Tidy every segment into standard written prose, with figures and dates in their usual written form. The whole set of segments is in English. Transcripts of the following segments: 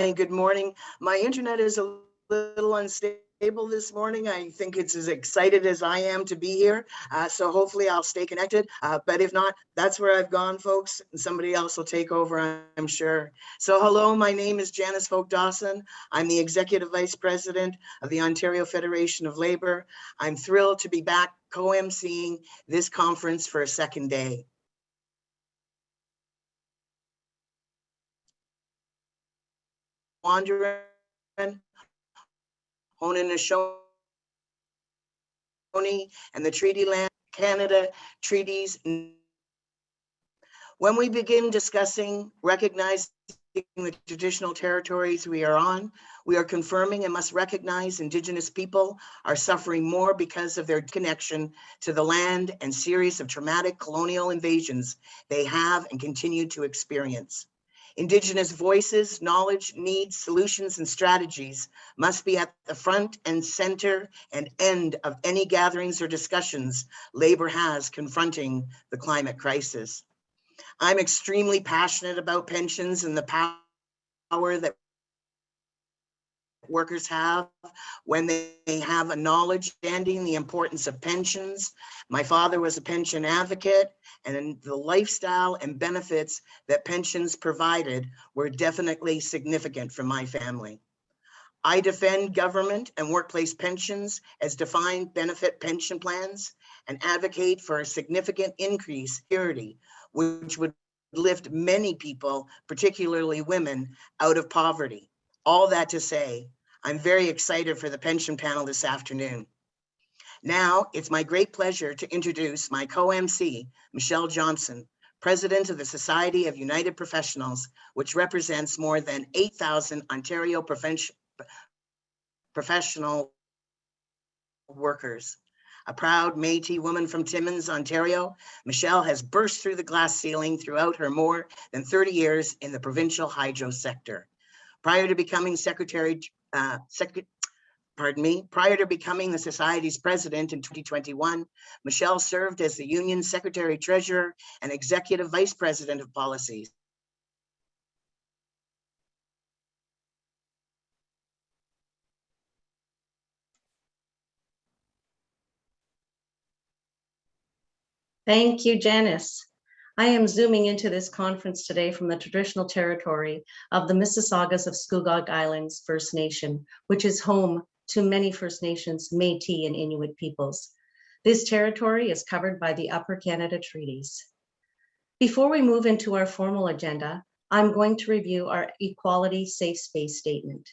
Good morning. My internet is a little unstable this morning. I think it's as excited as I am to be here. So hopefully I'll stay connected. But if not, that's where I've gone, folks. And somebody else will take over, I'm sure. So hello, my name is Janice Folk-Dawson. I'm the Executive Vice President of the Ontario Federation of Labor. I'm thrilled to be back co-emceeing this conference for a second day. Wandering, Haudenosaunee, and the Treaty Land Canada treaties. When we begin discussing recognizing the traditional territories we are on, we are confirming and must recognize Indigenous people are suffering more because of their connection to the land and series of traumatic colonial invasions they have and continue to experience. Indigenous voices, knowledge, needs, solutions, and strategies must be at the front and center and end of any gatherings or discussions labor has confronting the climate crisis. I'm extremely passionate about pensions and the power that workers have when they have a knowledge, understanding the importance of pensions. My father was a pension advocate, and the lifestyle and benefits that pensions provided were definitely significant for my family. I defend government and workplace pensions as defined benefit pension plans and advocate for a significant increase in security, which would lift many people, particularly women, out of poverty. All that to say, I'm very excited for the pension panel this afternoon. Now, it's my great pleasure to introduce my co-MC, Michelle Johnson, President of the Society of United Professionals, which represents more than 8,000 Ontario professional workers. A proud Métis woman from Timmins, Ontario, Michelle has burst through the glass ceiling throughout her more than 30 years in the provincial hydro sector. Prior to becoming prior to becoming the Society's president in 2021, Michelle served as the Union Secretary Treasurer and Executive Vice President of Policies. Thank you, Janice. I am zooming into this conference today from the traditional territory of the Mississaugas of Scugog Islands First Nation, which is home to many First Nations, Métis, and Inuit peoples. This territory is covered by the Upper Canada Treaties. Before we move into our formal agenda, I'm going to review our Equality Safe Space Statement.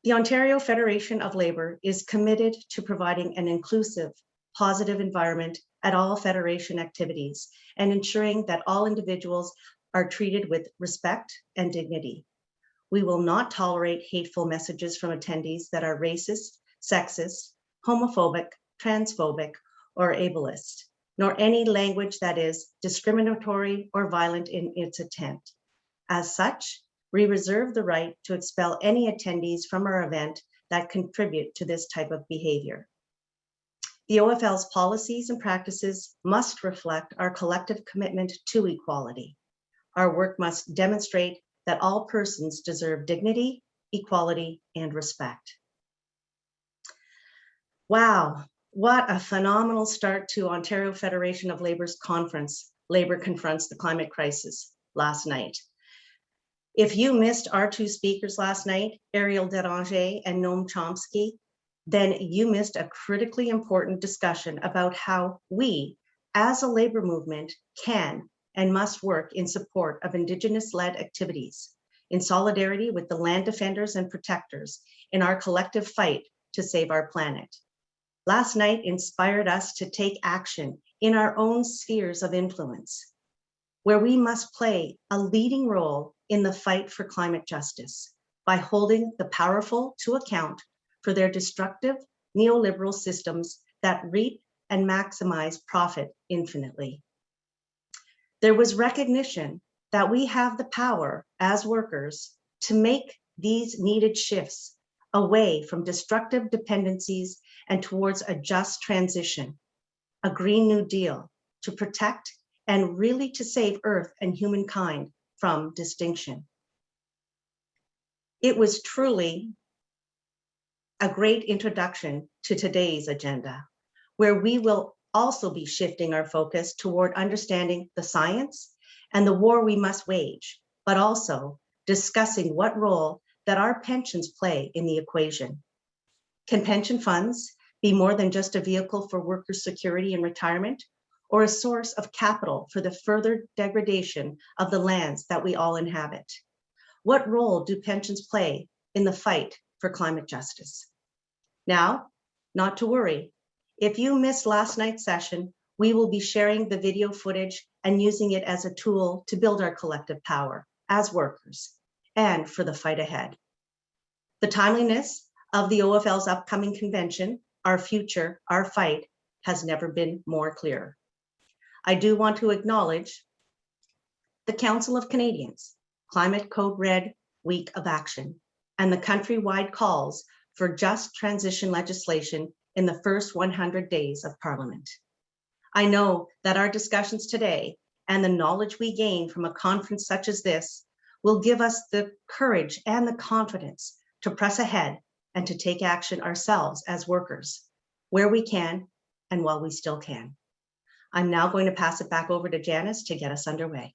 The Ontario Federation of Labor is committed to providing an inclusive, positive environment at all Federation activities and ensuring that all individuals are treated with respect and dignity. We will not tolerate hateful messages from attendees that are racist, sexist, homophobic, transphobic, or ableist, nor any language that is discriminatory or violent in its intent. As such, we reserve the right to expel any attendees from our event that contribute to this type of behavior. The OFL's policies and practices must reflect our collective commitment to equality. Our work must demonstrate that all persons deserve dignity, equality, and respect. Wow, what a phenomenal start to Ontario Federation of Labor's conference, Labor Confronts the Climate Crisis, last night. If you missed our two speakers last night, Ariel Deranger and Noam Chomsky, then you missed a critically important discussion about how we, as a labor movement, can and must work in support of Indigenous-led activities, in solidarity with the land defenders and protectors in our collective fight to save our planet. Last night inspired us to take action in our own spheres of influence, where we must play a leading role in the fight for climate justice by holding the powerful to account for their destructive neoliberal systems that reap and maximize profit infinitely. There was recognition that we have the power as workers to make these needed shifts away from destructive dependencies and towards a just transition, a Green New Deal to protect and really to save Earth and humankind from distinction. It was truly a great introduction to today's agenda, where we will also be shifting our focus toward understanding the science and the war we must wage, but also discussing what role that our pensions play in the equation. Can pension funds be more than just a vehicle for worker security and retirement, or a source of capital for the further degradation of the lands that we all inhabit? What role do pensions play in the fight for climate justice? Now, not to worry. If you missed last night's session, we will be sharing the video footage and using it as a tool to build our collective power as workers and for the fight ahead. The timeliness of the OFL's upcoming convention, Our Future, Our Fight, has never been more clear. I do want to acknowledge the Council of Canadians, Climate Code Red Week of Action, and the countrywide calls for just transition legislation in the first 100 days of Parliament. I know that our discussions today and the knowledge we gain from a conference such as this will give us the courage and the confidence to press ahead and to take action ourselves as workers, where we can and while we still can. I'm now going to pass it back over to Janice to get us underway.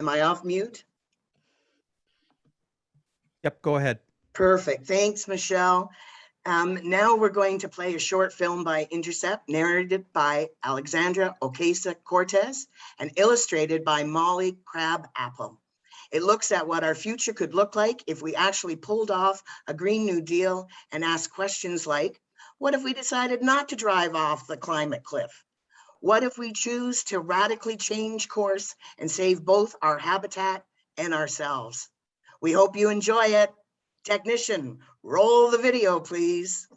Am I off mute? Yep, go ahead. Perfect. Thanks, Michelle. Now we're going to play a short film by Intercept, narrated by Alexandra Ocasio-Cortez and illustrated by Molly Crabapple. It looks at what our future could look like if we actually pulled off a Green New Deal and asked questions like, what if we decided not to drive off the climate cliff? What if we choose to radically change course and save both our habitat and ourselves? We hope you enjoy it. Technician, roll the video, please.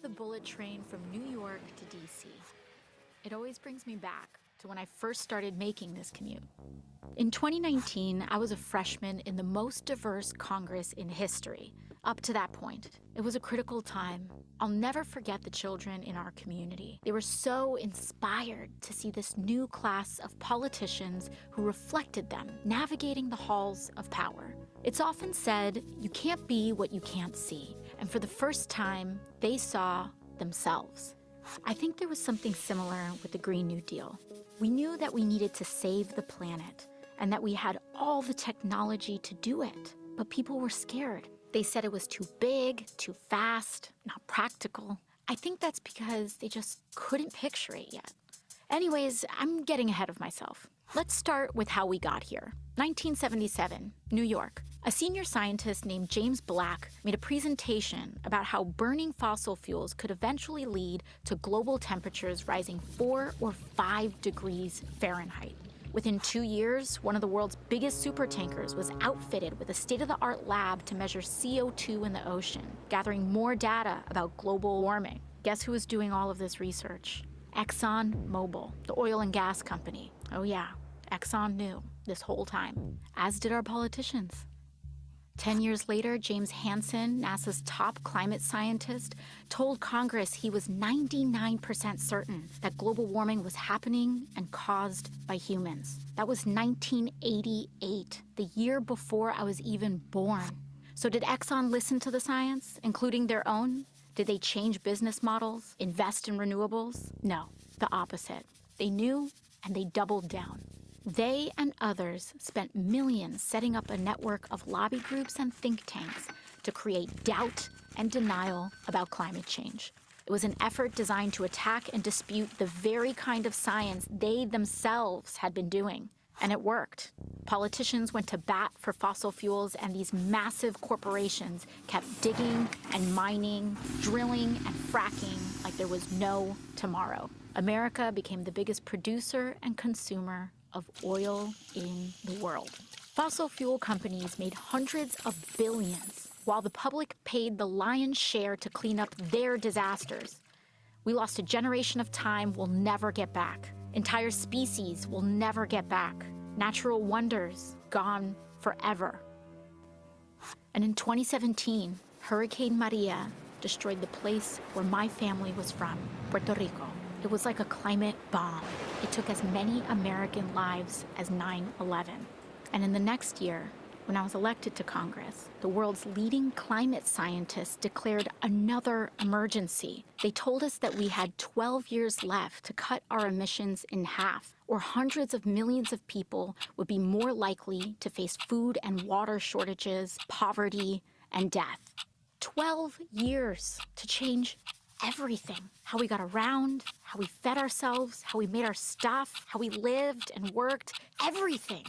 The bullet train from New York to DC. It always brings me back to when I first started making this commute. In 2019, I was a freshman in the most diverse Congress in history. Up to that point, it was a critical time. I'll never forget the children in our community. They were so inspired to see this new class of politicians who reflected them, navigating the halls of power. It's often said, you can't be what you can't see. And for the first time, they saw themselves. I think there was something similar with the Green New Deal. We knew that we needed to save the planet and that we had all the technology to do it, but people were scared. They said it was too big, too fast, not practical. I think that's because they just couldn't picture it yet. Anyways, I'm getting ahead of myself. Let's start with how we got here. 1977, New York. A senior scientist named James Black made a presentation about how burning fossil fuels could eventually lead to global temperatures rising 4 or 5 degrees Fahrenheit. Within 2 years, one of the world's biggest supertankers was outfitted with a state-of-the-art lab to measure CO2 in the ocean, gathering more data about global warming. Guess who was doing all of this research? ExxonMobil, the oil and gas company. Oh yeah, Exxon knew this whole time, as did our politicians. 10 years later, James Hansen, NASA's top climate scientist, told Congress he was 99% certain that global warming was happening and caused by humans. That was 1988, the year before I was even born. So did Exxon listen to the science, including their own? Did they change business models, invest in renewables? No, the opposite. They knew and they doubled down. They and others spent millions setting up a network of lobby groups and think tanks to create doubt and denial about climate change. It was an effort designed to attack and dispute the very kind of science they themselves had been doing. And it worked. Politicians went to bat for fossil fuels, and these massive corporations kept digging and mining, drilling and fracking like there was no tomorrow. America became the biggest producer and consumer of oil in the world. Fossil fuel companies made hundreds of billions, while the public paid the lion's share to clean up their disasters. We lost a generation of time we'll never get back. Entire species will never get back. Natural wonders gone forever. And in 2017, Hurricane Maria destroyed the place where my family was from, Puerto Rico. It was like a climate bomb. It took as many American lives as 9/11. And in the next year, when I was elected to Congress, the world's leading climate scientists declared another emergency. They told us that we had 12 years left to cut our emissions in half, or hundreds of millions of people would be more likely to face food and water shortages, poverty, and death. 12 years to change everything. How we got around, how we fed ourselves, how we made our stuff, how we lived and worked, everything.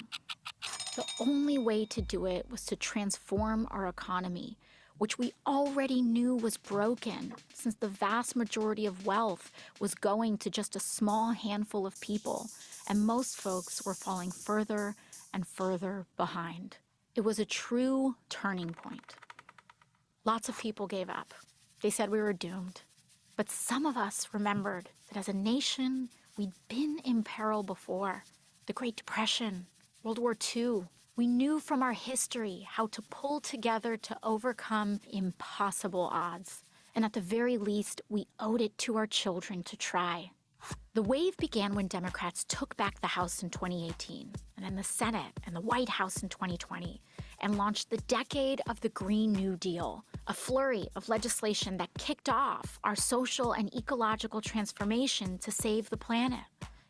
The only way to do it was to transform our economy, which we already knew was broken, since the vast majority of wealth was going to just a small handful of people, and most folks were falling further and further behind. It was a true turning point. Lots of people gave up. They said we were doomed. But some of us remembered that as a nation, we'd been in peril before. The Great Depression, World War II. We knew from our history how to pull together to overcome impossible odds. And at the very least, we owed it to our children to try. The wave began when Democrats took back the House in 2018, and then the Senate and the White House in 2020, and launched the decade of the Green New Deal, a flurry of legislation that kicked off our social and ecological transformation to save the planet.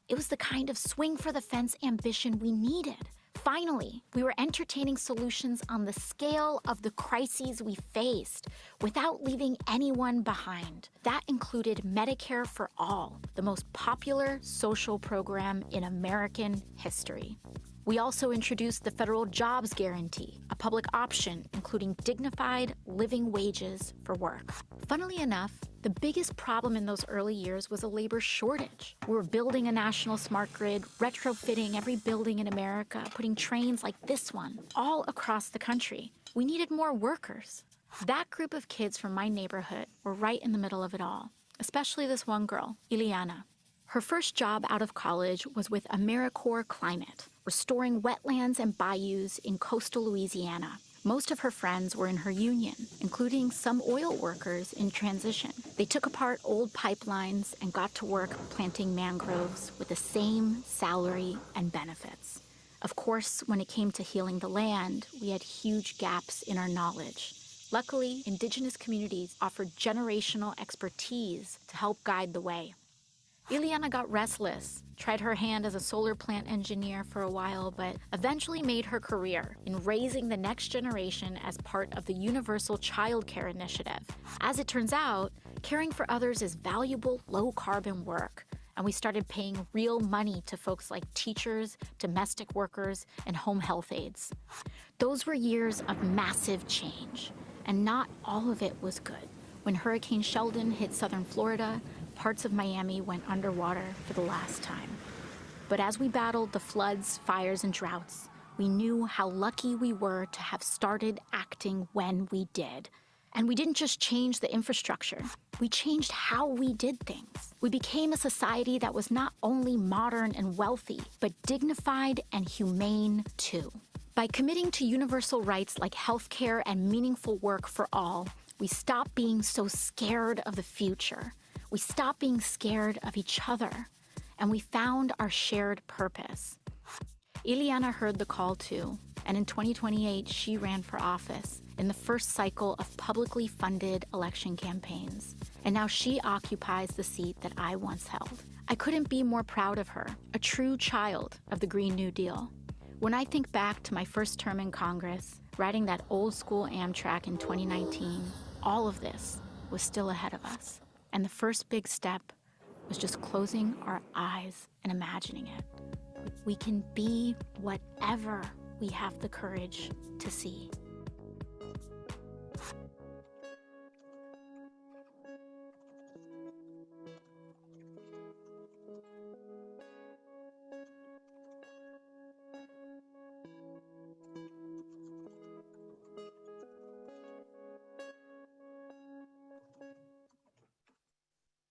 It was the kind of swing-for-the-fence ambition we needed. Finally, we were entertaining solutions on the scale of the crises we faced without leaving anyone behind. That included Medicare for All, the most popular social program in American history. We also introduced the Federal Jobs Guarantee, a public option including dignified living wages for work. Funnily enough, the biggest problem in those early years was a labor shortage. We were building a national smart grid, retrofitting every building in America, putting trains like this one all across the country. We needed more workers. That group of kids from my neighborhood were right in the middle of it all, especially this one girl, Ileana. Her first job out of college was with AmeriCorps Climate, restoring wetlands and bayous in coastal Louisiana. Most of her friends were in her union, including some oil workers in transition. They took apart old pipelines and got to work planting mangroves with the same salary and benefits. Of course, when it came to healing the land, we had huge gaps in our knowledge. Luckily, Indigenous communities offered generational expertise to help guide the way. Ileana got restless, tried her hand as a solar plant engineer for a while, but eventually made her career in raising the next generation as part of the Universal Child Care Initiative. As it turns out, caring for others is valuable, low-carbon work, and we started paying real money to folks like teachers, domestic workers, and home health aides. Those were years of massive change, and not all of it was good. When Hurricane Sheldon hit southern Florida, parts of Miami went underwater for the last time. But as we battled the floods, fires, and droughts, we knew how lucky we were to have started acting when we did. And we didn't just change the infrastructure, we changed how we did things. We became a society that was not only modern and wealthy, but dignified and humane too. By committing to universal rights like healthcare and meaningful work for all, we stopped being so scared of the future. We stopped being scared of each other, and we found our shared purpose. Ileana heard the call too, and in 2028, she ran for office in the first cycle of publicly funded election campaigns. And now she occupies the seat that I once held. I couldn't be more proud of her, a true child of the Green New Deal. When I think back to my first term in Congress, riding that old school Amtrak in 2019, all of this was still ahead of us. And the first big step was just closing our eyes and imagining it. We can be whatever we have the courage to see.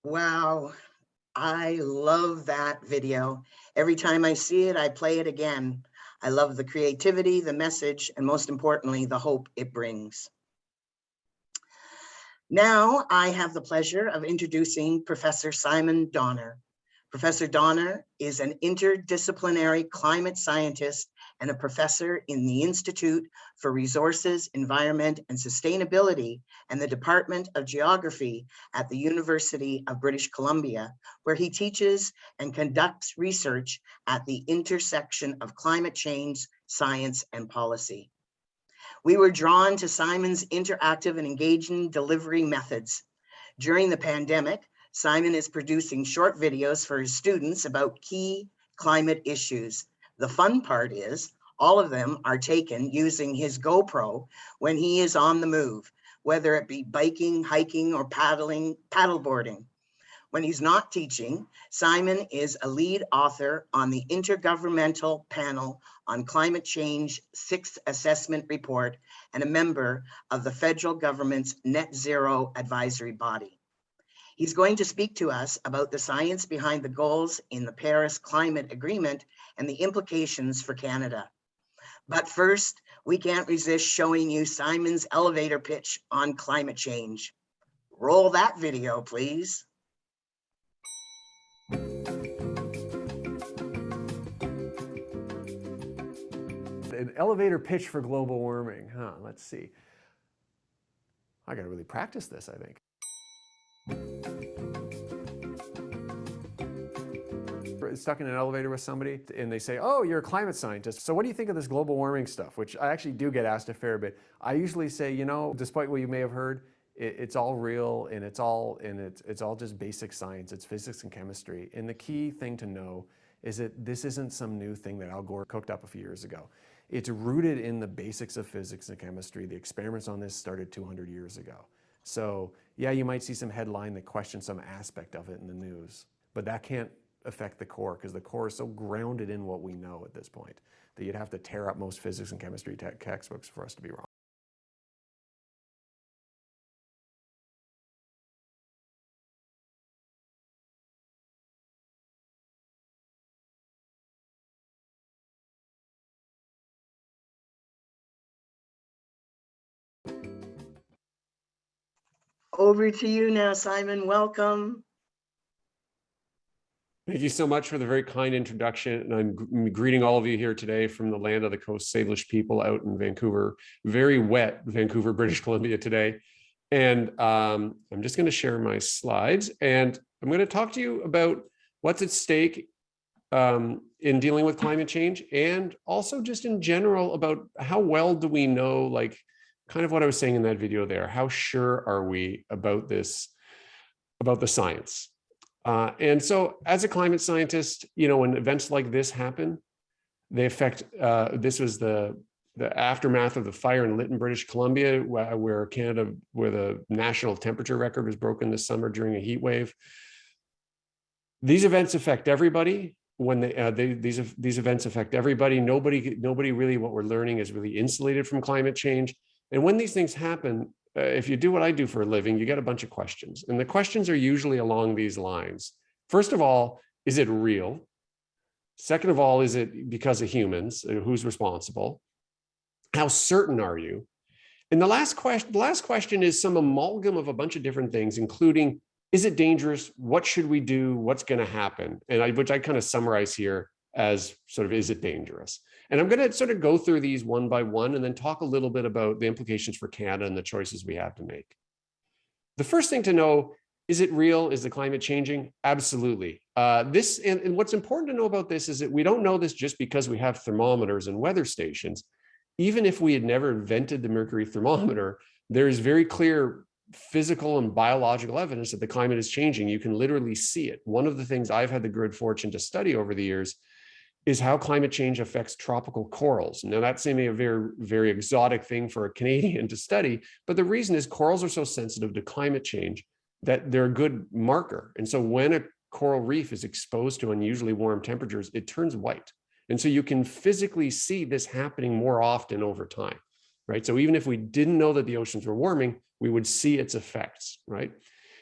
Wow, I love that video. Every time I see it, I play it again. I love the creativity, the message, and most importantly, the hope it brings. Now I have the pleasure of introducing Professor Simon Donner. Professor Donner is an interdisciplinary climate scientist and a professor in the Institute for Resources, Environment and Sustainability and the Department of Geography at the University of British Columbia, where he teaches and conducts research at the intersection of climate change, science, and policy. We were drawn to Simon's interactive and engaging delivery methods. During the pandemic, Simon is producing short videos for his students about key climate issues. The fun part is all of them are taken using his GoPro when he is on the move, whether it be biking, hiking, or paddleboarding. When he's not teaching, Simon is a lead author on the Intergovernmental Panel on Climate Change 6th Assessment Report and a member of the federal government's Net Zero Advisory Body. He's going to speak to us about the science behind the goals in the Paris Climate Agreement and the implications for Canada. But first, we can't resist showing you Simon's elevator pitch on climate change. Roll that video, please. An elevator pitch for global warming, huh? Let's see. I gotta really practice this, I think. Stuck in an elevator with somebody and they say, oh, you're a climate scientist, so what do you think of this global warming stuff? Which I actually do get asked a fair bit. I usually say, you know, despite what you may have heard, it's all real and it's all just basic science. It's physics and chemistry. And the key thing to know is that this isn't some new thing that Al Gore cooked up a few years ago. It's rooted in the basics of physics and chemistry. The experiments on this started 200 years ago. So yeah, you might see some headline that questions some aspect of it in the news, but that can't affect the core because the core is so grounded in what we know at this point that you'd have to tear up most physics and chemistry textbooks for us to be wrong. Over to you now, Simon. Welcome. Thank you so much for the very kind introduction. And I'm greeting all of you here today from the land of the Coast Salish people out in Vancouver, very wet Vancouver, British Columbia today. And I'm just going to share my slides and I'm going to talk to you about what's at stake in dealing with climate change and also just in general about how well do we know, like kind of what I was saying in that video there, how sure are we about this, about the science? And so as a climate scientist, you know, when events like this happen, they affect, this was the aftermath of the fire in Lytton, British Columbia, where the national temperature record was broken this summer during a heat wave. These events affect everybody. When these events affect everybody, nobody really, what we're learning is really insulated from climate change. And when these things happen, if you do what I do for a living, you get a bunch of questions. And the questions are usually along these lines. First of all, is it real? Second of all, is it because of humans? Who's responsible? How certain are you? And the last question is some amalgam of a bunch of different things, including, is it dangerous? What should we do? What's going to happen? And which I kind of summarize here as sort of, is it dangerous? And I'm going to sort of go through these one by one and then talk a little bit about the implications for Canada and the choices we have to make. The first thing to know, is it real? Is the climate changing? Absolutely. And what's important to know about this is that we don't know this just because we have thermometers and weather stations. Even if we had never invented the mercury thermometer, there is very clear physical and biological evidence that the climate is changing. You can literally see it. One of the things I've had the good fortune to study over the years is how climate change affects tropical corals. Now that seems a very, very exotic thing for a Canadian to study, but the reason is corals are so sensitive to climate change that they're a good marker. And so when a coral reef is exposed to unusually warm temperatures, it turns white. And so you can physically see this happening more often over time, right? So even if we didn't know that the oceans were warming, we would see its effects, right?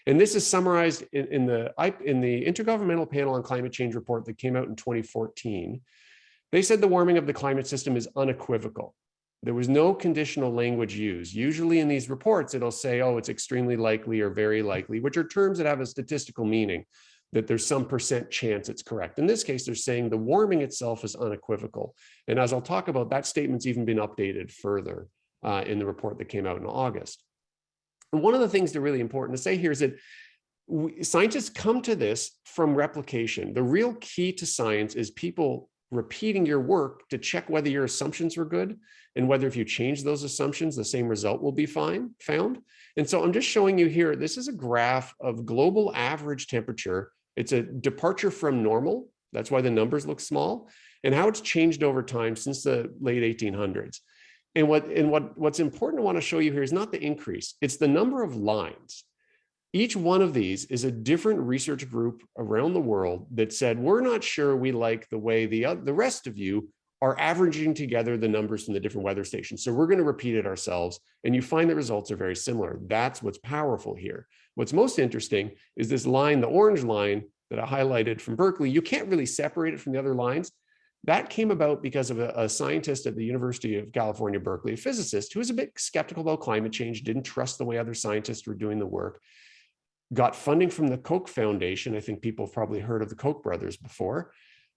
And this is summarized in the Intergovernmental Panel on Climate Change report that came out in 2014. They said the warming of the climate system is unequivocal. There was no conditional language used. Usually in these reports, it'll say, oh, it's extremely likely or very likely, which are terms that have a statistical meaning, that there's some percent chance it's correct. In this case, they're saying the warming itself is unequivocal. And as I'll talk about, that statement's even been updated further in the report that came out in August. And one of the things that are really important to say here is that scientists come to this from replication. The real key to science is people repeating your work to check whether your assumptions were good and whether if you change those assumptions, the same result will be found. And so I'm just showing you here, this is a graph of global average temperature. It's a departure from normal. That's why the numbers look small, and how it's changed over time since the late 1800s. And what's important to want to show you here is not the increase, it's the number of lines. Each one of these is a different research group around the world that said, we're not sure we like the way the rest of you are averaging together the numbers from the different weather stations. So we're going to repeat it ourselves. And you find the results are very similar. That's what's powerful here. What's most interesting is this line, the orange line that I highlighted from Berkeley. You can't really separate it from the other lines. That came about because of a scientist at the University of California, Berkeley, a physicist who was a bit skeptical about climate change, didn't trust the way other scientists were doing the work, got funding from the Koch Foundation. I think people have probably heard of the Koch brothers before,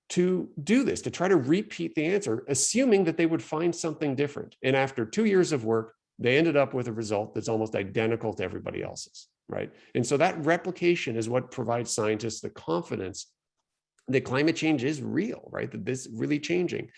to do this, to try to repeat the answer, assuming that they would find something different. And after 2 years of work, they ended up with a result that's almost identical to everybody else's, right? And so that replication is what provides scientists the confidence that climate change is real, right? That this is really changing.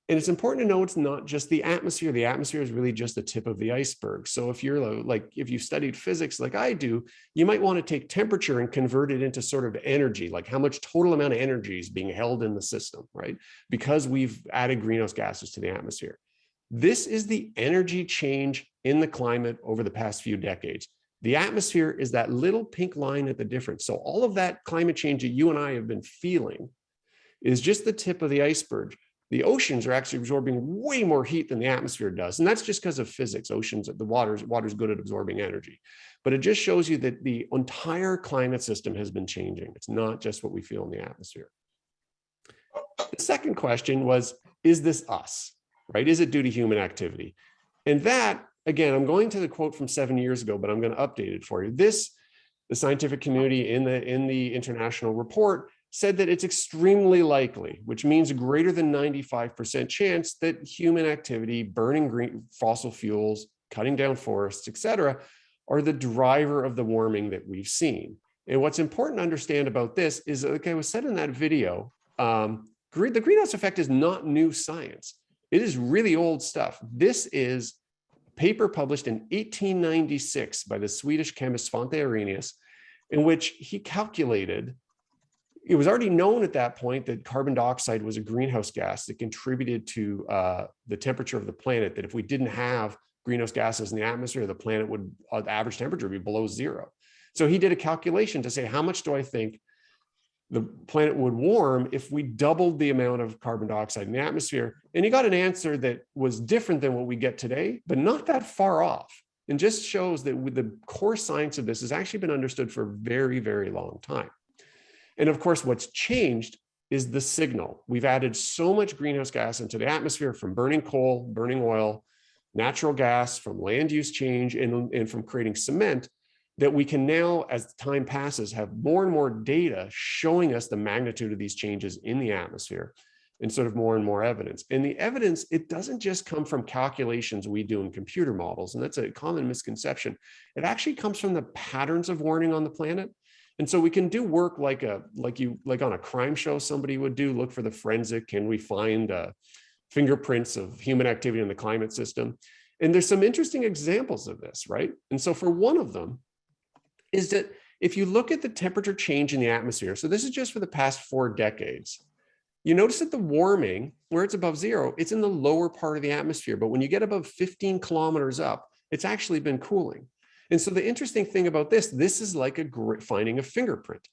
And it's important to know it's not just the atmosphere. The atmosphere is really just the tip of the iceberg. So if you're if you've studied physics like I do, you might want to take temperature and convert it into sort of energy, like how much total amount of energy is being held in the system, right? Because we've added greenhouse gases to the atmosphere. This is the energy change in the climate over the past few decades. The atmosphere is that little pink line at the difference. So all of that climate change that you and I have been feeling is just the tip of the iceberg. The oceans are actually absorbing way more heat than the atmosphere does. And that's just because of physics. Oceans, the water's good at absorbing energy. But it just shows you that the entire climate system has been changing. It's not just what we feel in the atmosphere. The second question was, is this us, right? Is it due to human activity? And that, again, I'm going to the quote from 7 years ago, but I'm going to update it for you. The scientific community in the international report said that it's extremely likely, which means a greater than 95% chance that human activity, burning fossil fuels, cutting down forests, et cetera, are the driver of the warming that we've seen. And what's important to understand about this is, like I was said in that video, the greenhouse effect is not new science. It is really old stuff. This is a paper published in 1896 by the Swedish chemist Svante Arrhenius, in which he calculated. It was already known at that point that carbon dioxide was a greenhouse gas that contributed to the temperature of the planet, that if we didn't have greenhouse gases in the atmosphere, the planet would, the average temperature would be below zero. So he did a calculation to say, how much do I think the planet would warm if we doubled the amount of carbon dioxide in the atmosphere? And he got an answer that was different than what we get today, but not that far off. And just shows that with the core science of this has actually been understood for a very, very long time. And of course, what's changed is the signal. We've added so much greenhouse gas into the atmosphere from burning coal, burning oil, natural gas, from land use change, and from creating cement, that we can now, as time passes, have more and more data showing us the magnitude of these changes in the atmosphere and sort of more and more evidence. And the evidence, it doesn't just come from calculations we do in computer models, and that's a common misconception. It actually comes from the patterns of warming on the planet. And so we can do work like on a crime show somebody would do, look for the forensic, can we find fingerprints of human activity in the climate system? And there's some interesting examples of this, right? And so for one of them is that if you look at the temperature change in the atmosphere, so this is just for the past 4 decades, you notice that the warming, where it's above zero, it's in the lower part of the atmosphere. But when you get above 15 kilometers up, it's actually been cooling. And so the interesting thing about this is like finding a fingerprint.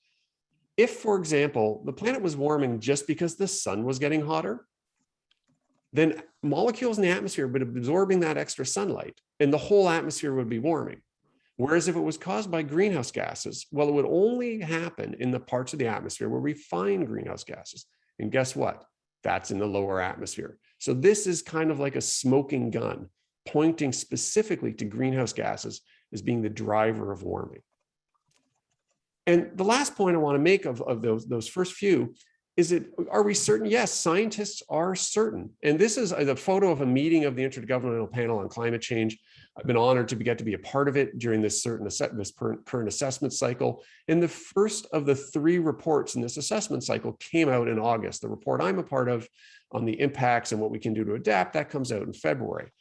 If, for example, the planet was warming just because the sun was getting hotter, then molecules in the atmosphere would be absorbing that extra sunlight and the whole atmosphere would be warming. Whereas if it was caused by greenhouse gases, well, it would only happen in the parts of the atmosphere where we find greenhouse gases. And guess what? That's in the lower atmosphere. So this is kind of like a smoking gun, pointing specifically to greenhouse gases as being the driver of warming. And the last point I want to make of those first few is that, are we certain? Yes, scientists are certain. And this is a photo of a meeting of the Intergovernmental Panel on Climate Change. I've been honored to get to be a part of it during this current assessment cycle. And the first of the 3 reports in this assessment cycle came out in August. The report I'm a part of on the impacts and what we can do to adapt, that comes out in February.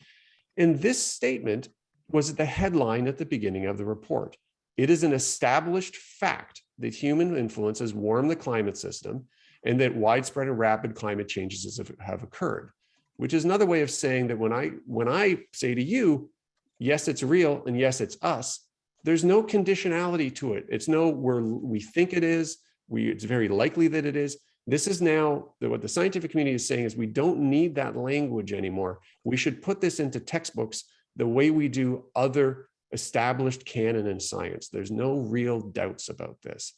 And this statement was the headline at the beginning of the report. It is an established fact that human influence has warmed the climate system and that widespread and rapid climate changes have occurred, which is another way of saying that when I say to you, yes, it's real, and yes, it's us, there's no conditionality to it. It's no, we think it is, it's very likely that it is. This is now, what the scientific community is saying is we don't need that language anymore. We should put this into textbooks the way we do other established canon in science. There's no real doubts about this.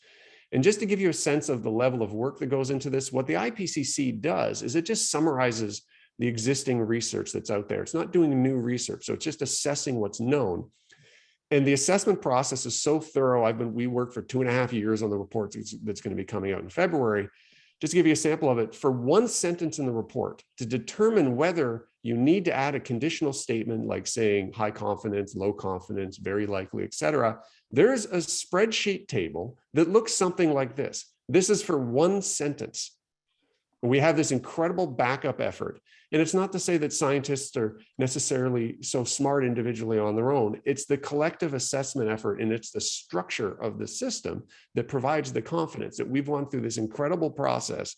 And just to give you a sense of the level of work that goes into this, what the IPCC does is it just summarizes the existing research that's out there. It's not doing new research, so it's just assessing what's known. And the assessment process is so thorough. We worked for 2.5 years on the report that's going to be coming out in February. Just to give you a sample of it, for one sentence in the report, to determine whether you need to add a conditional statement like saying high confidence, low confidence, very likely, et cetera, there's a spreadsheet table that looks something like this. This is for one sentence. We have this incredible backup effort. And it's not to say that scientists are necessarily so smart individually on their own. It's the collective assessment effort, and it's the structure of the system that provides the confidence that we've gone through this incredible process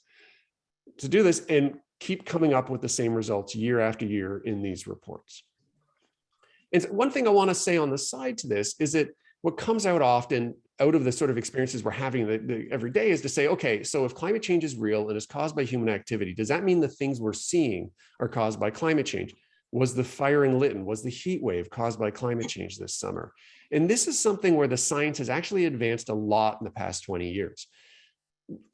to do this and keep coming up with the same results year after year in these reports. And one thing I want to say on the side to this is that what comes out often out of the sort of experiences we're having every day is to say, okay, so if climate change is real and is caused by human activity, does that mean the things we're seeing are caused by climate change? Was the fire in Lytton, was the heat wave caused by climate change this summer? And this is something where the science has actually advanced a lot in the past 20 years.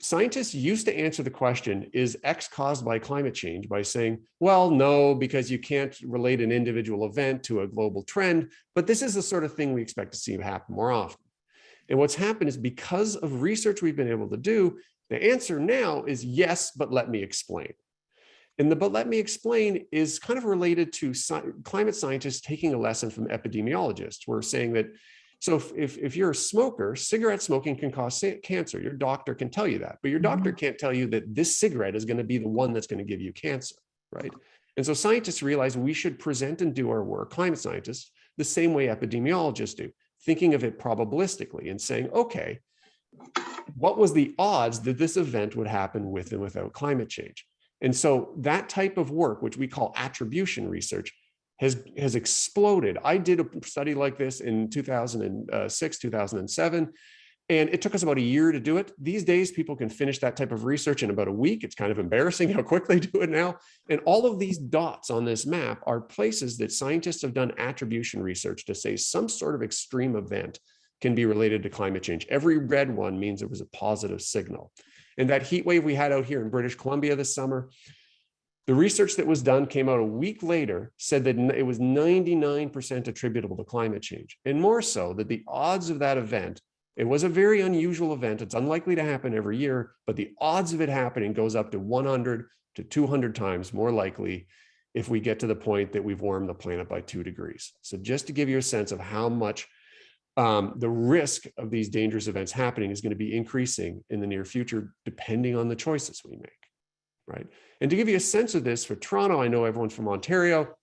Scientists used to answer the question, is X caused by climate change, by saying, well, no, because you can't relate an individual event to a global trend, but this is the sort of thing we expect to see happen more often. And what's happened is because of research we've been able to do, the answer now is yes, but let me explain. And the but let me explain is kind of related to climate scientists taking a lesson from epidemiologists. We're saying that, so if you're a smoker, cigarette smoking can cause cancer. Your doctor can tell you that, but your doctor can't tell you that this cigarette is going to be the one that's going to give you cancer, right? And so scientists realize we should present and do our work, climate scientists, the same way epidemiologists do, thinking of it probabilistically and saying, okay, what was the odds that this event would happen with and without climate change? And so that type of work, which we call attribution research, has exploded. I did a study like this in 2006, 2007, and it took us about a year to do it. These days, people can finish that type of research in about a week. It's kind of embarrassing how quick they do it now. And all of these dots on this map are places that scientists have done attribution research to say some sort of extreme event can be related to climate change. Every red one means it was a positive signal. And that heat wave we had out here in British Columbia this summer, the research that was done came out a week later, said that it was 99% attributable to climate change. And more so, that the odds of that event, it was a very unusual event. It's unlikely to happen every year, but the odds of it happening goes up to 100 to 200 times more likely if we get to the point that we've warmed the planet by 2 degrees. So just to give you a sense of how much the risk of these dangerous events happening is going to be increasing in the near future, depending on the choices we make, right? And to give you a sense of this, for Toronto, I know everyone from Ontario,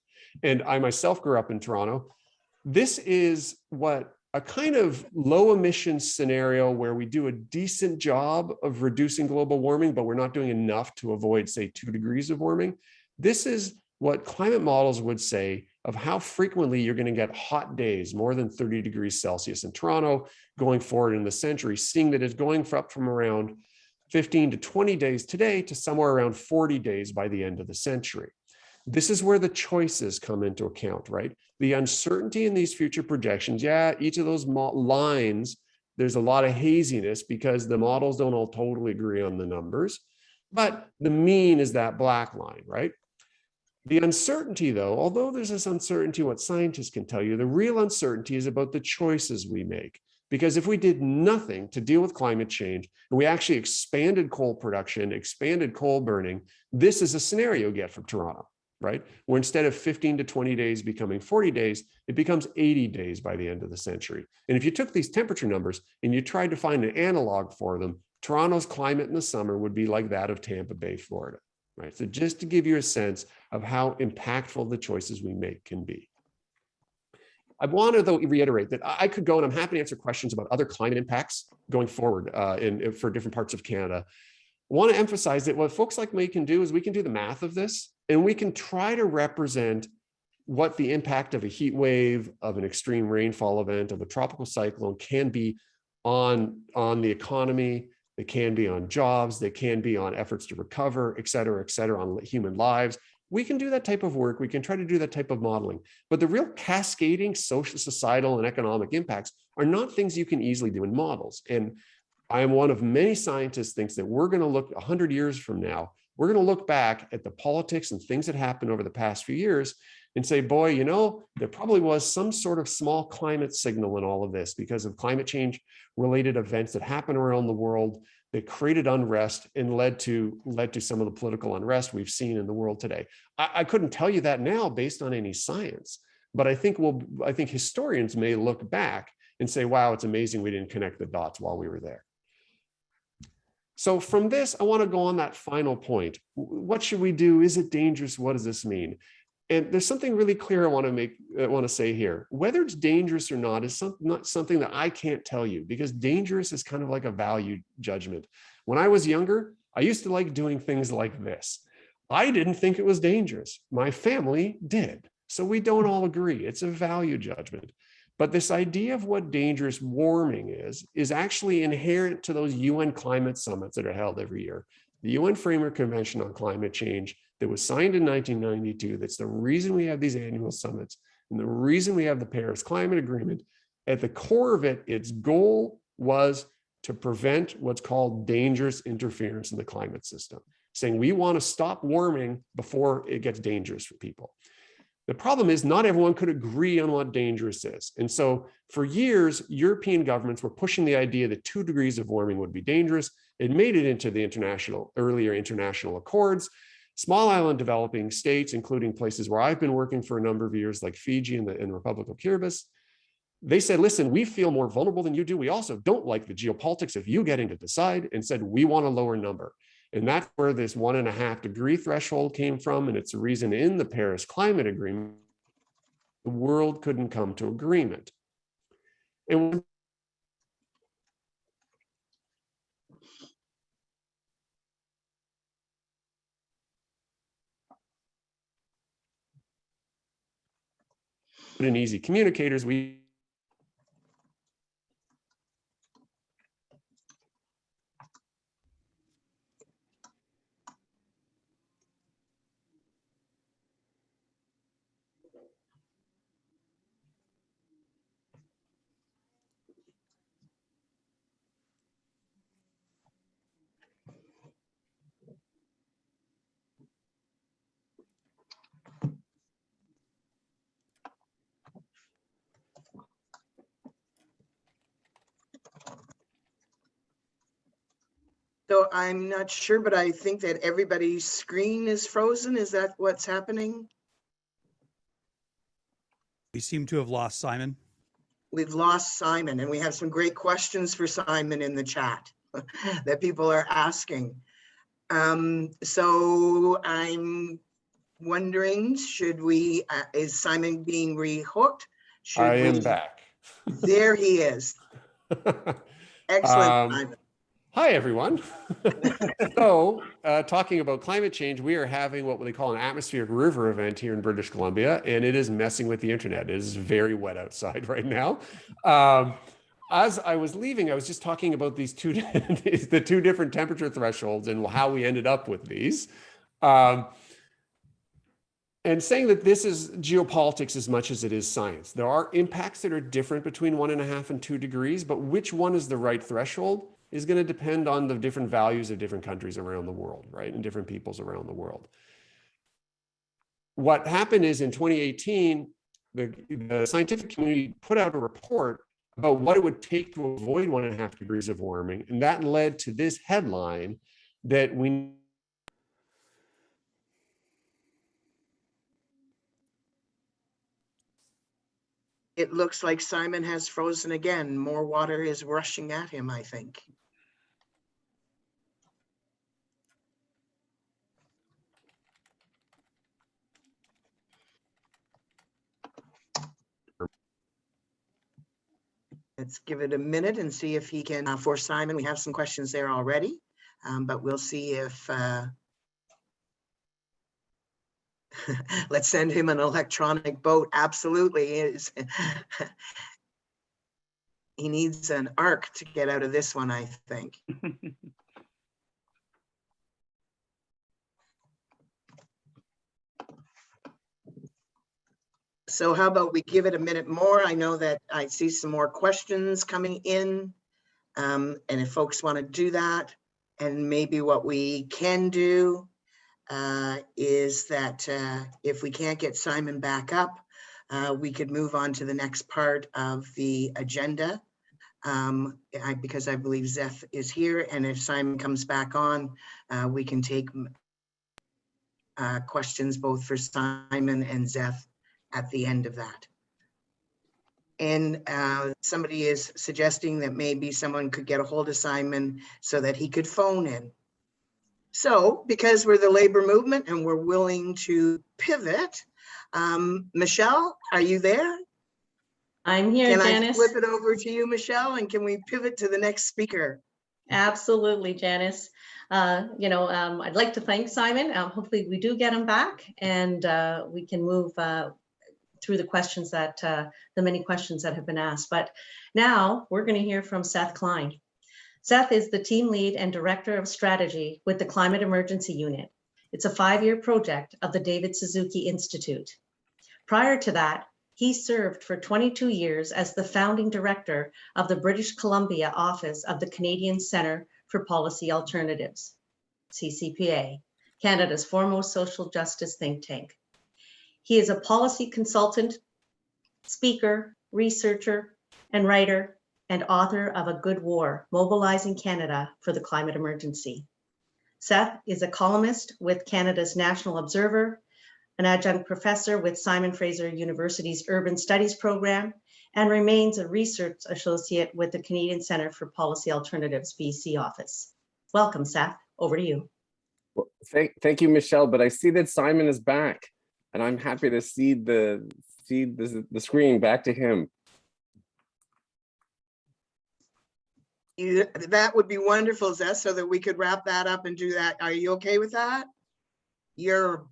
and I myself grew up in Toronto. This is what a kind of low emissions scenario where we do a decent job of reducing global warming, but we're not doing enough to avoid, say, 2 degrees of warming. This is what climate models would say of how frequently you're going to get hot days, more than 30 degrees Celsius in Toronto, going forward in the century, seeing that it's going up from around 15 to 20 days today to somewhere around 40 days by the end of the century. This is where the choices come into account, right? The uncertainty in these future projections, yeah, each of those lines, there's a lot of haziness because the models don't all totally agree on the numbers, but the mean is that black line, right? The uncertainty, though, although there's this uncertainty, what scientists can tell you, the real uncertainty is about the choices we make. Because if we did nothing to deal with climate change, and we actually expanded coal production, expanded coal burning, this is a scenario you get from Toronto, right? Where instead of 15 to 20 days becoming 40 days, it becomes 80 days by the end of the century. And if you took these temperature numbers and you tried to find an analog for them, Toronto's climate in the summer would be like that of Tampa Bay, Florida, right? So just to give you a sense of how impactful the choices we make can be. I want to, though, reiterate that I could go, and I'm happy to answer questions about other climate impacts going forward for different parts of Canada. I want to emphasize that what folks like me can do is we can do the math of this, and we can try to represent what the impact of a heat wave, of an extreme rainfall event, of a tropical cyclone can be on the economy. They can be on jobs, they can be on efforts to recover, et cetera, on human lives. We can do that type of work. We can try to do that type of modeling. But the real cascading social, societal, and economic impacts are not things you can easily do in models. And I am one of many scientists who thinks that we're going to look 100 years from now, we're going to look back at the politics and things that happened over the past few years and say, boy, you know, there probably was some sort of small climate signal in all of this because of climate change related events that happen around the world that created unrest and led to some of the political unrest we've seen in the world today. I couldn't tell you that now based on any science, but I think historians may look back and say, wow, it's amazing we didn't connect the dots while we were there. So from this, I want to go on that final point. What should we do? Is it dangerous? What does this mean? And there's something really clear I want to say here. Whether it's dangerous or not is not something that I can't tell you, because dangerous is kind of like a value judgment. When I was younger, I used to like doing things like this. I didn't think it was dangerous. My family did. So we don't all agree. It's a value judgment. But this idea of what dangerous warming is actually inherent to those UN climate summits that are held every year. The UN Framework Convention on Climate Change that was signed in 1992, that's the reason we have these annual summits and the reason we have the Paris Climate Agreement. At the core of it, its goal was to prevent what's called dangerous interference in the climate system, saying we want to stop warming before it gets dangerous for people. The problem is not everyone could agree on what dangerous is. And so for years, European governments were pushing the idea that 2 degrees of warming would be dangerous. It made it into the earlier international accords. Small island developing states, including places where I've been working for a number of years, like Fiji and the Republic of Kiribati, they said, listen, we feel more vulnerable than you do. We also don't like the geopolitics of you getting to decide, and said, we want a lower number. And that's where this 1.5 degree threshold came from. And it's a reason in the Paris Climate Agreement, the world couldn't come to agreement. And in easy communicators, we So I'm not sure, but I think that everybody's screen is frozen. Is that what's happening? We seem to have lost Simon. We've lost Simon, and we have some great questions for Simon in the chat that people are asking. So I'm wondering, is Simon being rehooked? I am back. There he is. Excellent, Simon. Hi, everyone. So talking about climate change, we are having what they call an atmospheric river event here in British Columbia, and it is messing with the internet. It is very wet outside right now. As I was leaving, I was just talking about the 2 different temperature thresholds and how we ended up with these. And saying that this is geopolitics as much as it is science. There are impacts that are different between 1.5 and 2 degrees, but which one is the right threshold is going to depend on the different values of different countries around the world, right? And different peoples around the world. what happened is in 2018, the scientific community put out a report about what it would take to avoid 1.5 degrees of warming. And that led to this headline that we It looks like Simon has frozen again. More water is rushing at him, I think. Let's give it a minute and see if he can, for Simon, we have some questions there already, but we'll see if, let's send him an electronic boat. Absolutely. He needs an arc to get out of this one, I think. So how about we give it a minute more? I know that I see some more questions coming in. And if folks want to do that, and maybe what we can do is that if we can't get Simon back up, we could move on to the next part of the agenda. Because I believe Seth is here, and if Simon comes back on, we can take questions both for Simon and Seth at the end of that. And somebody is suggesting that maybe someone could get a hold of Simon so that he could phone in. So because we're the labor movement and we're willing to pivot, Michelle, are you there? I'm here, Can Janice. I flip it over to you, Michelle, and can we pivot to the next speaker? Absolutely, Janice. I'd like to thank Simon. Hopefully we do get him back, and we can move through the questions that, the many questions that have been asked. But now we're going to hear from Seth Klein. Seth is the team lead and director of strategy with the Climate Emergency Unit. It's a 5-year project of the David Suzuki Institute. Prior to that, he served for 22 years as the founding director of the British Columbia office of the Canadian Centre for Policy Alternatives, CCPA, Canada's foremost social justice think tank. He is a policy consultant, speaker, researcher, and writer, and author of A Good War, Mobilizing Canada for the Climate Emergency. Seth is a columnist with Canada's National Observer, an adjunct professor with Simon Fraser University's Urban Studies program, and remains a research associate with the Canadian Centre for Policy Alternatives BC office. Welcome, Seth. Over to you. Well, thank you, Michelle. But I see that Simon is back, and I'm happy to cede the screen back to him. That would be wonderful, Seth, so that we could wrap that up and do that. Are you okay with that? You're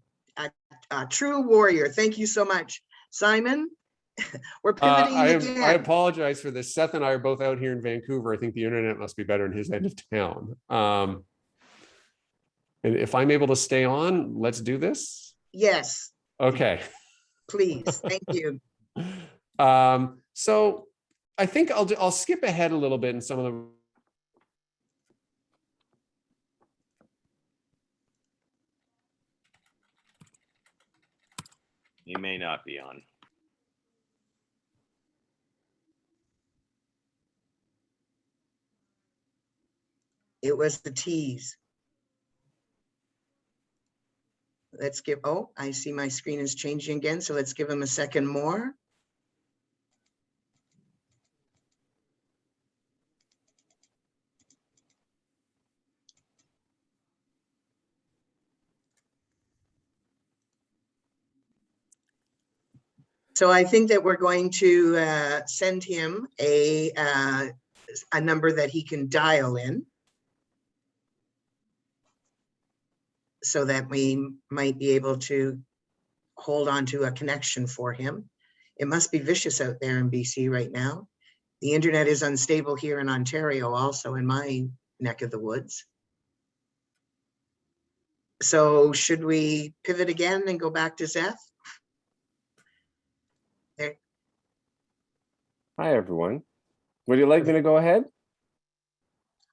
a true warrior. Thank you so much. Simon, we're pivoting again. I apologize for this. Seth and I are both out here in Vancouver. I think the internet must be better in his end of town. And if I'm able to stay on, let's do this. Yes. Okay. Please. Thank you. So I think I'll skip ahead a little bit in some of the. You may not be on. It was the tease. Let's give, oh, I see my screen is changing again. So let's give him a second more. So I think that we're going to send him a number that he can dial in, so that we might be able to hold on to a connection for him. It must be vicious out there in BC right now. The internet is unstable here in Ontario, also in my neck of the woods. So should we pivot again and go back to Seth? There. Hi, everyone. Would you like me to go ahead?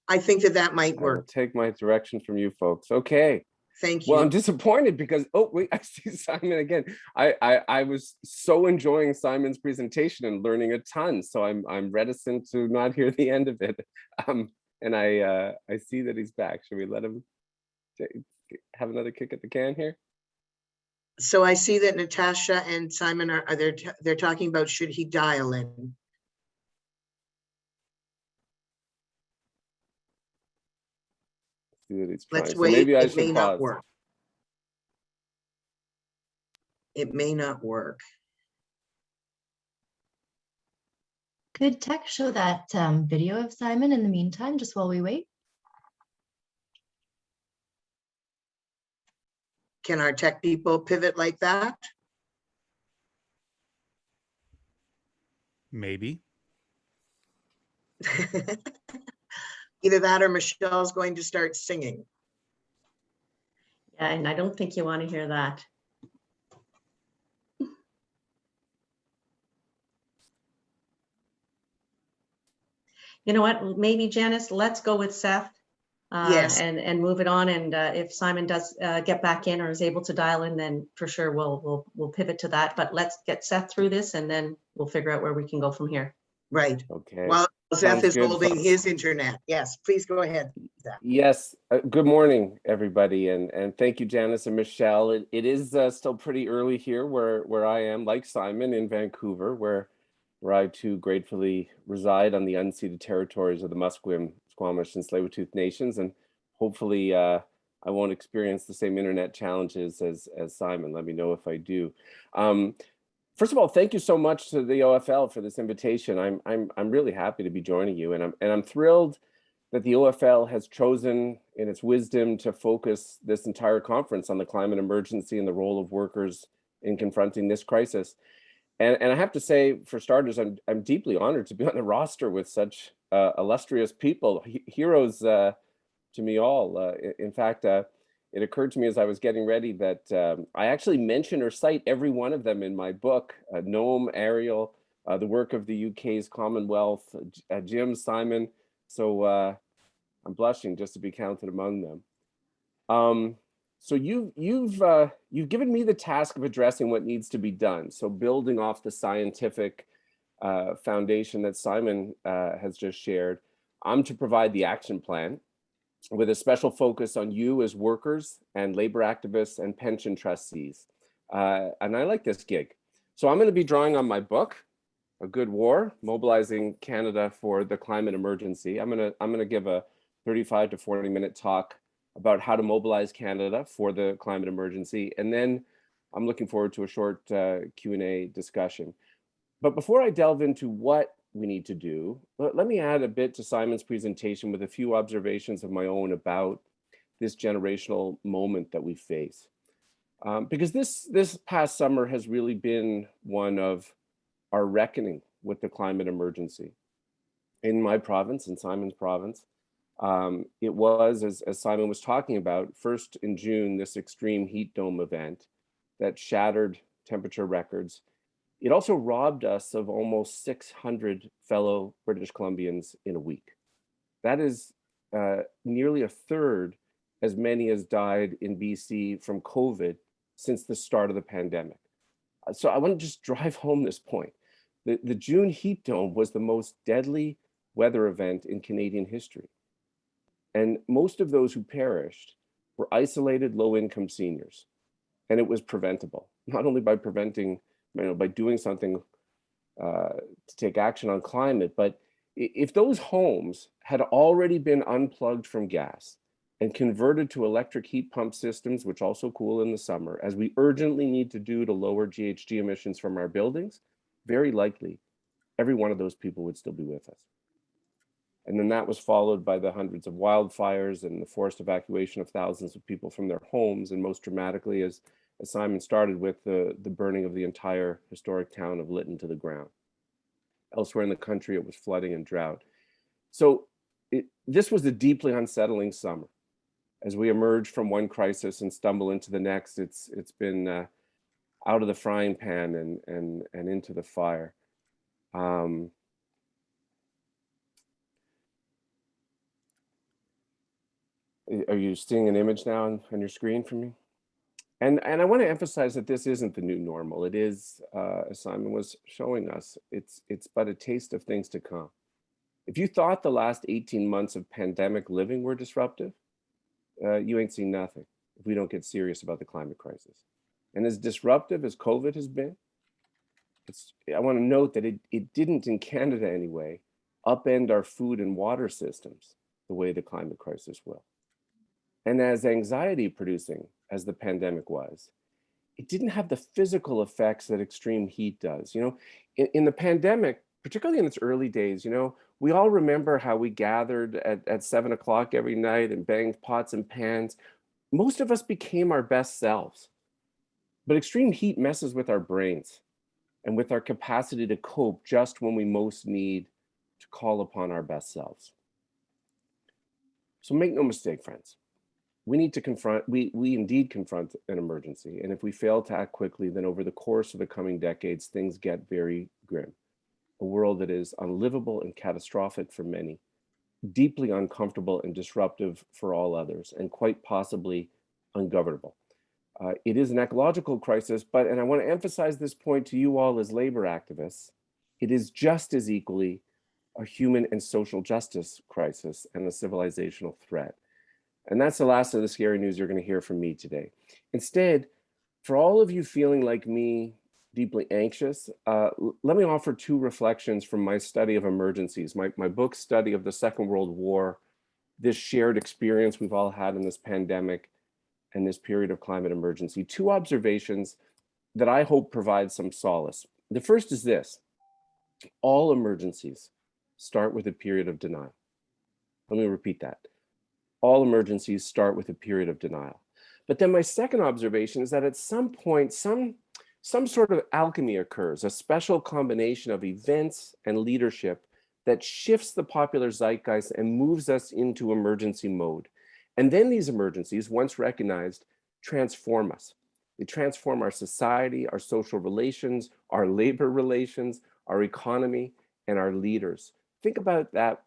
I think that might I will work. take my direction from you folks. Okay. Thank Well, I'm you. disappointed because, oh wait, I see Simon again. I was so enjoying Simon's presentation and learning a ton, so I'm reticent to not hear the end of it. And I see that he's back. Should we let him have another kick at the can here? So I see that Natasha and Simon are they're talking about should he dial in. See that he's trying. Let's So wait. maybe I It may should not pause. work. It may not work. Could tech show that video of Simon in the meantime, just while we wait? Can our tech people pivot like that? Maybe. Either that or Michelle's going to start singing. Yeah, and I don't think you want to hear that. You know what, maybe Janice, let's go with Seth. Yes. And move it on. And if Simon does get back in or is able to dial in, then for sure we'll pivot to that. But let's get Seth through this and then we'll figure out where we can go from here. Right. Okay. While Seth Sounds is good, holding folks. his internet. Yes, please go ahead, Seth. Yes. Good morning, everybody, and thank you, Janice and Michelle. It is still pretty early here where I am, like Simon, in Vancouver, where I too gratefully reside on the unceded territories of the Musqueam, Squamish, and Tsleil-Waututh nations, and hopefully I won't experience the same internet challenges as Simon. Let me know if I do. First of all, thank you so much to the OFL for this invitation. I'm really happy to be joining you, and I'm thrilled that the OFL has chosen in its wisdom to focus this entire conference on the climate emergency and the role of workers in confronting this crisis. And I have to say, for starters, I'm deeply honored to be on the roster with such illustrious people, heroes to me all. In fact, it occurred to me as I was getting ready that I actually mention or cite every one of them in my book, Noam, Ariel, the work of the UK's Commonwealth, Jim, Simon. So I'm blushing just to be counted among them. So you've given me the task of addressing what needs to be done. So building off the scientific foundation that Simon has just shared, I'm to provide the action plan with a special focus on you as workers and labor activists and pension trustees. And I like this gig. So I'm going to be drawing on my book, A Good War, Mobilizing Canada for the Climate Emergency. I'm going to give a 35 to 40-minute talk about how to mobilize Canada for the climate emergency. And then I'm looking forward to a short Q&A discussion. But before I delve into what we need to do, let me add a bit to Simon's presentation with a few observations of my own about this generational moment that we face. Because this past summer has really been one of our reckoning with the climate emergency. In my province, in Simon's province, it was, as Simon was talking about, first in June, this extreme heat dome event that shattered temperature records. It also robbed us of almost 600 fellow British Columbians in a week. That is nearly a third as many as died in BC from COVID since the start of the pandemic. So I want to just drive home this point. The June heat dome was the most deadly weather event in Canadian history. And most of those who perished were isolated low-income seniors. And it was preventable, not only by preventing, by doing something to take action on climate, but if those homes had already been unplugged from gas and converted to electric heat pump systems, which also cool in the summer, as we urgently need to do to lower GHG emissions from our buildings, very likely every one of those people would still be with us. And then that was followed by the hundreds of wildfires and the forced evacuation of thousands of people from their homes. And most dramatically, as Simon started with, the burning of the entire historic town of Lytton to the ground. Elsewhere in the country, it was flooding and drought. So this was a deeply unsettling summer. As we emerge from one crisis and stumble into the next, it's been out of the frying pan and into the fire. Are you seeing an image now on your screen for me? And I want to emphasize that this isn't the new normal. It is, as Simon was showing us, it's but a taste of things to come. If you thought the last 18 months of pandemic living were disruptive, you ain't seen nothing if we don't get serious about the climate crisis. And as disruptive as COVID has been, I want to note that it didn't, in Canada anyway, upend our food and water systems the way the climate crisis will. And as anxiety producing as the pandemic was, it didn't have the physical effects that extreme heat does. You know, in the pandemic, particularly in its early days, you know, we all remember how we gathered at 7 o'clock every night and banged pots and pans. Most of us became our best selves. But extreme heat messes with our brains and with our capacity to cope just when we most need to call upon our best selves. So make no mistake, friends. We need to confront, we indeed confront an emergency. And if we fail to act quickly, then over the course of the coming decades, things get very grim. A world that is unlivable and catastrophic for many, deeply uncomfortable and disruptive for all others, and quite possibly ungovernable. It is an ecological crisis, but, and I want to emphasize this point to you all as labor activists, it is just as equally a human and social justice crisis and a civilizational threat. And that's the last of the scary news you're going to hear from me today. Instead, for all of you feeling like me, deeply anxious, let me offer two reflections from my study of emergencies, my book study of the Second World War, this shared experience we've all had in this pandemic and this period of climate emergency. Two observations that I hope provide some solace. The first is this: all emergencies start with a period of denial. Let me repeat that. All emergencies start with a period of denial. But then my second observation is that at some point, some sort of alchemy occurs, a special combination of events and leadership that shifts the popular zeitgeist and moves us into emergency mode. And then these emergencies, once recognized, transform us. They transform our society, our social relations, our labor relations, our economy, and our leaders. Think about that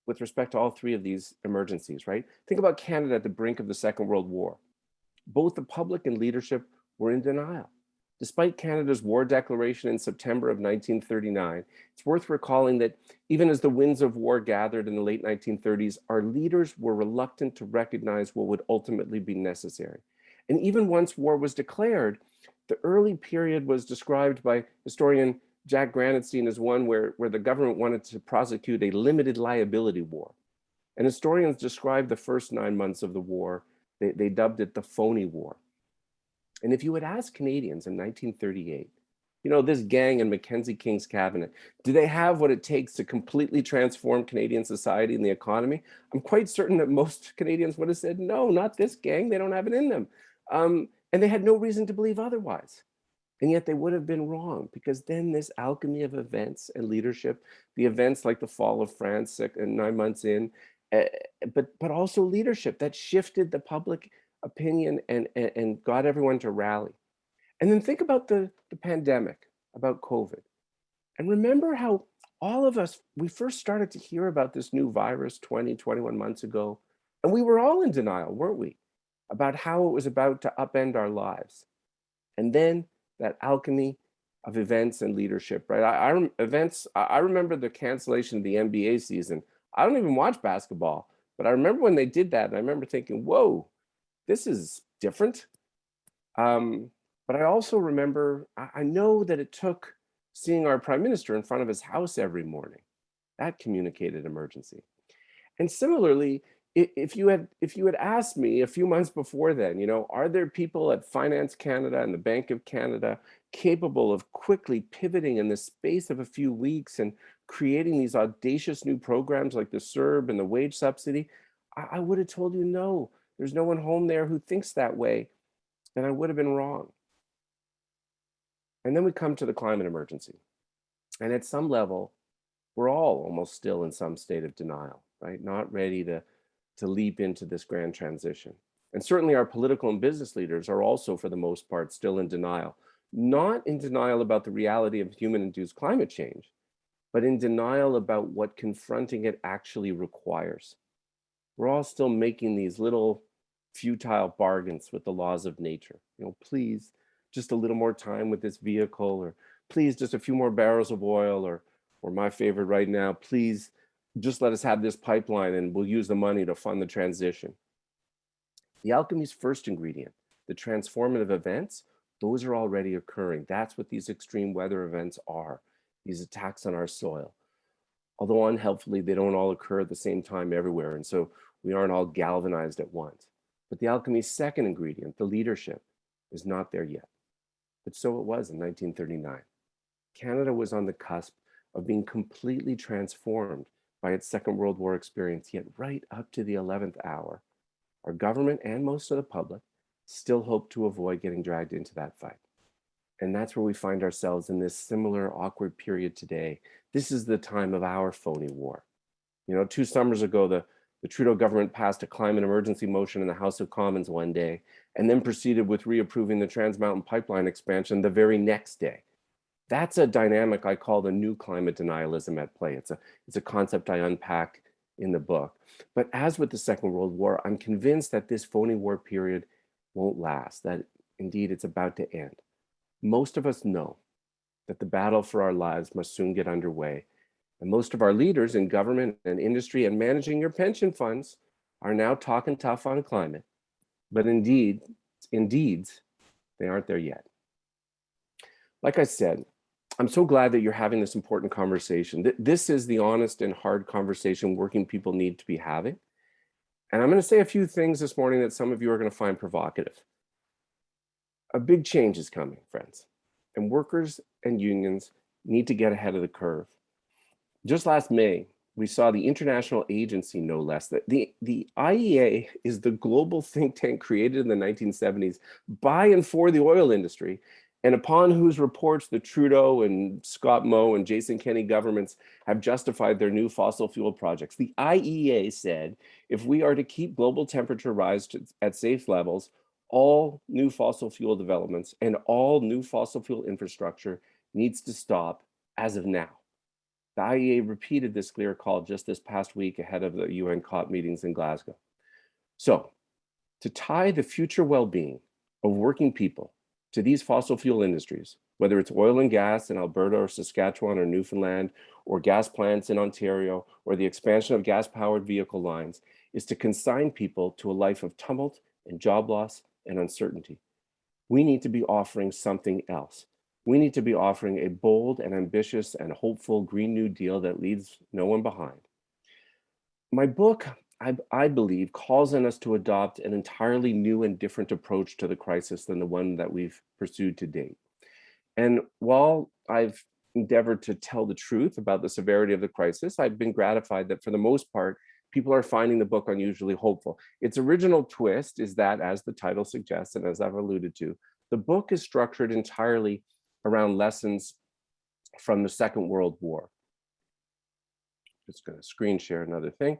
with respect to all three of these emergencies, right? Think about Canada at the brink of the Second World War. Both the public and leadership were in denial. Despite Canada's war declaration in September of 1939, it's worth recalling that even as the winds of war gathered in the late 1930s, our leaders were reluctant to recognize what would ultimately be necessary. And even once war was declared, the early period was described by historian Jack Granatstein as one where the government wanted to prosecute a limited liability war. And historians described the first 9 months of the war, they dubbed it the phony war. And if you would ask Canadians in 1938, you know, this gang in Mackenzie King's cabinet, do they have what it takes to completely transform Canadian society and the economy? I'm quite certain that most Canadians would have said, no, not this gang, they don't have it in them. And they had no reason to believe otherwise. And yet they would have been wrong, because then this alchemy of events and leadership, the events like the fall of France 9 months in, but also leadership that shifted the public opinion and got everyone to rally. And then think about the pandemic, about COVID. And remember how all of us, we first started to hear about this new virus 20, 21 months ago, and we were all in denial, weren't we? About how it was about to upend our lives. And then that alchemy of events and leadership, right? I remember the cancellation of the NBA season. I don't even watch basketball, but I remember when they did that, and I remember thinking, whoa, this is different. But I also remember, I know that it took seeing our prime minister in front of his house every morning. That communicated emergency. And similarly, if you had asked me a few months before then, you know, are there people at Finance Canada and the Bank of Canada capable of quickly pivoting in the space of a few weeks and creating these audacious new programs like the CERB and the wage subsidy? I would have told you no. There's no one home there who thinks that way, and I would have been wrong. And then we come to the climate emergency. And at some level, we're all almost still in some state of denial, right? Not ready to leap into this grand transition. And certainly our political and business leaders are also, for the most part, still in denial. Not in denial about the reality of human-induced climate change, but in denial about what confronting it actually requires. we're all still making these little futile bargains with the laws of nature. Please, just a little more time with this vehicle, or please, just a few more barrels of oil, or my favorite right now, please, just let us have this pipeline and we'll use the money to fund the transition. The alchemy's first ingredient, the transformative events, those are already occurring. That's what these extreme weather events are, these attacks on our soil. Although unhelpfully, they don't all occur at the same time everywhere, and so we aren't all galvanized at once. But the alchemy's second ingredient, the leadership, is not there yet. But so it was in 1939. Canada was on the cusp of being completely transformed by its Second World War experience, yet right up to the 11th hour, our government and most of the public still hoped to avoid getting dragged into that fight. And that's where we find ourselves in this similar awkward period today. This is the time of our phony war. 2 summers ago, the Trudeau government passed a climate emergency motion in the House of Commons one day, and then proceeded with reapproving the Trans Mountain Pipeline expansion the very next day. That's a dynamic I call the new climate denialism at play. It's a concept I unpack in the book. But as with the Second World War, I'm convinced that this phony war period won't last, that indeed it's about to end. Most of us know that the battle for our lives must soon get underway. And most of our leaders in government and industry and managing your pension funds are now talking tough on climate. But indeed, they aren't there yet. Like I said, I'm so glad that you're having this important conversation. This is the honest and hard conversation working people need to be having. And I'm going to say a few things this morning that some of you are going to find provocative. A big change is coming, friends, and workers and unions need to get ahead of the curve. Just last May, we saw the international agency, no less, that the IEA is the global think tank created in the 1970s by and for the oil industry, and upon whose reports the Trudeau and Scott Moe and Jason Kenney governments have justified their new fossil fuel projects. The IEA said, if we are to keep global temperature rise at safe levels, all new fossil fuel developments and all new fossil fuel infrastructure needs to stop as of now. The IEA repeated this clear call just this past week ahead of the UN COP meetings in Glasgow. So, to tie the future well-being of working people to these fossil fuel industries, whether it's oil and gas in Alberta or Saskatchewan or Newfoundland, or gas plants in Ontario, or the expansion of gas-powered vehicle lines, is to consign people to a life of tumult and job loss and uncertainty. We need to be offering something else. We need to be offering a bold and ambitious and hopeful Green New Deal that leaves no one behind. My book, I believe, calls on us to adopt an entirely new and different approach to the crisis than the one that we've pursued to date. And while I've endeavored to tell the truth about the severity of the crisis, I've been gratified that for the most part, people are finding the book unusually hopeful. Its original twist is that, as the title suggests, and as I've alluded to, the book is structured entirely around lessons from the Second World War. Just going to screen share another thing.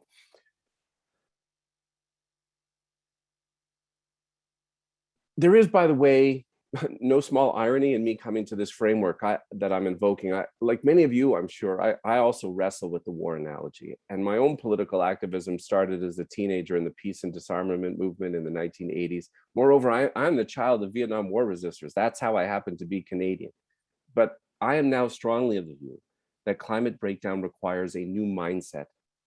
There is, by the way, no small irony in me coming to this framework that I'm invoking. Like many of you, I'm sure, I also wrestle with the war analogy. And my own political activism started as a teenager in the peace and disarmament movement in the 1980s. Moreover, I'm the child of Vietnam War resistors. That's how I happen to be Canadian. But I am now strongly of the view that climate breakdown requires a new mindset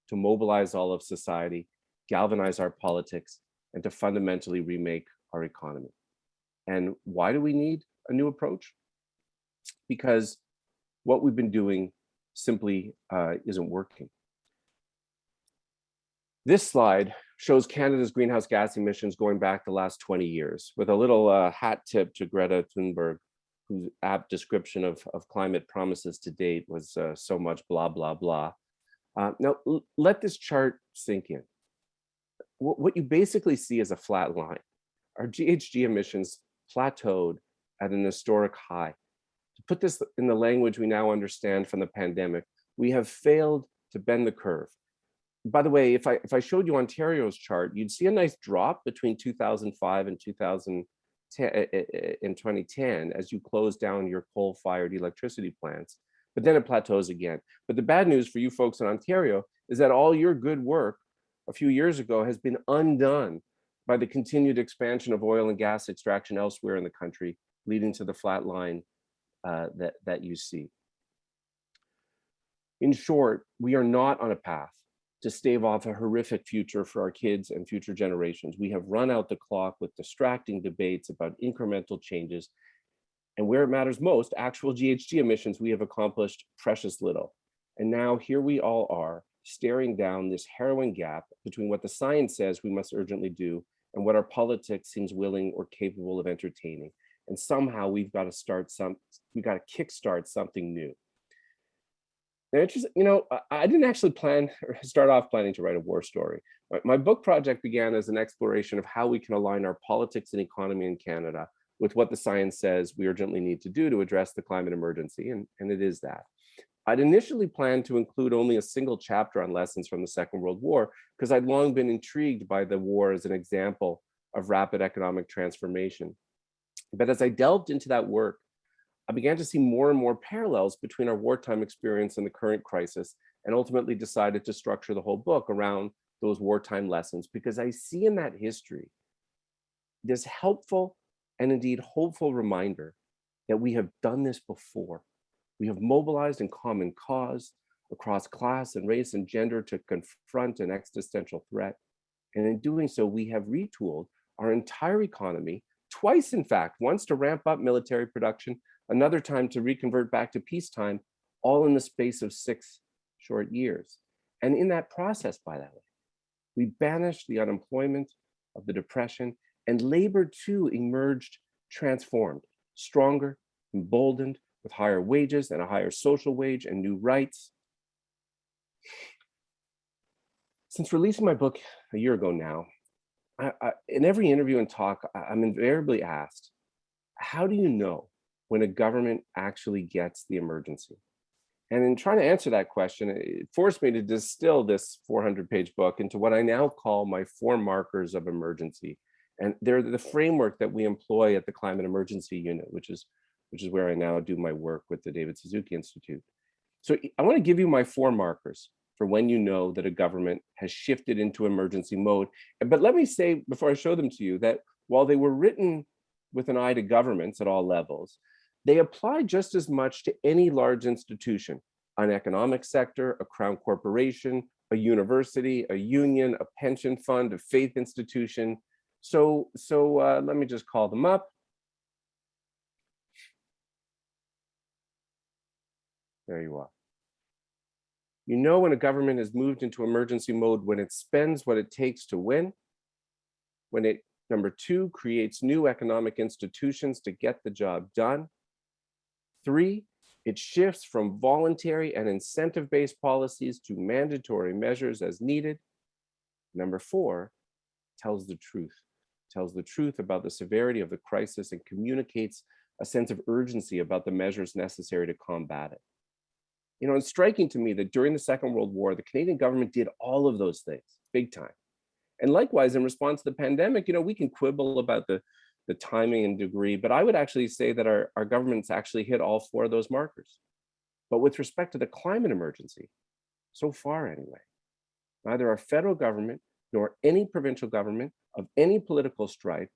to mobilize all of society, galvanize our politics, and to fundamentally remake our economy. And why do we need a new approach? Because what we've been doing simply isn't working. This slide shows Canada's greenhouse gas emissions going back the last 20 years, with a little hat tip to Greta Thunberg, whose apt description of climate promises to date was so much blah, blah, blah. Now, let this chart sink in. What you basically see is a flat line. Our GHG emissions plateaued at an historic high. To put this in the language we now understand from the pandemic, we have failed to bend the curve. By the way, if I showed you Ontario's chart, you'd see a nice drop between 2005 and 2010 as you close down your coal-fired electricity plants, but then it plateaus again. But the bad news for you folks in Ontario is that all your good work a few years ago has been undone by the continued expansion of oil and gas extraction elsewhere in the country, leading to the flat line that you see. In short, we are not on a path to stave off a horrific future for our kids and future generations. We have run out the clock with distracting debates about incremental changes. And where it matters most, actual GHG emissions, we have accomplished precious little. And now here we all are, staring down this harrowing gap between what the science says we must urgently do and what our politics seems willing or capable of entertaining. And somehow we've got to kickstart something new. Now, I didn't actually start off planning to write a war story. My book project began as an exploration of how we can align our politics and economy in Canada with what the science says we urgently need to do to address the climate emergency, and it is that. I'd initially planned to include only a single chapter on lessons from the Second World War, because I'd long been intrigued by the war as an example of rapid economic transformation. But as I delved into that work, I began to see more and more parallels between our wartime experience and the current crisis, and ultimately decided to structure the whole book around those wartime lessons, because I see in that history this helpful and indeed hopeful reminder that we have done this before. We have mobilized in common cause across class and race and gender to confront an existential threat. And in doing so, we have retooled our entire economy twice, in fact, once to ramp up military production, another time to reconvert back to peacetime, all in the space of 6 short years. And in that process, by the way, we banished the unemployment of the Depression, and labor too emerged transformed, stronger, emboldened, with higher wages and a higher social wage and new rights. Since releasing my book a year ago now, in every interview and talk, I'm invariably asked, how do you know when a government actually gets the emergency? And in trying to answer that question, it forced me to distill this 400-page book into what I now call my 4 markers of emergency. And they're the framework that we employ at the Climate Emergency Unit, which is where I now do my work with the David Suzuki Institute. So I want to give you my 4 markers for when you know that a government has shifted into emergency mode. But let me say, before I show them to you, that while they were written with an eye to governments at all levels, they apply just as much to any large institution, an economic sector, a crown corporation, a university, a union, a pension fund, a faith institution. So let me just call them up. There you are. You know when a government has moved into emergency mode when it spends what it takes to win, when it, number 2, creates new economic institutions to get the job done. 3, it shifts from voluntary and incentive-based policies to mandatory measures as needed. Number 4, tells the truth about the severity of the crisis and communicates a sense of urgency about the measures necessary to combat it. You know, it's striking to me that during the Second World War, the Canadian government did all of those things, big time. And likewise, in response to the pandemic, we can quibble about the timing and degree, but I would actually say that our government's actually hit all 4 of those markers. But with respect to the climate emergency, so far anyway, neither our federal government nor any provincial government of any political stripe,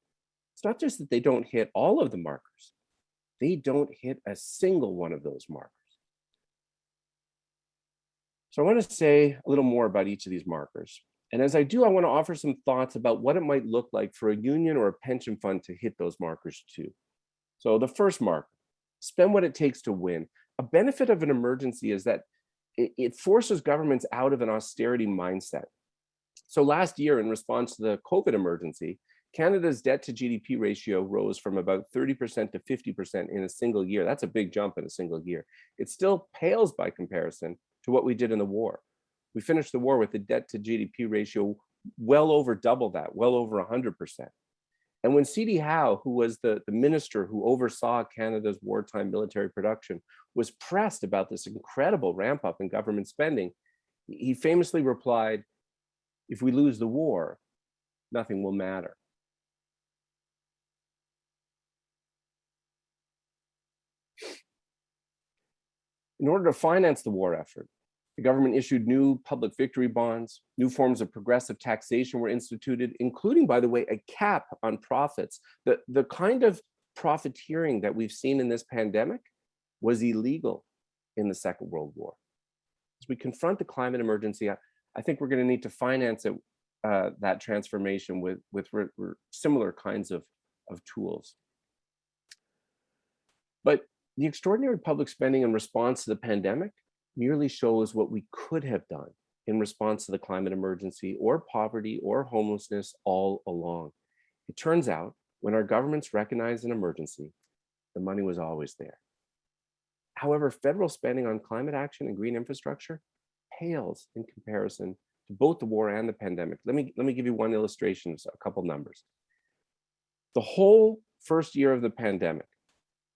it's not just that they don't hit all of the markers, they don't hit a single one of those markers. So I want to say a little more about each of these markers. And as I do, I want to offer some thoughts about what it might look like for a union or a pension fund to hit those markers too. So the first marker, spend what it takes to win. A benefit of an emergency is that it forces governments out of an austerity mindset. So last year, in response to the COVID emergency, Canada's debt to GDP ratio rose from about 30% to 50% in a single year. That's a big jump in a single year. It still pales by comparison to what we did in the war. We finished the war with a debt to GDP ratio well over double that, well over 100%. And when C.D. Howe, who was the minister who oversaw Canada's wartime military production, was pressed about this incredible ramp up in government spending, he famously replied, "If we lose the war, nothing will matter." In order to finance the war effort, The government issued new public victory bonds, new forms of progressive taxation were instituted, including, by the way, a cap on profits. The kind of profiteering that we've seen in this pandemic was illegal in the Second World War. As we confront the climate emergency, I think we're going to need to finance it, that transformation with similar kinds of tools. But the extraordinary public spending in response to the pandemic merely shows what we could have done in response to the climate emergency or poverty or homelessness all along. It turns out when our governments recognized an emergency, the money was always there. However, federal spending on climate action and green infrastructure pales in comparison to both the war and the pandemic. Let me give you one illustration, a couple numbers. The whole first year of the pandemic,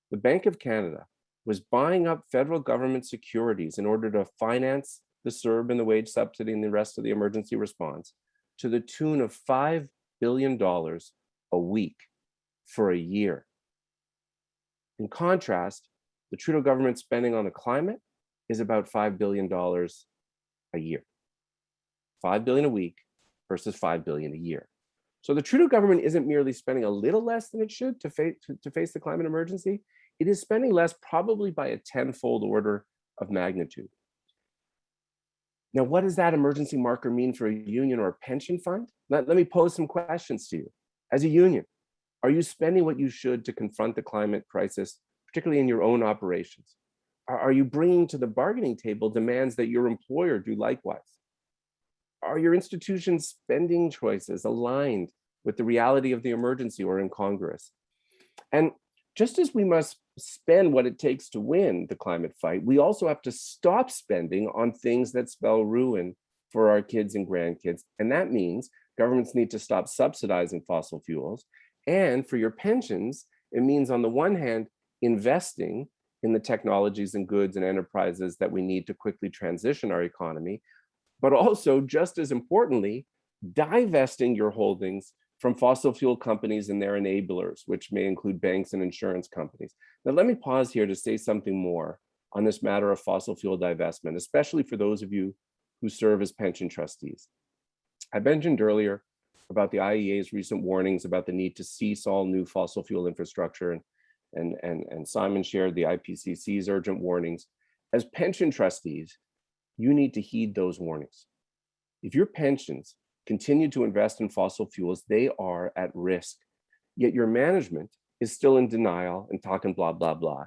the Bank of Canada was buying up federal government securities in order to finance the CERB and the wage subsidy and the rest of the emergency response to the tune of $5 billion a week for a year. In contrast, the Trudeau government spending on the climate is about $5 billion a year. $5 billion a week versus $5 billion a year. So the Trudeau government isn't merely spending a little less than it should to face the climate emergency. It is spending less, probably by a tenfold order of magnitude. Now, what does that emergency marker mean for a union or a pension fund? Let me pose some questions to you. As a union, are you spending what you should to confront the climate crisis, particularly in your own operations? Are you bringing to the bargaining table demands that your employer do likewise? Are your institution's spending choices aligned with the reality of the emergency or incongruous? And just as we must spend what it takes to win the climate fight, we also have to stop spending on things that spell ruin for our kids and grandkids. And that means governments need to stop subsidizing fossil fuels. And for your pensions, it means on the one hand, investing in the technologies and goods and enterprises that we need to quickly transition our economy, but also, just as importantly, divesting your holdings from fossil fuel companies and their enablers, which may include banks and insurance companies. Now, let me pause here to say something more on this matter of fossil fuel divestment, especially for those of you who serve as pension trustees. I mentioned earlier about the IEA's recent warnings about the need to cease all new fossil fuel infrastructure, and Simon shared the IPCC's urgent warnings. As pension trustees, you need to heed those warnings. If your pensions continue to invest in fossil fuels, they are at risk. Yet your management is still in denial and talking blah, blah, blah.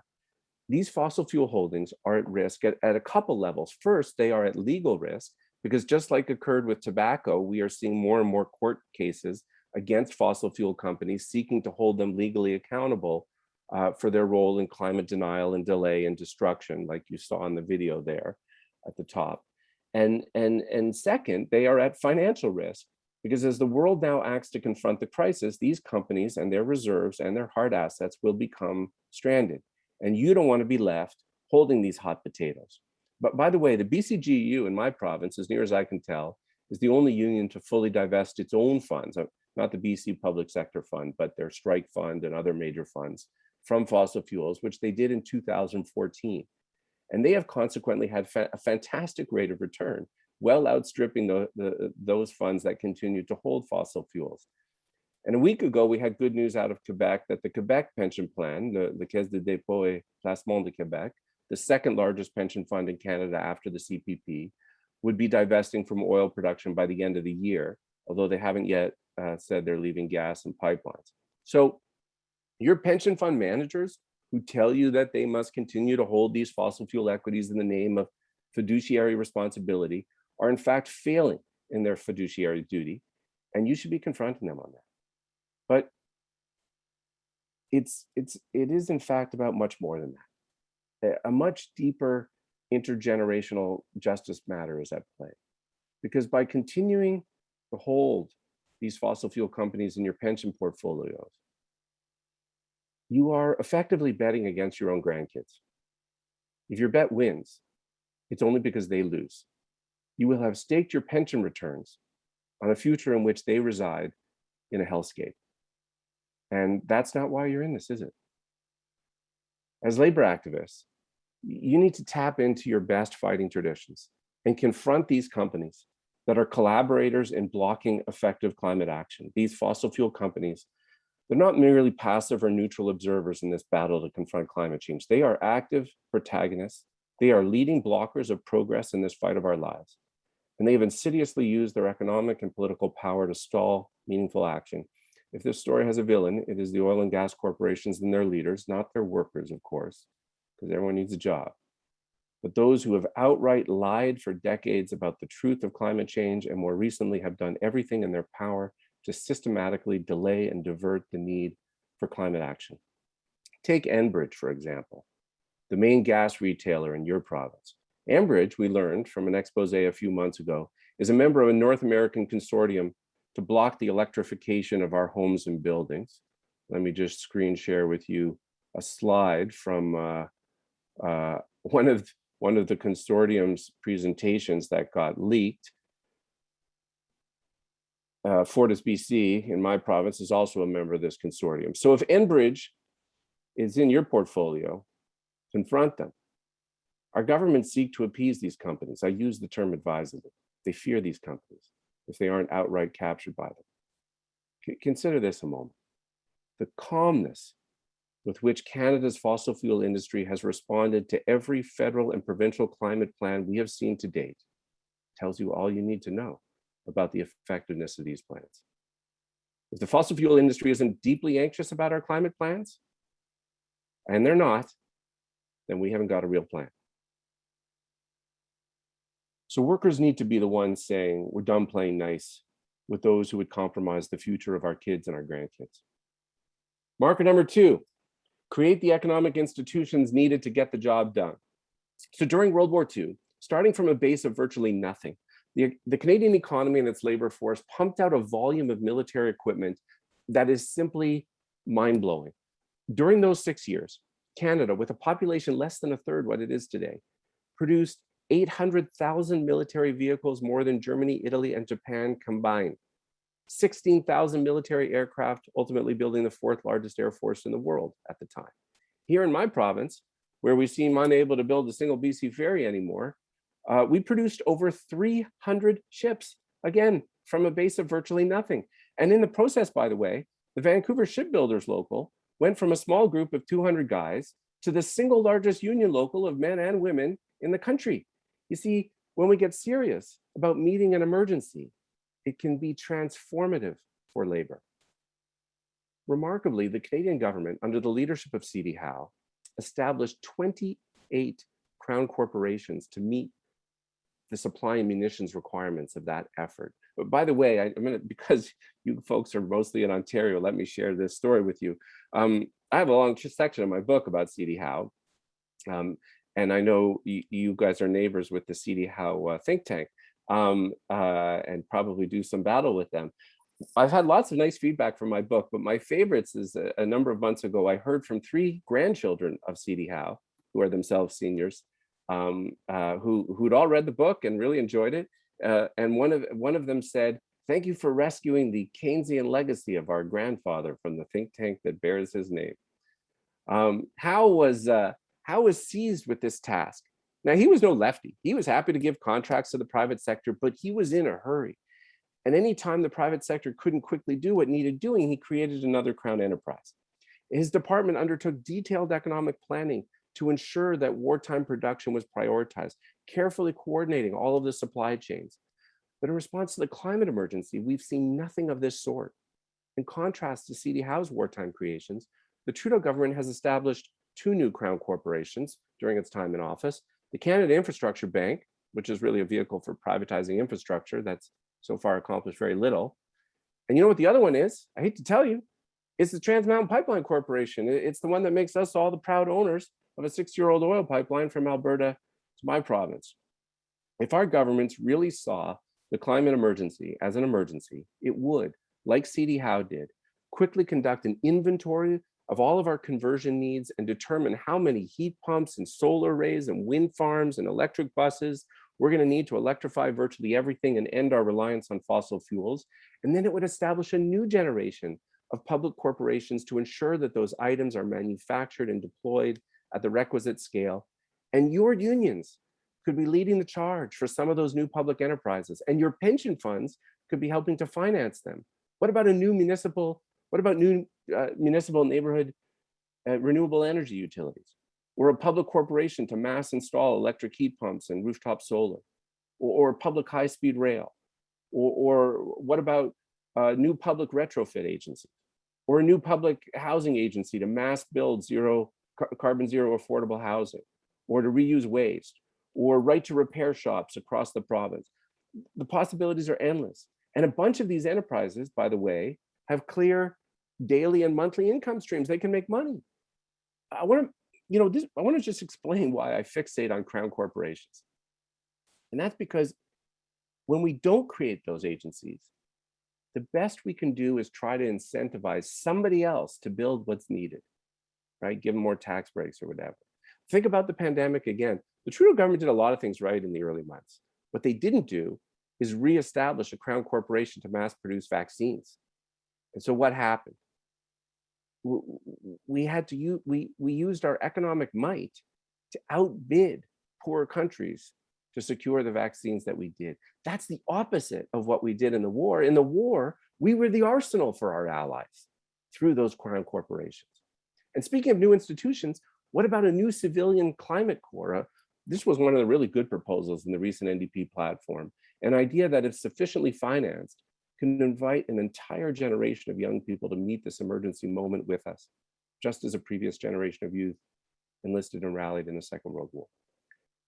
These fossil fuel holdings are at risk at a couple levels. First, they are at legal risk because just like occurred with tobacco, we are seeing more and more court cases against fossil fuel companies seeking to hold them legally accountable for their role in climate denial and delay and destruction, like you saw in the video there at the top. And second, they are at financial risk because as the world now acts to confront the crisis, these companies and their reserves and their hard assets will become stranded. And you don't want to be left holding these hot potatoes. But by the way, the BCGEU in my province, as near as I can tell, is the only union to fully divest its own funds, not the BC Public Sector Fund, but their strike fund and other major funds from fossil fuels, which they did in 2014. And they have consequently had a fantastic rate of return, well outstripping those funds that continue to hold fossil fuels. And a week ago, we had good news out of Quebec that the Quebec pension plan, the Caisse de dépôt et placement de Québec, the second largest pension fund in Canada after the CPP, would be divesting from oil production by the end of the year, although they haven't yet said they're leaving gas and pipelines. So your pension fund managers who tell you that they must continue to hold these fossil fuel equities in the name of fiduciary responsibility are in fact failing in their fiduciary duty, and you should be confronting them on that. But it is in fact about much more than that. A much deeper intergenerational justice matter is at play, because by continuing to hold these fossil fuel companies in your pension portfolios, you are effectively betting against your own grandkids. If your bet wins, it's only because they lose. You will have staked your pension returns on a future in which they reside in a hellscape. And that's not why you're in this, is it? As labor activists, you need to tap into your best fighting traditions and confront these companies that are collaborators in blocking effective climate action. These fossil fuel companies, they're not merely passive or neutral observers in this battle to confront climate change. They are active protagonists. They are leading blockers of progress in this fight of our lives. And they have insidiously used their economic and political power to stall meaningful action. If this story has a villain, it is the oil and gas corporations and their leaders, not their workers, of course, because everyone needs a job. But those who have outright lied for decades about the truth of climate change and more recently have done everything in their power to systematically delay and divert the need for climate action. Take Enbridge, for example, the main gas retailer in your province. Enbridge, we learned from an expose a few months ago, is a member of a North American consortium to block the electrification of our homes and buildings. Let me just screen share with you a slide from one of the consortium's presentations that got leaked. Fortis BC in my province is also a member of this consortium. So if Enbridge is in your portfolio, confront them. Our governments seek to appease these companies. I use the term advisedly. They fear these companies if they aren't outright captured by them. Consider this a moment. The calmness with which Canada's fossil fuel industry has responded to every federal and provincial climate plan we have seen to date tells you all you need to know about the effectiveness of these plans. If the fossil fuel industry isn't deeply anxious about our climate plans, and they're not, then we haven't got a real plan. So workers need to be the ones saying, we're done playing nice with those who would compromise the future of our kids and our grandkids. Marker number 2, create the economic institutions needed to get the job done. So during World War II, starting from a base of virtually nothing, the Canadian economy and its labor force pumped out a volume of military equipment that is simply mind-blowing. During those 6 years, Canada, with a population less than a third what it is today, produced 800,000 military vehicles more than Germany, Italy, and Japan combined. 16,000 military aircraft, ultimately building the 4th largest air force in the world at the time. Here in my province, where we seem unable to build a single BC ferry anymore, we produced over 300 ships, again, from a base of virtually nothing. And in the process, by the way, the Vancouver Shipbuilders Local went from a small group of 200 guys to the single largest union local of men and women in the country. You see, when we get serious about meeting an emergency, it can be transformative for labor. Remarkably, the Canadian government, under the leadership of C.D. Howe, established 28 crown corporations to meet the supply and munitions requirements of that effort. But by the way, because you folks are mostly in Ontario, let me share this story with you. I have a long section in my book about C.D. Howe. And I know you guys are neighbors with the C.D. Howe think tank and probably do some battle with them. I've had lots of nice feedback from my book, but my favorites is a number of months ago, I heard from 3 grandchildren of C.D. Howe, who are themselves seniors, who'd all read the book and really enjoyed it. And one of them said, "Thank you for rescuing the Keynesian legacy of our grandfather from the think tank that bears his name." Howe was seized with this task. Now, he was no lefty. He was happy to give contracts to the private sector, but he was in a hurry. And anytime the private sector couldn't quickly do what needed doing, he created another crown enterprise. His department undertook detailed economic planning to ensure that wartime production was prioritized, carefully coordinating all of the supply chains. But in response to the climate emergency, we've seen nothing of this sort. In contrast to C.D. Howe's wartime creations, the Trudeau government has established 2 new crown corporations during its time in office: the Canada Infrastructure Bank, which is really a vehicle for privatizing infrastructure that's so far accomplished very little. And you know what the other one is? I hate to tell you, it's the Trans Mountain Pipeline Corporation. It's the one that makes us all the proud owners of a 60-year-old oil pipeline from Alberta to my province. If our governments really saw the climate emergency as an emergency, it would, like C.D. Howe did, quickly conduct an inventory of all of our conversion needs and determine how many heat pumps and solar arrays and wind farms and electric buses we're going to need to electrify virtually everything and end our reliance on fossil fuels. And then it would establish a new generation of public corporations to ensure that those items are manufactured and deployed at the requisite scale. And your unions could be leading the charge for some of those new public enterprises, and your pension funds could be helping to finance them. What about municipal neighborhood renewable energy utilities, or a public corporation to mass install electric heat pumps and rooftop solar, or public high-speed rail, or what about new public retrofit agency, or a new public housing agency to mass build carbon zero affordable housing, or to reuse waste, or right to repair shops across the province. The possibilities are endless. And a bunch of these enterprises, by the way, have clear daily and monthly income streams. They can make money. I want to just explain why I fixate on crown corporations. And that's because when we don't create those agencies, the best we can do is try to incentivize somebody else to build what's needed, right? Give them more tax breaks or whatever. Think about the pandemic again. The Trudeau government did a lot of things right in the early months. What they didn't do is reestablish a crown corporation to mass produce vaccines. And so what happened? We used our economic might to outbid poorer countries to secure the vaccines that we did. That's the opposite of what we did in the war. In the war, we were the arsenal for our allies through those crown corporations. And speaking of new institutions, what about a new civilian climate corps? This was one of the really good proposals in the recent NDP platform, an idea that if sufficiently financed, can invite an entire generation of young people to meet this emergency moment with us, just as a previous generation of youth enlisted and rallied in the Second World War.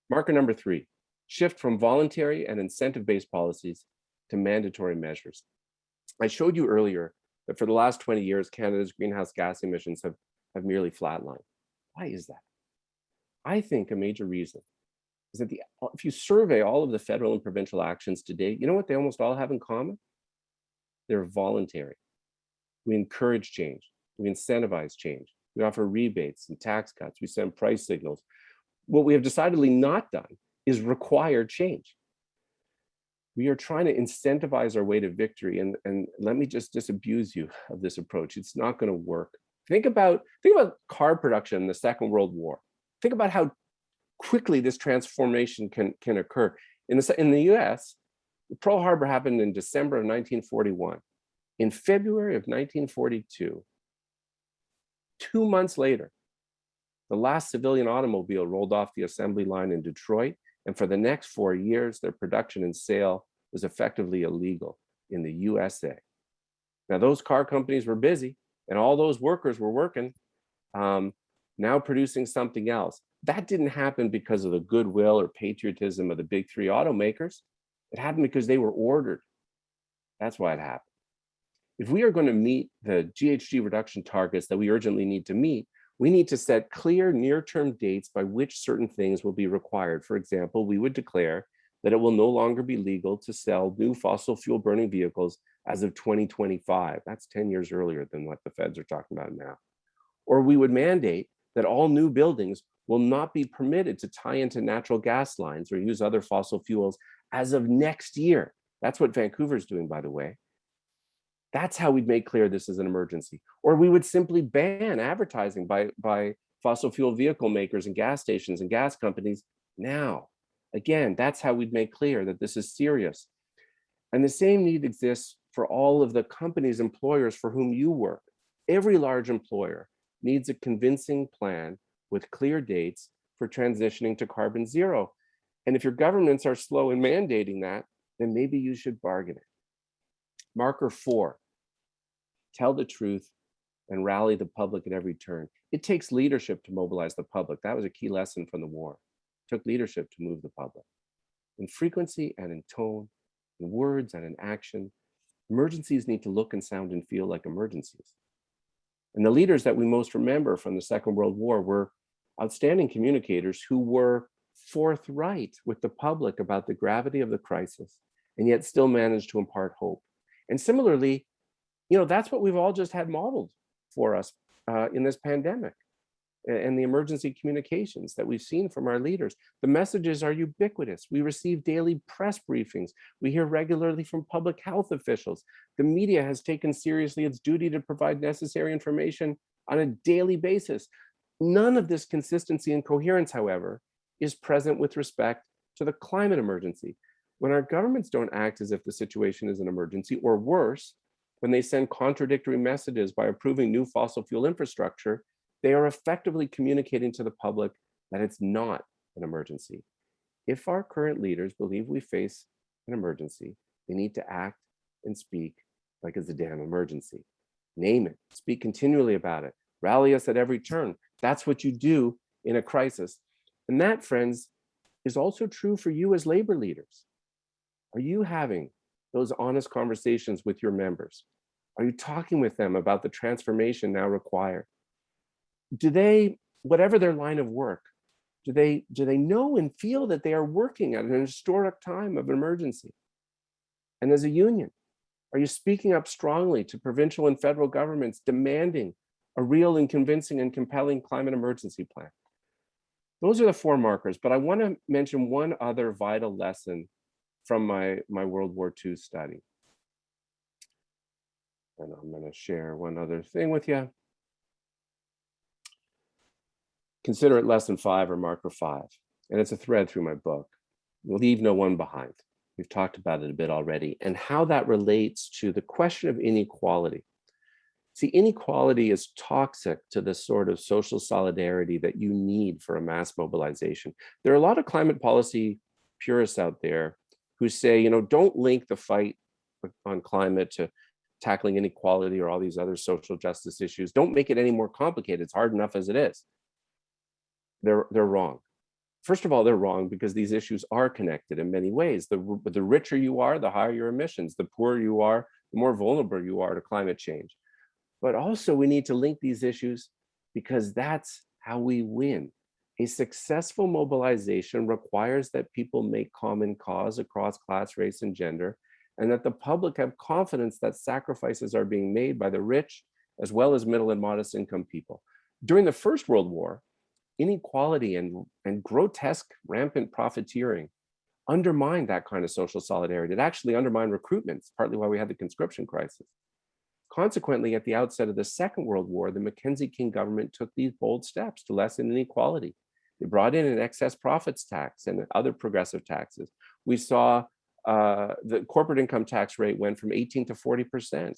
Marker number 3, shift from voluntary and incentive-based policies to mandatory measures. I showed you earlier that for the last 20 years, Canada's greenhouse gas emissions have merely flatlined. Why is that? I think a major reason is that if you survey all of the federal and provincial actions to date, you know what they almost all have in common? They're voluntary. We encourage change. We incentivize change. We offer rebates and tax cuts. We send price signals. What we have decidedly not done is require change. We are trying to incentivize our way to victory. And let me just disabuse you of this approach. It's not going to work. Think about car production in the Second World War. Think about how quickly this transformation can occur. In the US, Pearl Harbor happened in December of 1941. In February of 1942, 2 months later, the last civilian automobile rolled off the assembly line in Detroit, and for the next 4 years, their production and sale was effectively illegal in the USA. Now, those car companies were busy, and all those workers were working, now producing something else. That didn't happen because of the goodwill or patriotism of the big 3 automakers. It happened because they were ordered. That's why it happened. If we are going to meet the GHG reduction targets that we urgently need to meet, we need to set clear near-term dates by which certain things will be required. For example, we would declare that it will no longer be legal to sell new fossil fuel burning vehicles as of 2025. That's 10 years earlier than what the feds are talking about now. Or we would mandate that all new buildings will not be permitted to tie into natural gas lines or use other fossil fuels as of next year. That's what Vancouver's doing, by the way. That's how we'd make clear this is an emergency. Or we would simply ban advertising by fossil fuel vehicle makers and gas stations and gas companies now. Again, that's how we'd make clear that this is serious. And the same need exists for all of the companies, employers for whom you work. Every large employer needs a convincing plan with clear dates for transitioning to carbon zero. And if your governments are slow in mandating that, then maybe you should bargain it. Marker 4, tell the truth and rally the public at every turn. It takes leadership to mobilize the public. That was a key lesson from the war. It took leadership to move the public. In frequency and in tone, in words and in action, emergencies need to look and sound and feel like emergencies. And the leaders that we most remember from the Second World War were outstanding communicators who were forthright with the public about the gravity of the crisis, and yet still managed to impart hope. And similarly, that's what we've all just had modeled for us in this pandemic and the emergency communications that we've seen from our leaders. The messages are ubiquitous. We receive daily press briefings. We hear regularly from public health officials. The media has taken seriously its duty to provide necessary information on a daily basis. None of this consistency and coherence, however, is present with respect to the climate emergency. When our governments don't act as if the situation is an emergency, or worse, when they send contradictory messages by approving new fossil fuel infrastructure, they are effectively communicating to the public that it's not an emergency. If our current leaders believe we face an emergency, they need to act and speak like it's a damn emergency. Name it, speak continually about it, rally us at every turn. That's what you do in a crisis. And that, friends, is also true for you as labor leaders. Are you having those honest conversations with your members? Are you talking with them about the transformation now required? Do they, whatever their line of work, do they know and feel that they are working at an historic time of emergency? And as a union, are you speaking up strongly to provincial and federal governments demanding a real and convincing and compelling climate emergency plan? Those are the 4 markers, but I want to mention one other vital lesson from my World War II study. And I'm going to share one other thing with you. Consider it lesson 5 or marker 5, and it's a thread through my book. Leave no one behind. We've talked about it a bit already, and how that relates to the question of inequality. See, inequality is toxic to the sort of social solidarity that you need for a mass mobilization. There are a lot of climate policy purists out there who say, you know, don't link the fight on climate to tackling inequality or all these other social justice issues. Don't make it any more complicated. It's hard enough as it is. They're wrong. First of all, they're wrong because these issues are connected in many ways. The richer you are, the higher your emissions. The poorer you are, the more vulnerable you are to climate change. But also we need to link these issues because that's how we win. A successful mobilization requires that people make common cause across class, race, and gender, and that the public have confidence that sacrifices are being made by the rich as well as middle and modest income people. During the First World War, inequality and grotesque rampant profiteering undermined that kind of social solidarity. It actually undermined recruitment. It's partly why we had the conscription crisis. Consequently, at the outset of the Second World War, the Mackenzie-King government took these bold steps to lessen inequality. They brought in an excess profits tax and other progressive taxes. We saw the corporate income tax rate went from 18 to 40%.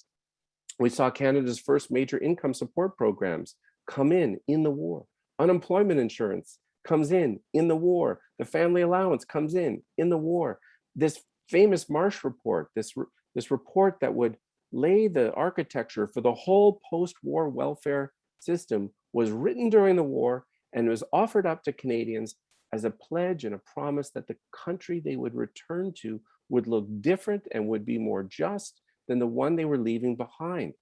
We saw Canada's first major income support programs come in the war. Unemployment insurance comes in the war. The family allowance comes in the war. This famous Marsh report, this report that would lay the architecture for the whole post-war welfare system, was written during the war and was offered up to Canadians as a pledge and a promise that the country they would return to would look different and would be more just than the one they were leaving behind.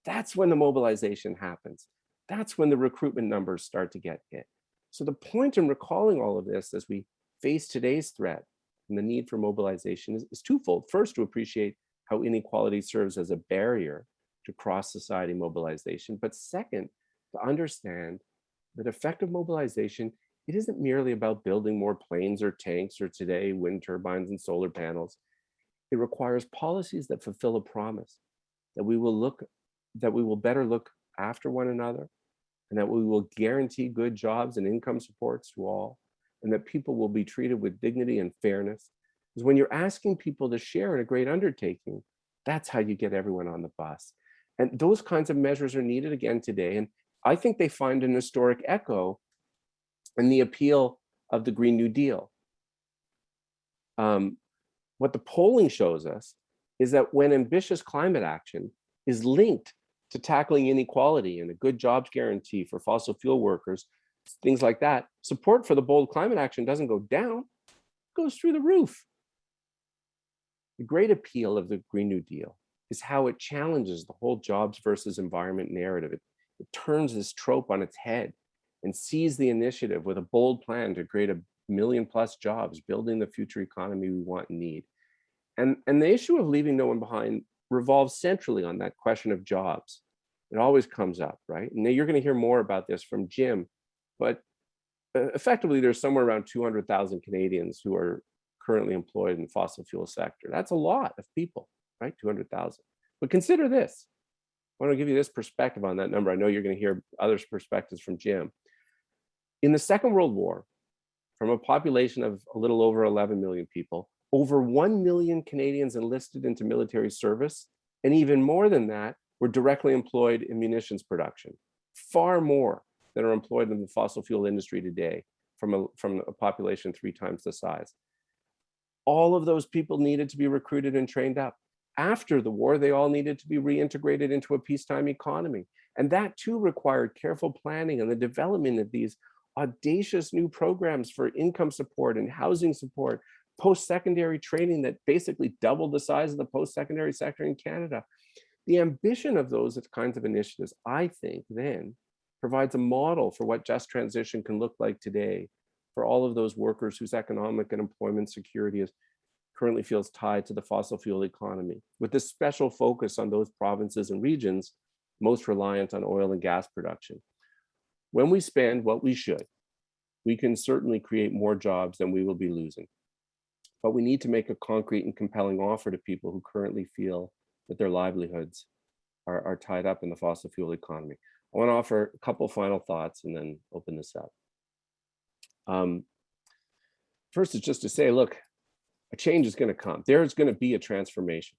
That's when the mobilization happens. That's when the recruitment numbers start to get hit. So the point in recalling all of this as we face today's threat and the need for mobilization is twofold. First, to appreciate how inequality serves as a barrier to cross-society mobilization. But second, to understand that effective mobilization, it isn't merely about building more planes or tanks or today wind turbines and solar panels. It requires policies that fulfill a promise, that we will better look after one another, and that we will guarantee good jobs and income supports to all, and that people will be treated with dignity and fairness. Because when you're asking people to share in a great undertaking, that's how you get everyone on the bus. And those kinds of measures are needed again today. And I think they find an historic echo in the appeal of the Green New Deal. What the polling shows us is that when ambitious climate action is linked to tackling inequality and a good jobs guarantee for fossil fuel workers, things like that, support for the bold climate action doesn't go down, it goes through the roof. The great appeal of the Green New Deal is how it challenges the whole jobs versus environment narrative. It turns this trope on its head and sees the initiative with a bold plan to create 1 million+ jobs, building the future economy we want and need. And the issue of leaving no one behind revolves centrally on that question of jobs. It always comes up, right? And you're going to hear more about this from Jim, but effectively there's somewhere around 200,000 Canadians who are currently employed in the fossil fuel sector. That's a lot of people, right? 200,000. But consider this. I want to give you this perspective on that number. I know you're going to hear other perspectives from Jim. In the Second World War, from a population of a little over 11 million people, over 1 million Canadians enlisted into military service, and even more than that were directly employed in munitions production, far more than are employed in the fossil fuel industry today from a population 3 times the size. All of those people needed to be recruited and trained up. After the war, they all needed to be reintegrated into a peacetime economy. And that too required careful planning and the development of these audacious new programs for income support and housing support, post-secondary training that basically doubled the size of the post-secondary sector in Canada. The ambition of those kinds of initiatives, I think, then provides a model for what just transition can look like today for all of those workers whose economic and employment security currently feels tied to the fossil fuel economy, with this special focus on those provinces and regions most reliant on oil and gas production. When we spend what we should, we can certainly create more jobs than we will be losing. But we need to make a concrete and compelling offer to people who currently feel that their livelihoods are tied up in the fossil fuel economy. I want to offer a couple final thoughts and then open this up. First is just to say, look, a change is going to come. There's going to be a transformation,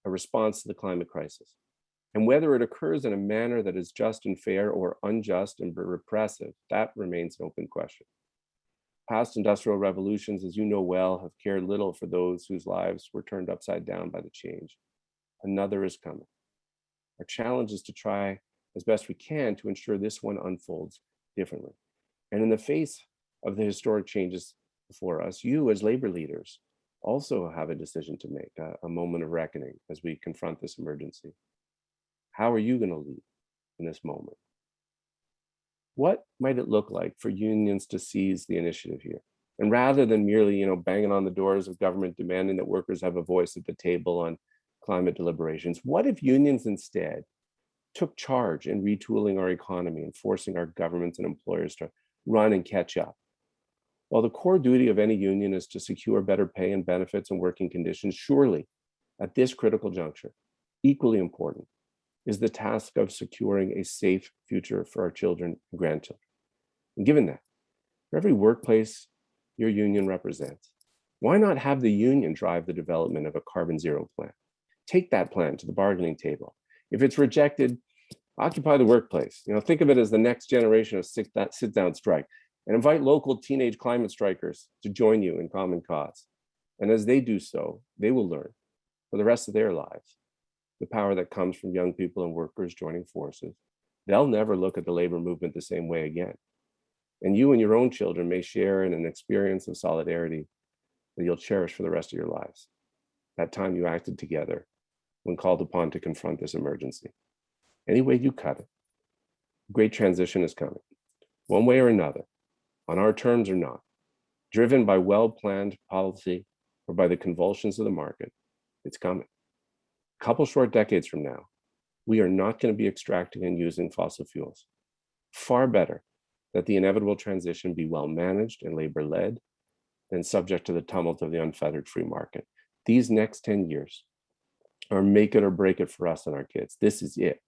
a response to the climate crisis. And whether it occurs in a manner that is just and fair or unjust and repressive, that remains an open question. Past industrial revolutions, as you know well, have cared little for those whose lives were turned upside down by the change. Another is coming. Our challenge is to try as best we can to ensure this one unfolds differently. And in the face of the historic changes before us, you as labor leaders also have a decision to make, a moment of reckoning as we confront this emergency. How are you going to lead in this moment? What might it look like for unions to seize the initiative here? And rather than merely, banging on the doors of government demanding that workers have a voice at the table on climate deliberations, what if unions instead took charge in retooling our economy and forcing our governments and employers to run and catch up? While the core duty of any union is to secure better pay and benefits and working conditions, surely at this critical juncture, equally important is the task of securing a safe future for our children and grandchildren. And given that, for every workplace your union represents, why not have the union drive the development of a carbon zero plan? Take that plan to the bargaining table. If it's rejected, occupy the workplace. Think of it as the next generation of sit-down strike, and invite local teenage climate strikers to join you in common cause. And as they do so, they will learn for the rest of their lives the power that comes from young people and workers joining forces. They'll never look at the labor movement the same way again. And you and your own children may share in an experience of solidarity that you'll cherish for the rest of your lives. That time you acted together when called upon to confront this emergency. Any way you cut it, great transition is coming, one way or another, on our terms or not, driven by well-planned policy or by the convulsions of the market. It's coming. A couple short decades from now, we are not going to be extracting and using fossil fuels. Far better that the inevitable transition be well managed and labor-led than subject to the tumult of the unfettered free market. These next 10 years are make it or break it for us and our kids. This is it.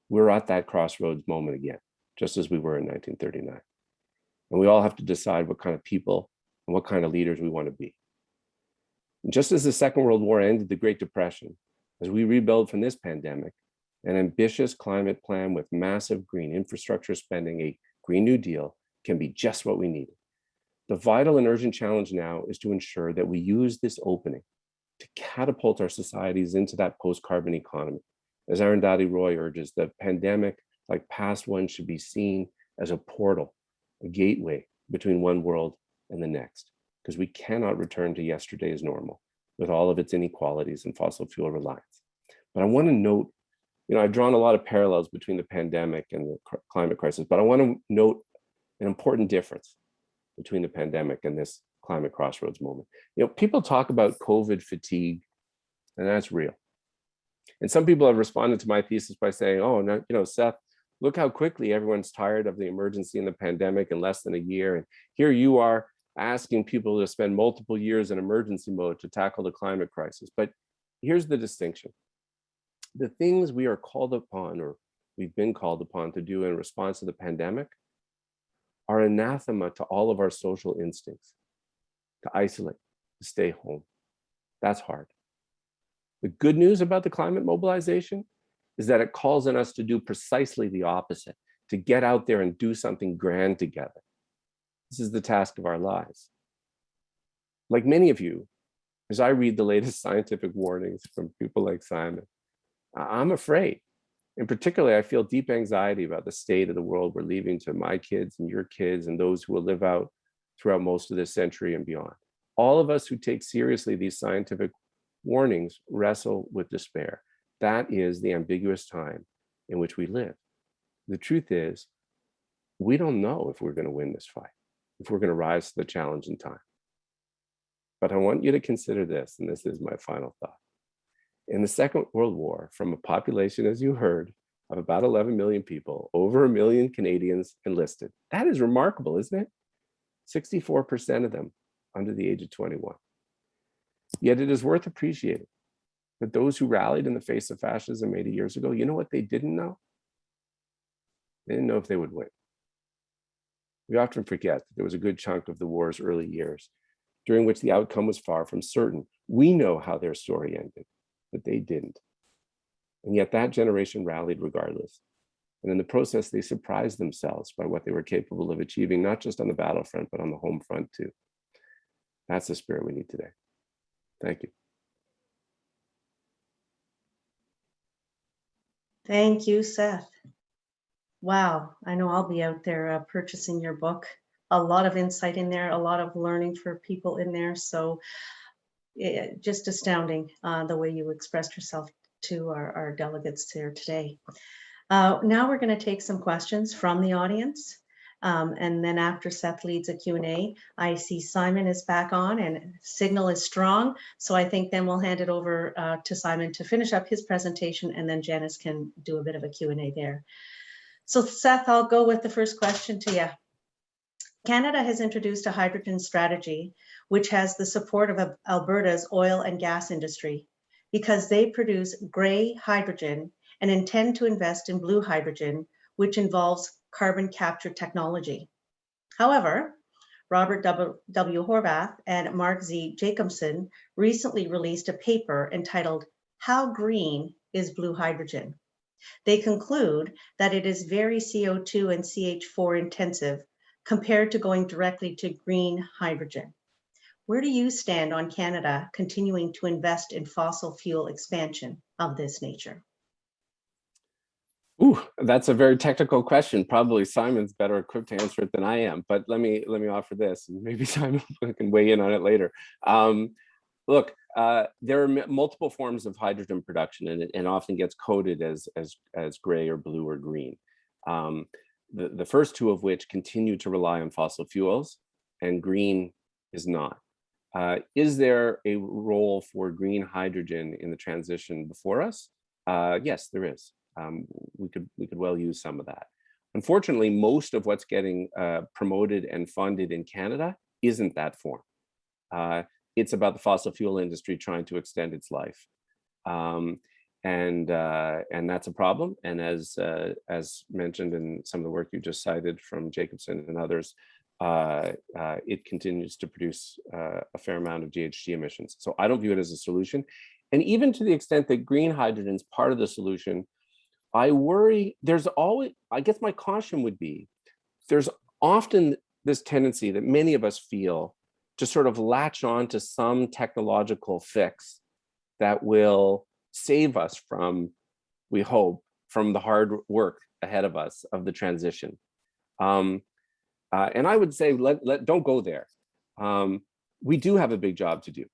We're at that crossroads moment again, just as we were in 1939. And we all have to decide what kind of people and what kind of leaders we want to be. And just as the Second World War ended the Great Depression, as we rebuild from this pandemic, an ambitious climate plan with massive green infrastructure spending, a Green New Deal, can be just what we need. The vital and urgent challenge now is to ensure that we use this opening to catapult our societies into that post-carbon economy. As Arundhati Roy urges, the pandemic, like past ones, should be seen as a portal, a gateway between one world and the next, because we cannot return to yesterday's normal with all of its inequalities and fossil fuel reliance. But I want to note, I've drawn a lot of parallels between the pandemic and the climate crisis, but I want to note an important difference between the pandemic and this climate crossroads moment. People talk about COVID fatigue, and that's real. And some people have responded to my thesis by saying, oh, no, Seth, look how quickly everyone's tired of the emergency and the pandemic in less than a year. And here you are asking people to spend multiple years in emergency mode to tackle the climate crisis. But here's the distinction. The things we are called upon, or we've been called upon to do in response to the pandemic, are anathema to all of our social instincts, to isolate, to stay home. That's hard. The good news about the climate mobilization is that it calls on us to do precisely the opposite, to get out there and do something grand together. This is the task of our lives. Like many of you, as I read the latest scientific warnings from people like Simon, I'm afraid. And particularly, I feel deep anxiety about the state of the world we're leaving to my kids and your kids and those who will live out throughout most of this century and beyond. All of us who take seriously these scientific warnings wrestle with despair. That is the ambiguous time in which we live. The truth is, we don't know if we're going to win this fight, if we're going to rise to the challenge in time. But I want you to consider this, and this is my final thought. In the Second World War, from a population, as you heard, of about 11 million people, over 1 million Canadians enlisted. That is remarkable, isn't it? 64% of them under the age of 21. Yet it is worth appreciating that those who rallied in the face of fascism 80 years ago, you know what they didn't know? They didn't know if they would win. We often forget that there was a good chunk of the war's early years during which the outcome was far from certain. We know how their story ended, but they didn't. And yet that generation rallied regardless. And in the process, they surprised themselves by what they were capable of achieving, not just on the battlefront, but on the home front too. That's the spirit we need today. Thank you. Thank you, Seth. Wow, I know I'll be out there purchasing your book. A lot of insight in there, a lot of learning for people in there. So just astounding the way you expressed yourself to our delegates here today. Now we're going to take some questions from the audience. And then after Seth leads a Q&A, I see Simon is back on and signal is strong. So I think then we'll hand it over to Simon to finish up his presentation, and then Janice can do a bit of a Q&A there. So Seth, I'll go with the first question to you. Canada has introduced a hydrogen strategy, which has the support of Alberta's oil and gas industry, because they produce gray hydrogen and intend to invest in blue hydrogen, which involves carbon capture technology. However, Robert W. Horvath and Mark Z. Jacobson recently released a paper entitled, "How Green is Blue Hydrogen?" They conclude that it is very CO2 and CH4 intensive compared to going directly to green hydrogen. Where do you stand on Canada continuing to invest in fossil fuel expansion of this nature? Ooh, that's a very technical question. Probably Simon's better equipped to answer it than I am, but let me offer this, and maybe Simon can weigh in on it later. Look, there are multiple forms of hydrogen production, and it often gets coded as gray or blue or green. The first two of which continue to rely on fossil fuels, and green is not. Is there a role for green hydrogen in the transition before us? Yes, there is. We could well use some of that. Unfortunately, most of what's getting promoted and funded in Canada isn't that form. It's about the fossil fuel industry trying to extend its life, and that's a problem. And as mentioned in some of the work you just cited from Jacobson and others, it continues to produce a fair amount of GHG emissions. So I don't view it as a solution. And even to the extent that green hydrogen is part of the solution, I worry there's always, I guess my caution would be, there's often this tendency that many of us feel to sort of latch on to some technological fix that will save us from, we hope, from the hard work ahead of us of the transition. And I would say, don't go there. We do have a big job to do.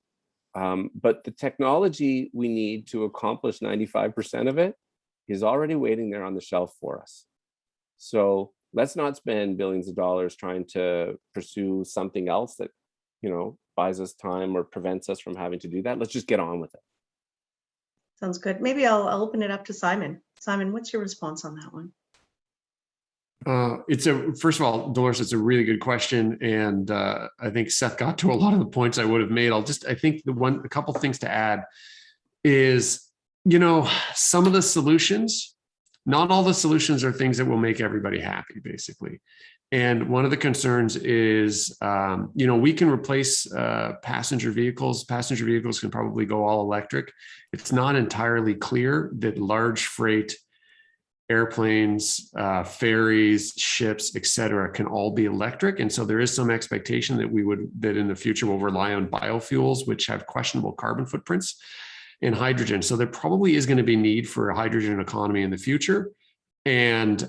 But the technology we need to accomplish 95% of it is already waiting there on the shelf for us. So let's not spend billions of dollars trying to pursue something else that, buys us time or prevents us from having to do that. Let's just get on with it. Sounds good. Maybe I'll open it up to Simon. Simon, what's your response on that one? First of all, Dolores, it's a really good question. And I think Seth got to a lot of the points I would have made. I think a couple things to add is, some of the solutions, not all the solutions are things that will make everybody happy, basically. And one of the concerns is, we can replace passenger vehicles. Passenger vehicles can probably go all electric. It's not entirely clear that large freight airplanes, ferries, ships, et cetera, can all be electric. And so there is some expectation that in the future we'll rely on biofuels, which have questionable carbon footprints, and hydrogen. So there probably is going to be need for a hydrogen economy in the future. And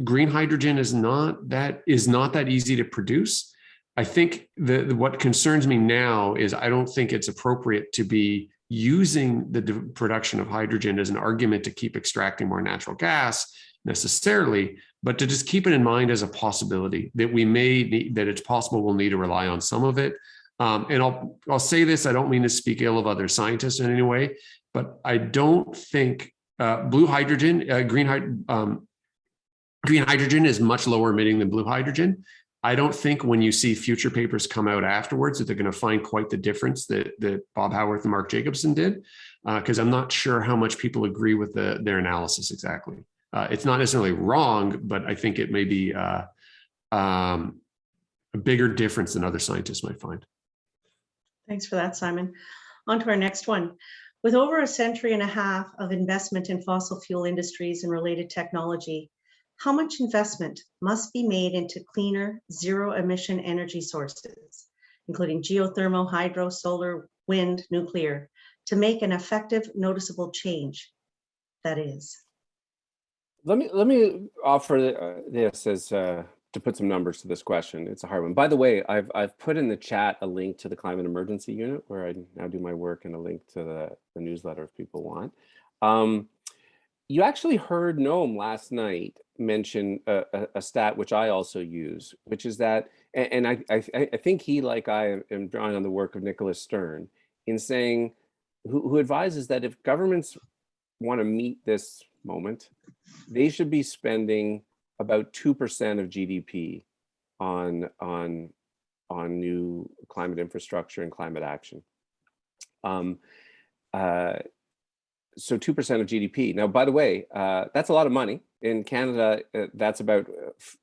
green hydrogen is not that easy to produce. I think what concerns me now is I don't think it's appropriate to be using the production of hydrogen as an argument to keep extracting more natural gas necessarily, but to just keep it in mind as a possibility that we may need, that it's possible we'll need to rely on some of it. And I'll say this, I don't mean to speak ill of other scientists in any way, but I don't think blue hydrogen, green hydrogen is much lower emitting than blue hydrogen. I don't think when you see future papers come out afterwards that they're going to find quite the difference that Bob Howarth and Mark Jacobson did, because I'm not sure how much people agree with their analysis exactly. It's not necessarily wrong, but I think it may be a bigger difference than other scientists might find. Thanks for that, Simon. On to our next one. With over a century and a half of investment in fossil fuel industries and related technology, how much investment must be made into cleaner, zero-emission energy sources, including geothermal, hydro, solar, wind, nuclear, to make an effective, noticeable change? That is. Let me offer this as to put some numbers to this question. It's a hard one. By the way, I've put in the chat a link to the Climate Emergency Unit where I now do my work, and a link to the newsletter if people want. You actually heard Noam last night mention a stat which I also use, which is that, and I think he, like I, am drawing on the work of Nicholas Stern in saying, who advises that if governments want to meet this moment, they should be spending about 2% of GDP on new climate infrastructure and climate action. So 2% of GDP. Now, by the way, that's a lot of money. In Canada, that's about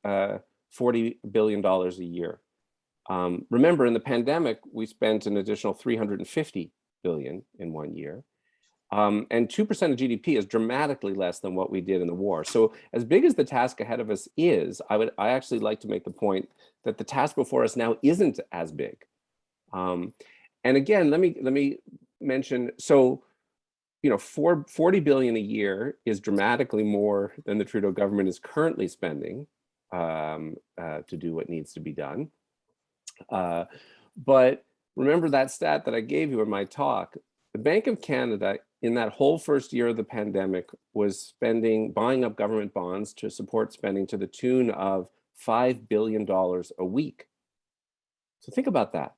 $40 billion a year. Remember, in the pandemic, we spent an additional $350 billion in 1 year. And 2% of GDP is dramatically less than what we did in the war. So as big as the task ahead of us is, I actually like to make the point that the task before us now isn't as big. And again, let me mention, so, 40 billion a year is dramatically more than the Trudeau government is currently spending to do what needs to be done. But remember that stat that I gave you in my talk. The Bank of Canada, in that whole first year of the pandemic, was buying up government bonds to support spending to the tune of $5 billion a week. So think about that.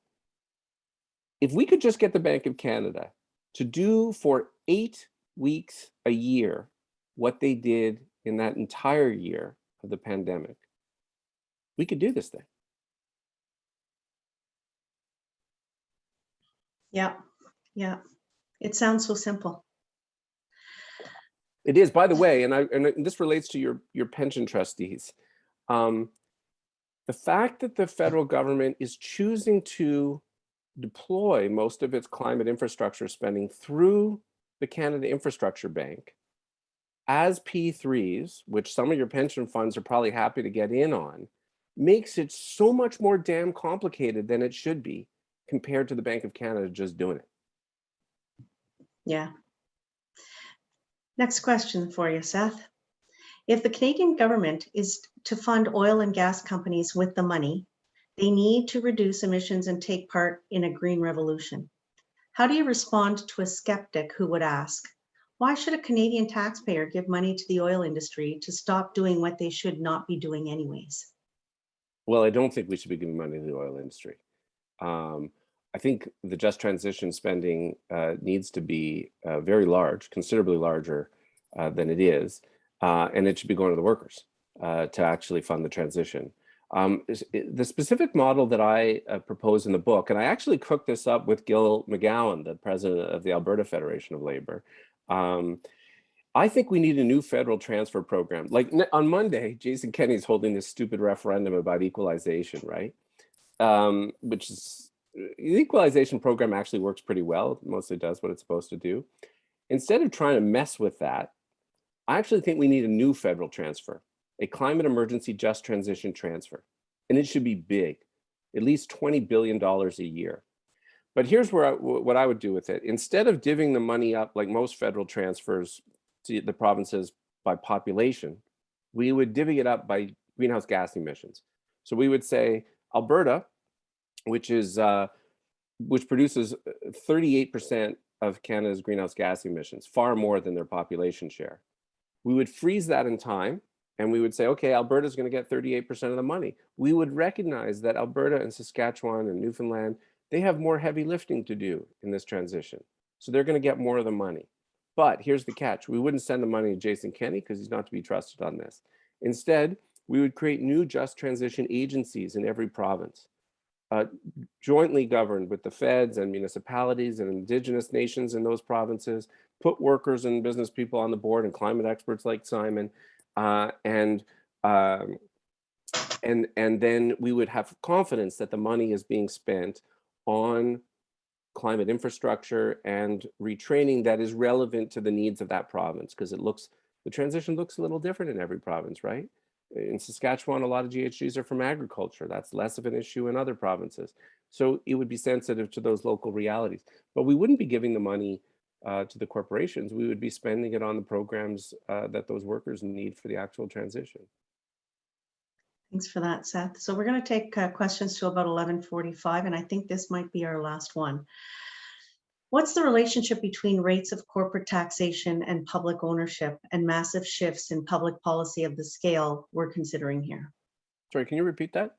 If we could just get the Bank of Canada to do for 8 weeks a year what they did in that entire year of the pandemic, we could do this thing. Yeah. It sounds so simple. It is, by the way, and this relates to your pension trustees. The fact that the federal government is choosing to deploy most of its climate infrastructure spending through the Canada Infrastructure Bank as P3s, which some of your pension funds are probably happy to get in on, makes it so much more damn complicated than it should be compared to the Bank of Canada just doing it. Yeah. Next question for you, Seth. If the Canadian government is to fund oil and gas companies with the money, they need to reduce emissions and take part in a green revolution. How do you respond to a skeptic who would ask, why should a Canadian taxpayer give money to the oil industry to stop doing what they should not be doing anyways? Well, I don't think we should be giving money to the oil industry. I think the just transition spending needs to be very large, considerably larger than it is, and it should be going to the workers to actually fund the transition. The specific model that I propose in the book, and I actually cooked this up with Gil McGowan, the president of the Alberta Federation of Labor, I think we need a new federal transfer program. Like on Monday, Jason Kenney's holding this stupid referendum about equalization, right? Which is, the equalization program actually works pretty well. It mostly does what it's supposed to do. Instead of trying to mess with that, I actually think we need a new federal transfer, a climate emergency just transition transfer. And it should be big, at least $20 billion a year. But here's where what I would do with it. Instead of divvying the money up like most federal transfers to the provinces by population, we would divvy it up by greenhouse gas emissions. So we would say Alberta, which produces 38% of Canada's greenhouse gas emissions, far more than their population share. We would freeze that in time, and we would say, okay, Alberta's going to get 38% of the money. We would recognize that Alberta and Saskatchewan and Newfoundland, they have more heavy lifting to do in this transition. So they're going to get more of the money. But here's the catch. We wouldn't send the money to Jason Kenney because he's not to be trusted on this. Instead, we would create new just transition agencies in every province, jointly governed with the feds and municipalities and Indigenous nations in those provinces, put workers and business people on the board and climate experts like Simon, and then we would have confidence that the money is being spent on climate infrastructure and retraining that is relevant to the needs of that province, because the transition looks a little different in every province, right? In Saskatchewan, a lot of GHGs are from agriculture. That's less of an issue in other provinces. So it would be sensitive to those local realities. But we wouldn't be giving the money to the corporations. We would be spending it on the programs that those workers need for the actual transition. Thanks for that, Seth. So we're going to take questions to about 11:45, and I think this might be our last one. What's the relationship between rates of corporate taxation and public ownership and massive shifts in public policy of the scale we're considering here? Sorry, can you repeat that?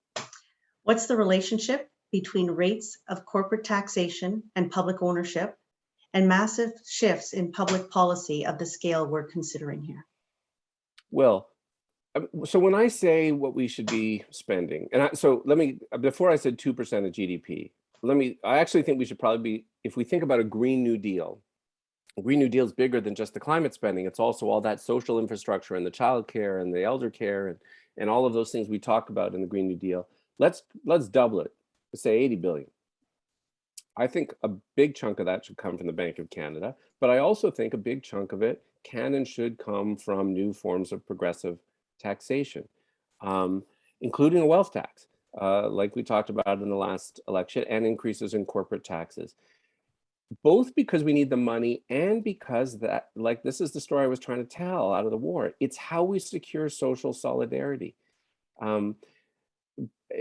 What's the relationship between rates of corporate taxation and public ownership and massive shifts in public policy of the scale we're considering here? Well, so when I say what we should be spending, before I said 2% of GDP, I actually think we should probably be, if we think about a Green New Deal is bigger than just the climate spending. It's also all that social infrastructure and the childcare and the elder care and all of those things we talk about in the Green New Deal. Let's double it, say 80 billion. I think a big chunk of that should come from the Bank of Canada, but I also think a big chunk of it can and should come from new forms of progressive taxation, including a wealth tax, like we talked about in the last election, and increases in corporate taxes. Both because we need the money and because that, like, this is the story I was trying to tell out of the war. It's how we secure social solidarity.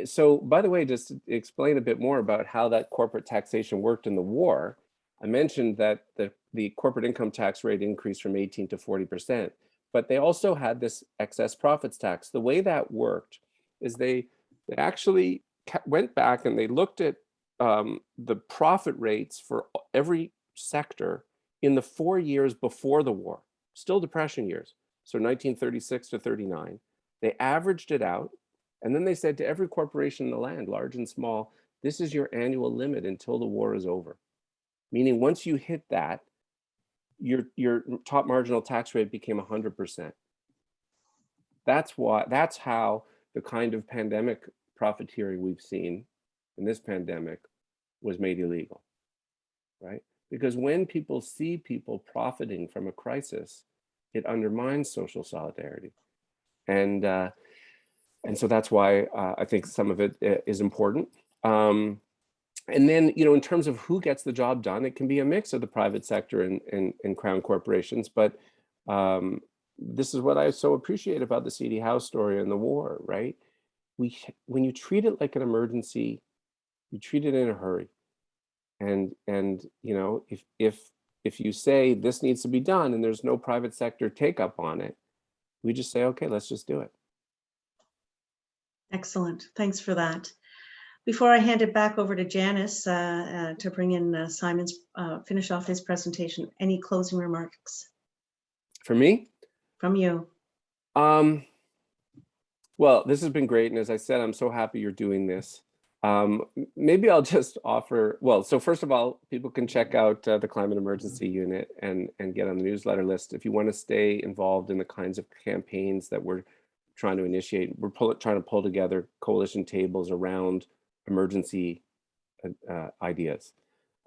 So, by the way, just to explain a bit more about how that corporate taxation worked in the war, I mentioned that the corporate income tax rate increased from 18 to 40%, but they also had this excess profits tax. The way that worked is they actually went back and they looked at the profit rates for every sector in the 4 years before the war, still Depression years, so 1936 to 39. They averaged it out, and then they said to every corporation in the land, large and small, this is your annual limit until the war is over. Meaning once you hit that, your top marginal tax rate became 100%. That's how the kind of pandemic profiteering we've seen in this pandemic was made illegal, right? Because when people see people profiting from a crisis, it undermines social solidarity. And so that's why I think some of it is important. And then, in terms of who gets the job done, it can be a mix of the private sector and crown corporations. But this is what I so appreciate about the CD Howe story and the war, right? When you treat it like an emergency, you treat it in a hurry. And if you say this needs to be done and there's no private sector take up on it, we just say, okay, let's just do it. Excellent. Thanks for that. Before I hand it back over to Janice to bring in Simon's, finish off his presentation, any closing remarks? For me? From you. Well, this has been great. And as I said, I'm so happy you're doing this. Maybe I'll just offer, well, so first of all, people can check out the Climate Emergency Unit and get on the newsletter list. If you want to stay involved in the kinds of campaigns that we're trying to initiate, we're trying to pull together coalition tables around emergency ideas,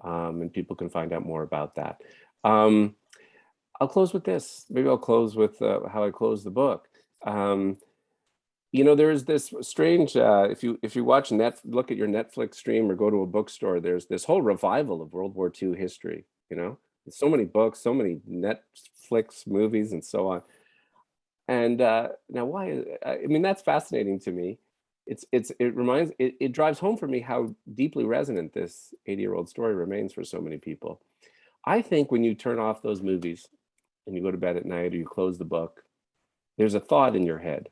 and people can find out more about that. I'll close with this. Maybe I'll close with how I close the book. You know, there's this strange, if you watch look at your Netflix stream or go to a bookstore, there's this whole revival of World War II history, you know? There's so many books, so many Netflix movies and so on. And now why, I mean, that's fascinating to me. It drives home for me how deeply resonant this 80-year-old story remains for so many people. I think when you turn off those movies and you go to bed at night or you close the book, there's a thought in your head.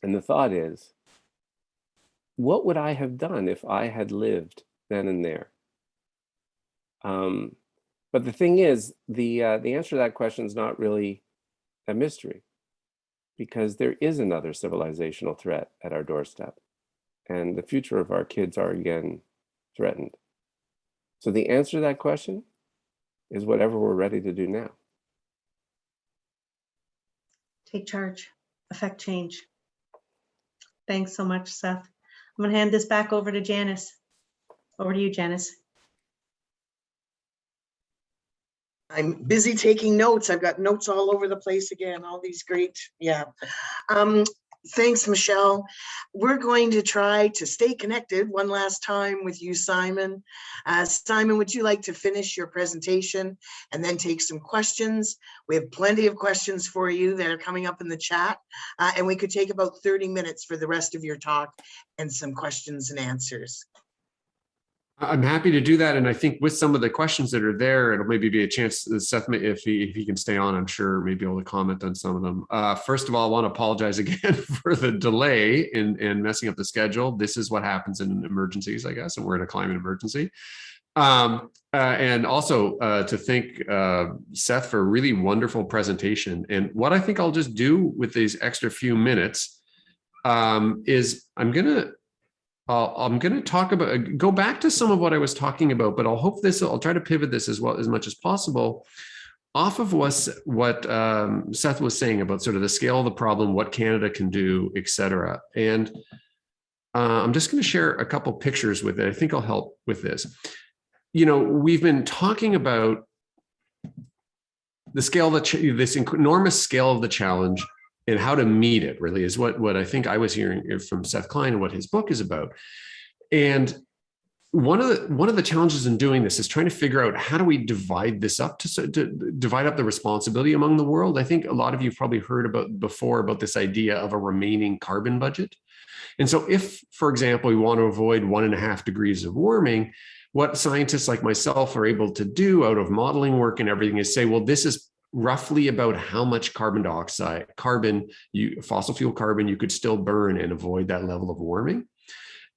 And the thought is, what would I have done if I had lived then and there? But the thing is, the answer to that question is not really a mystery, because there is another civilizational threat at our doorstep, and the future of our kids are again threatened. So the answer to that question is whatever we're ready to do now. Take charge, affect change. Thanks so much, Seth. I'm going to hand this back over to Janice. Over to you, Janice. I'm busy taking notes. I've got notes all over the place again, all these great, yeah. Thanks, Michelle. We're going to try to stay connected one last time with you, Simon. Simon, would you like to finish your presentation and then take some questions? We have plenty of questions for you that are coming up in the chat, and we could take about 30 minutes for the rest of your talk and some questions and answers. I'm happy to do that. And I think with some of the questions that are there, it'll maybe be a chance, Seth, if he can stay on, I'm sure maybe able to comment on some of them. First of all, I want to apologize again for the delay in messing up the schedule. This is what happens in emergencies, I guess, and we're in a climate emergency. And also to thank Seth for a really wonderful presentation. And what I think I'll just do with these extra few minutes is I'm going to talk about, go back to some of what I was talking about, but I'll try to pivot this as much as possible off of what Seth was saying about sort of the scale of the problem, what Canada can do, et cetera. And I'm just going to share a couple pictures with it. I think I'll help with this. You know, we've been talking about the scale of this enormous scale of the challenge, and how to meet it really is what I think I was hearing from Seth Klein and what his book is about. And one of the challenges in doing this is trying to figure out how do we divide this up to divide up the responsibility among the world. I think a lot of you have probably heard before about this idea of a remaining carbon budget. And so if, for example, we want to avoid 1.5 degrees of warming, what scientists like myself are able to do out of modeling work and everything is say, well, this is roughly about how much fossil fuel carbon you could still burn and avoid that level of warming.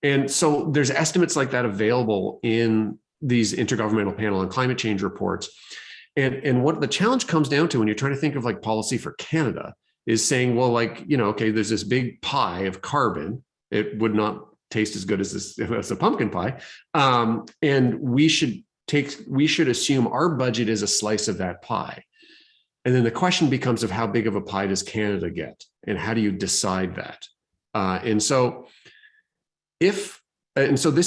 And so there's estimates like that available in these Intergovernmental Panel on Climate Change reports. And what the challenge comes down to when you're trying to think of like policy for Canada is saying, well, like, you know, okay, there's this big pie of carbon. It would not taste as good as a pumpkin pie. And we should assume our budget is a slice of that pie. And then the question becomes of how big of a pie does Canada get, and how do you decide that? And so this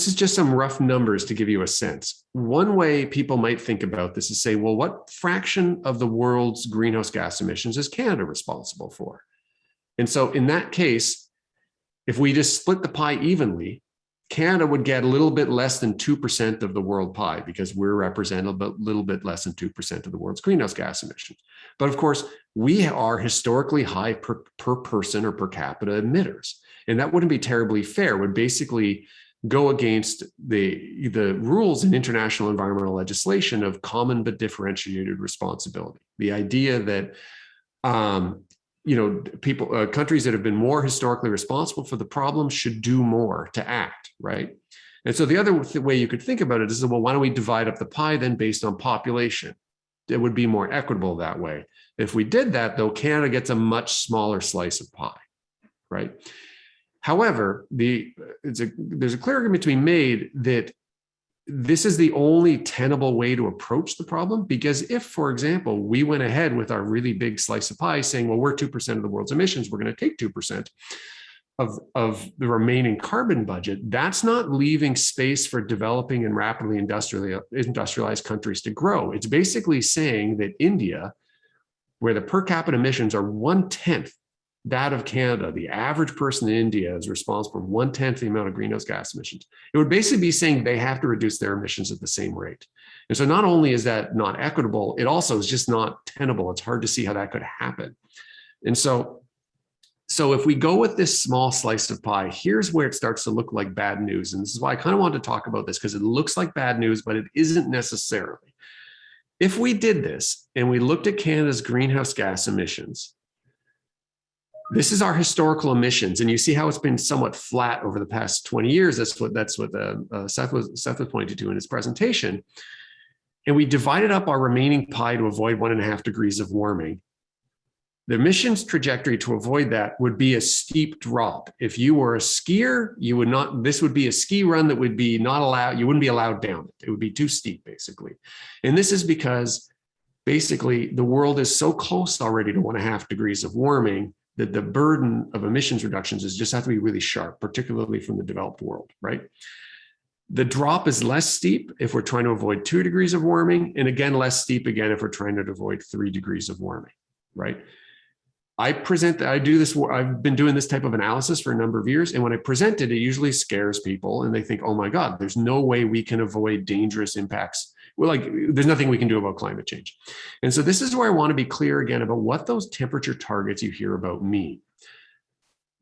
is just some rough numbers to give you a sense. One way people might think about this is say, well, what fraction of the world's greenhouse gas emissions is Canada responsible for? And so in that case, if we just split the pie evenly, Canada would get a little bit less than 2% of the world pie because we're represented a little bit less than 2% of the world's greenhouse gas emissions. But of course, we are historically high per person or per capita emitters. And that wouldn't be terribly fair, would basically go against the rules in international environmental legislation of common but differentiated responsibility. The idea that countries that have been more historically responsible for the problem should do more to act, right? And so the other way you could think about it is, well, why don't we divide up the pie then based on population? It would be more equitable that way. If we did that, though, Canada gets a much smaller slice of pie, right? However, there's a clear argument to be made that this is the only tenable way to approach the problem, because if, for example, we went ahead with our really big slice of pie saying, well, we're 2% of the world's emissions, we're going to take 2% of the remaining carbon budget, that's not leaving space for developing and rapidly industrialized countries to grow. It's basically saying that India, where the per capita emissions are 1/10 that of Canada, the average person in India is responsible for 1/10 the amount of greenhouse gas emissions. It would basically be saying they have to reduce their emissions at the same rate. And so not only is that not equitable, it also is just not tenable. It's hard to see how that could happen. And so if we go with this small slice of pie, here's where it starts to look like bad news. And this is why I kind of wanted to talk about this, because it looks like bad news, but it isn't necessarily. If we did this and we looked at Canada's greenhouse gas emissions, this is our historical emissions, and you see how it's been somewhat flat over the past 20 years. That's what Seth was pointing to in his presentation. And we divided up our remaining pie to avoid 1.5 degrees of warming. The emissions trajectory to avoid that would be a steep drop. If you were a skier, you would not. This would be a ski run that would be not allowed. You wouldn't be allowed down it. It would be too steep, basically. And this is because basically the world is so close already to 1.5 degrees of warming that the burden of emissions reductions is just have to be really sharp, particularly from the developed world, right? The drop is less steep if we're trying to avoid 2 degrees of warming, and again, less steep again if we're trying to avoid 3 degrees of warming, right? I've been doing this type of analysis for a number of years, and when I present it, it usually scares people, and they think, oh my God, there's no way we can avoid dangerous impacts. There's nothing we can do about climate change. And so this is where I want to be clear again about what those temperature targets you hear about mean.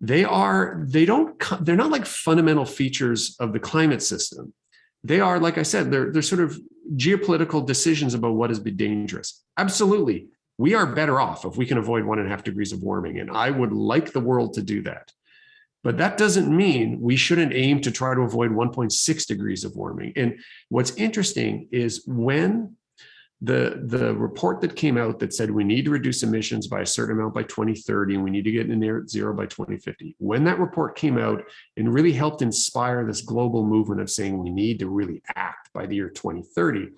They're not like fundamental features of the climate system. They are, like I said, they're sort of geopolitical decisions about what is dangerous. Absolutely. We are better off if we can avoid 1.5 degrees of warming. And I would like the world to do that. But that doesn't mean we shouldn't aim to try to avoid 1.6 degrees of warming. And what's interesting is when the report that came out that said we need to reduce emissions by a certain amount by 2030 and we need to get to near zero by 2050, when that report came out and really helped inspire this global movement of saying we need to really act by the year 2030,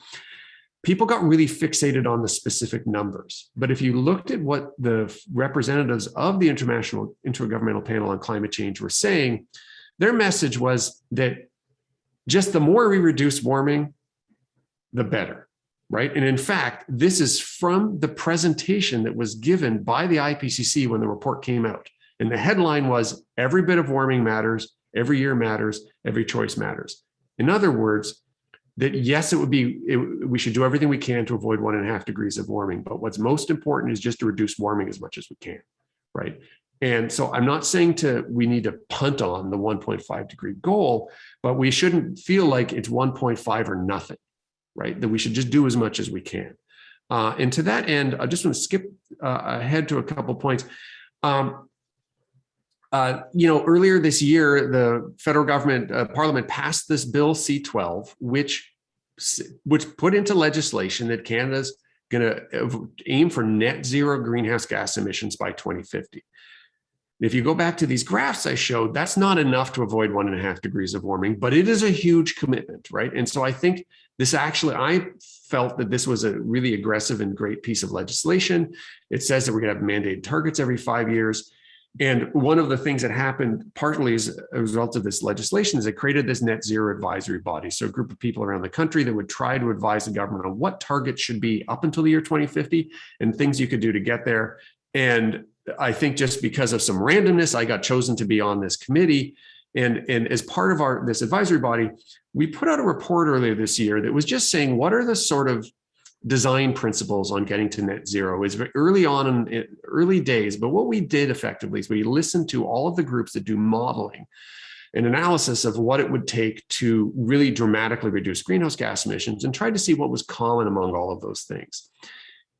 people got really fixated on the specific numbers. But if you looked at what the representatives of the Intergovernmental Panel on Climate Change were saying, their message was that just the more we reduce warming, the better, right? And in fact, this is from the presentation that was given by the IPCC when the report came out. And the headline was, every bit of warming matters, every year matters, every choice matters. In other words, that yes, we should do everything we can to avoid 1.5 degrees of warming, but what's most important is just to reduce warming as much as we can, right? And so I'm not saying we need to punt on the 1.5 degree goal, but we shouldn't feel like it's 1.5 or nothing, right? That we should just do as much as we can. And to that end, I just want to skip ahead to a couple points. Earlier this year, the federal government, Parliament passed this bill C-12, which put into legislation that Canada's going to aim for net zero greenhouse gas emissions by 2050. If you go back to these graphs I showed, that's not enough to avoid 1.5 degrees of warming, but it is a huge commitment, right? And so I think I felt that this was a really aggressive and great piece of legislation. It says that we're going to have mandated targets every 5 years. And one of the things that happened partly as a result of this legislation is it created this net zero advisory body. So a group of people around the country that would try to advise the government on what targets should be up until the year 2050 and things you could do to get there. And I think just because of some randomness, I got chosen to be on this committee. And as part of this advisory body, we put out a report earlier this year that was just saying, what are the sort of design principles on getting to net zero? Is early on in early days, but what we did effectively is we listened to all of the groups that do modeling and analysis of what it would take to really dramatically reduce greenhouse gas emissions and tried to see what was common among all of those things.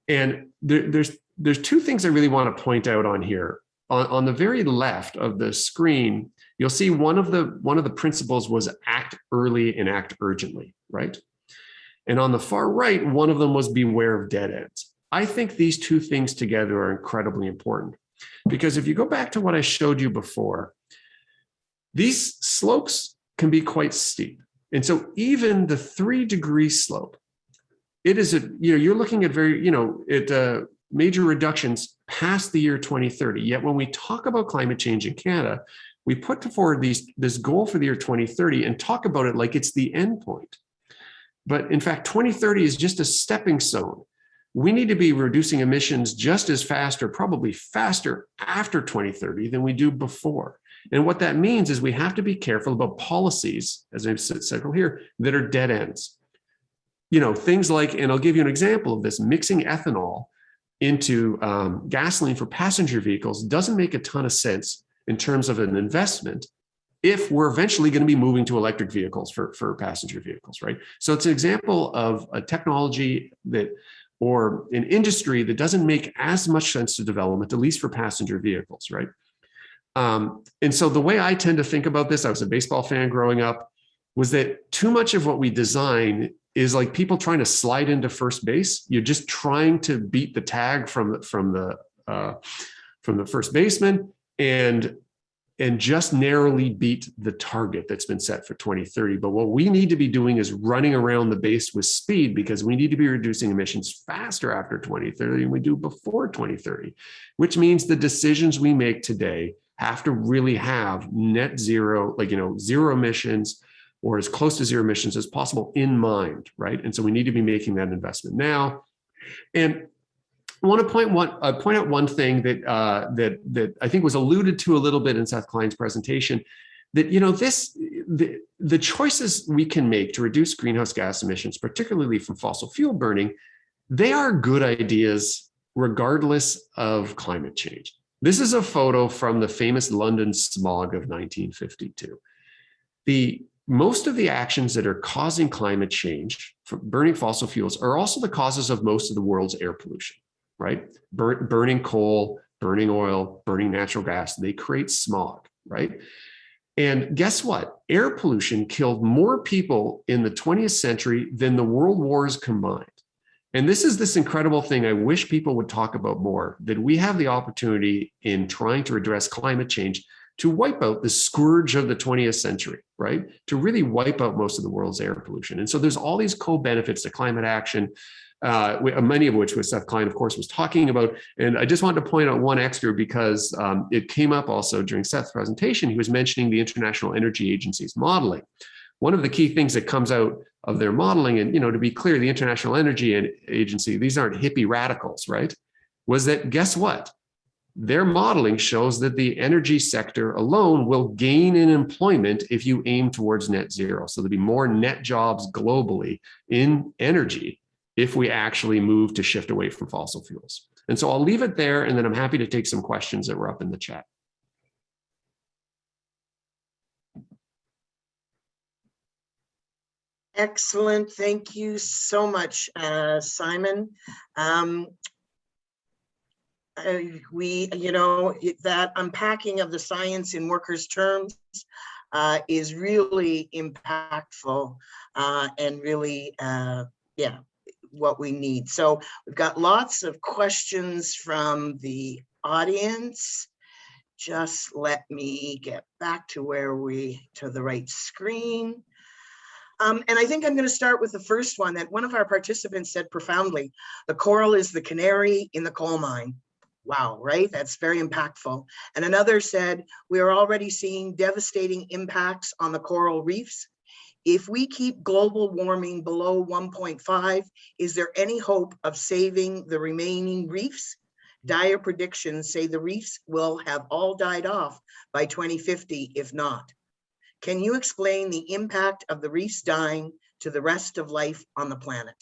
And there's two things I really want to point out on here. On the very left of the screen, you'll see one of the principles was act early and act urgently, right? And on the far right, one of them was beware of dead ends. I think these two things together are incredibly important because if you go back to what I showed you before, these slopes can be quite steep. And so even the 3-degree slope, it is you're looking at major reductions past the year 2030. Yet when we talk about climate change in Canada, we put forward this goal for the year 2030 and talk about it like it's the end point. But in fact, 2030 is just a stepping stone. We need to be reducing emissions just as fast, or probably faster, after 2030 than we do before. And what that means is we have to be careful about policies, as I've said several here, that are dead ends. Things like, and I'll give you an example of this, mixing ethanol into gasoline for passenger vehicles doesn't make a ton of sense in terms of an investment if we're eventually going to be moving to electric vehicles for passenger vehicles, right? So it's an example of a technology or an industry that doesn't make as much sense to development, at least for passenger vehicles, right? And so the way I tend to think about this, I was a baseball fan growing up, was that too much of what we design is like people trying to slide into first base. You're just trying to beat the tag from the first baseman and just narrowly beat the target that's been set for 2030. But what we need to be doing is running around the base with speed, because we need to be reducing emissions faster after 2030 than we do before 2030, which means the decisions we make today have to really have net zero, zero emissions, or as close to zero emissions as possible in mind, right? And so we need to be making that investment now. And I want to point out one thing that I think was alluded to a little bit in Seth Klein's presentation, that the choices we can make to reduce greenhouse gas emissions, particularly from fossil fuel burning, they are good ideas regardless of climate change. This is a photo from the famous London smog of 1952. Most of the actions that are causing climate change from burning fossil fuels are also the causes of most of the world's air pollution, right? Burning coal, burning oil, burning natural gas, they create smog, right? And guess what? Air pollution killed more people in the 20th century than the world wars combined. And this is this incredible thing I wish people would talk about more, that we have the opportunity in trying to address climate change to wipe out the scourge of the 20th century, right? To really wipe out most of the world's air pollution. And so there's all these co-benefits to climate action, many of which Seth Klein, of course, was talking about. And I just wanted to point out one extra because it came up also during Seth's presentation. He was mentioning the International Energy Agency's modeling. One of the key things that comes out of their modeling, and to be clear, the International Energy Agency, these aren't hippie radicals, right? Was that, guess what? Their modeling shows that the energy sector alone will gain in employment if you aim towards net zero. So there'll be more net jobs globally in energy if we actually move to shift away from fossil fuels. And so I'll leave it there, and then I'm happy to take some questions that were up in the chat. Excellent. Thank you so much, Simon. That unpacking of the science in workers' terms is really impactful and really, what we need. So we've got lots of questions from the audience. Just let me get back to the right screen. And I think I'm going to start with the first one that one of our participants said profoundly: the coral is the canary in the coal mine. Wow, right? That's very impactful. And another said, we are already seeing devastating impacts on the coral reefs. If we keep global warming below 1.5, is there any hope of saving the remaining reefs? Dire predictions say the reefs will have all died off by 2050, if not. Can you explain the impact of the reefs dying to the rest of life on the planet?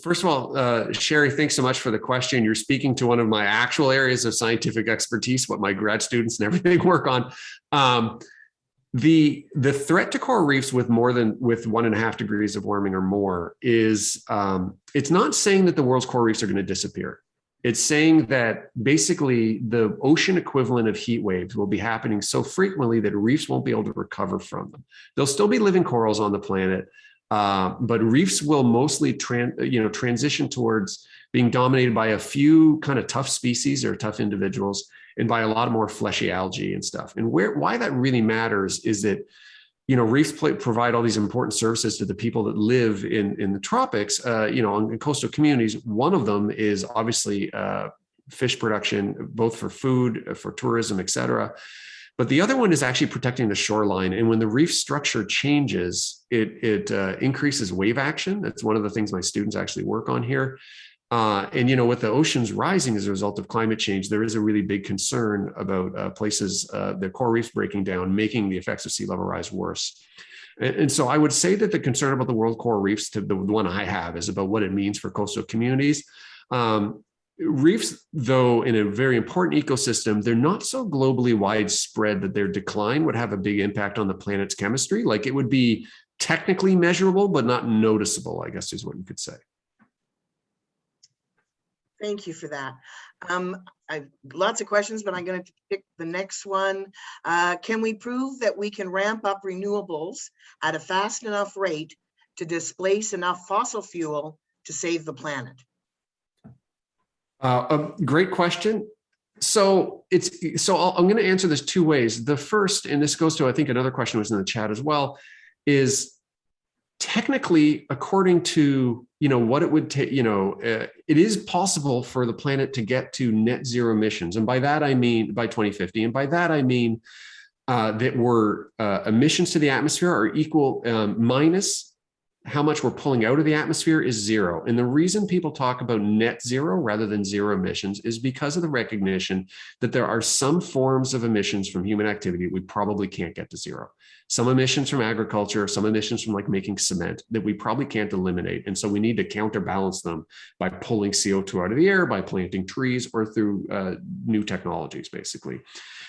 First of all, Sherry, thanks so much for the question. You're speaking to one of my actual areas of scientific expertise, what my grad students and everything work on. The threat to coral reefs with 1.5 degrees of warming or more is, it's not saying that the world's coral reefs are going to disappear. It's saying that basically the ocean equivalent of heat waves will be happening so frequently that reefs won't be able to recover from them. There'll still be living corals on the planet, but reefs will mostly transition towards being dominated by a few kind of tough species or tough individuals. and by a lot more fleshy algae and stuff. And why that really matters is that, reefs provide all these important services to the people that live in the tropics, in coastal communities. One of them is obviously fish production, both for food, for tourism, et cetera. But the other one is actually protecting the shoreline. And when the reef structure changes, it increases wave action. That's one of the things my students actually work on here. And with the oceans rising as a result of climate change, there is a really big concern about places, the coral reefs breaking down, making the effects of sea level rise worse. And so I would say that the concern about the world coral reefs, the one I have, is about what it means for coastal communities. Reefs, though, in a very important ecosystem, they're not so globally widespread that their decline would have a big impact on the planet's chemistry. Like, it would be technically measurable, but not noticeable, I guess is what you could say. Thank you for that. I've lots of questions, but I'm going to pick the next one. Can we prove that we can ramp up renewables at a fast enough rate to displace enough fossil fuel to save the planet? A great question. So I'm going to answer this two ways. The first, and this goes to, I think another question was in the chat as well, is technically, according to what it would take, it is possible for the planet to get to net zero emissions, and by that I mean by 2050, and by that I mean that emissions to the atmosphere are equal minus how much we're pulling out of the atmosphere is zero. And the reason people talk about net zero rather than zero emissions is because of the recognition that there are some forms of emissions from human activity we probably can't get to zero. Some emissions from agriculture, some emissions from like making cement that we probably can't eliminate. And so we need to counterbalance them by pulling CO2 out of the air, by planting trees, or through new technologies, basically.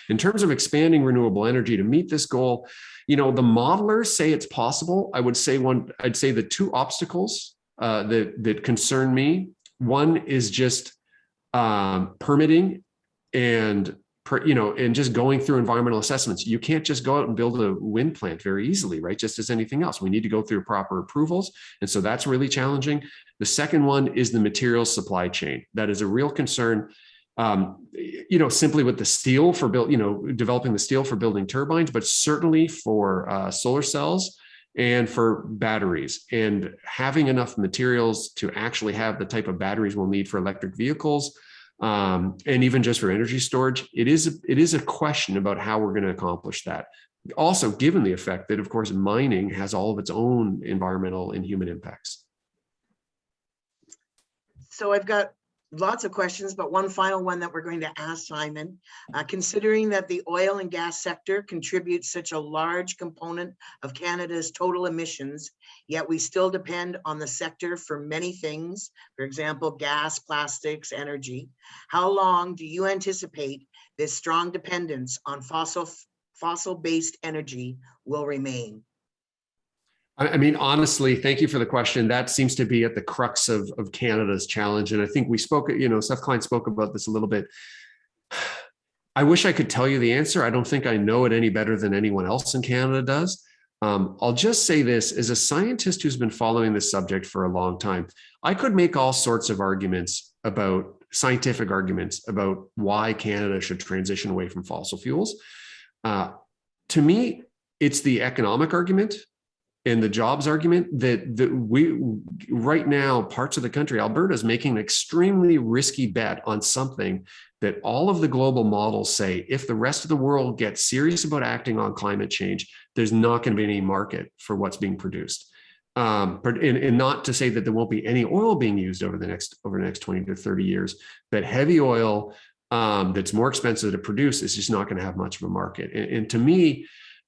In terms of expanding renewable energy to meet this goal, the modelers say it's possible. I'd say the two obstacles that concern me. One is just permitting and just going through environmental assessments. You can't just go out and build a wind plant very easily, right? Just as anything else, we need to go through proper approvals. And so that's really challenging. The second one is the materials supply chain. That is a real concern. Simply with the steel for developing the steel for building turbines, but certainly for solar cells and for batteries, and having enough materials to actually have the type of batteries we'll need for electric vehicles, and even just for energy storage. It is a question about how we're going to accomplish that. Also, given the effect that, of course, mining has all of its own environmental and human impacts. So I've got lots of questions, but one final one that we're going to ask Simon. Considering that the oil and gas sector contributes such a large component of Canada's total emissions, yet we still depend on the sector for many things, for example, gas, plastics, energy. How long do you anticipate this strong dependence on fossil-based energy will remain? I mean, honestly, thank you for the question. That seems to be at the crux of Canada's challenge. And I think we spoke, Seth Klein spoke about this a little bit. I wish I could tell you the answer. I don't think I know it any better than anyone else in Canada does. I'll just say this, as a scientist who's been following this subject for a long time, I could make all sorts of scientific arguments about why Canada should transition away from fossil fuels. To me, it's the economic argument and the jobs argument that we right now, parts of the country, Alberta is making an extremely risky bet on something that all of the global models say, if the rest of the world gets serious about acting on climate change, there's not going to be any market for what's being produced. And not to say that there won't be any oil being used over the next 20 to 30 years, but heavy oil that's more expensive to produce is just not going to have much of a market. And to me,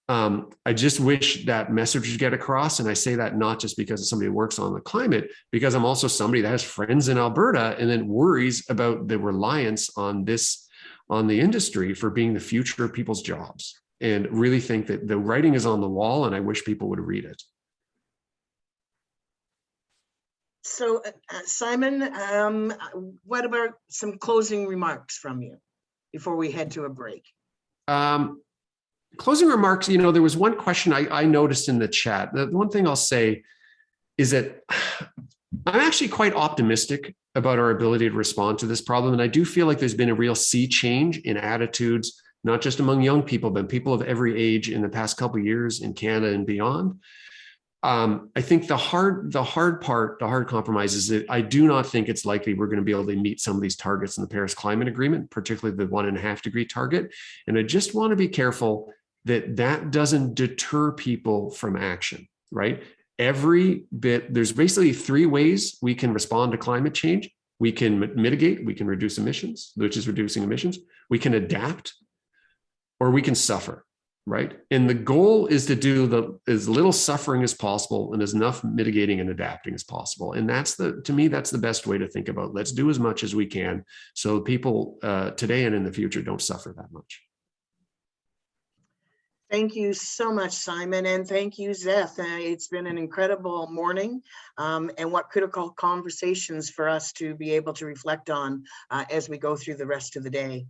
I just wish that message would get across. And I say that not just because of somebody who works on the climate, because I'm also somebody that has friends in Alberta and then worries about the reliance on the industry for being the future of people's jobs, and really think that the writing is on the wall, and I wish people would read it. So Simon, what about some closing remarks from you before we head to a break? Closing remarks, there was one question I noticed in the chat. The one thing I'll say is that I'm actually quite optimistic about our ability to respond to this problem. And I do feel like there's been a real sea change in attitudes, not just among young people, but people of every age in the past couple of years in Canada and beyond. I think the hard compromise is that I do not think it's likely we're going to be able to meet some of these targets in the Paris Climate Agreement, particularly the 1.5 degree target. And I just want to be careful that that doesn't deter people from action, right? Every bit, there's basically 3 ways we can respond to climate change. We can mitigate, we can reduce emissions, which is reducing emissions. We can adapt, or we can suffer. Right. And the goal is to do as little suffering as possible and as enough mitigating and adapting as possible. And to me, that's the best way to think about it. Let's do as much as we can so people today and in the future don't suffer that much. Thank you so much, Simon, and thank you, Seth. It's been an incredible morning, and what critical conversations for us to be able to reflect on as we go through the rest of the day.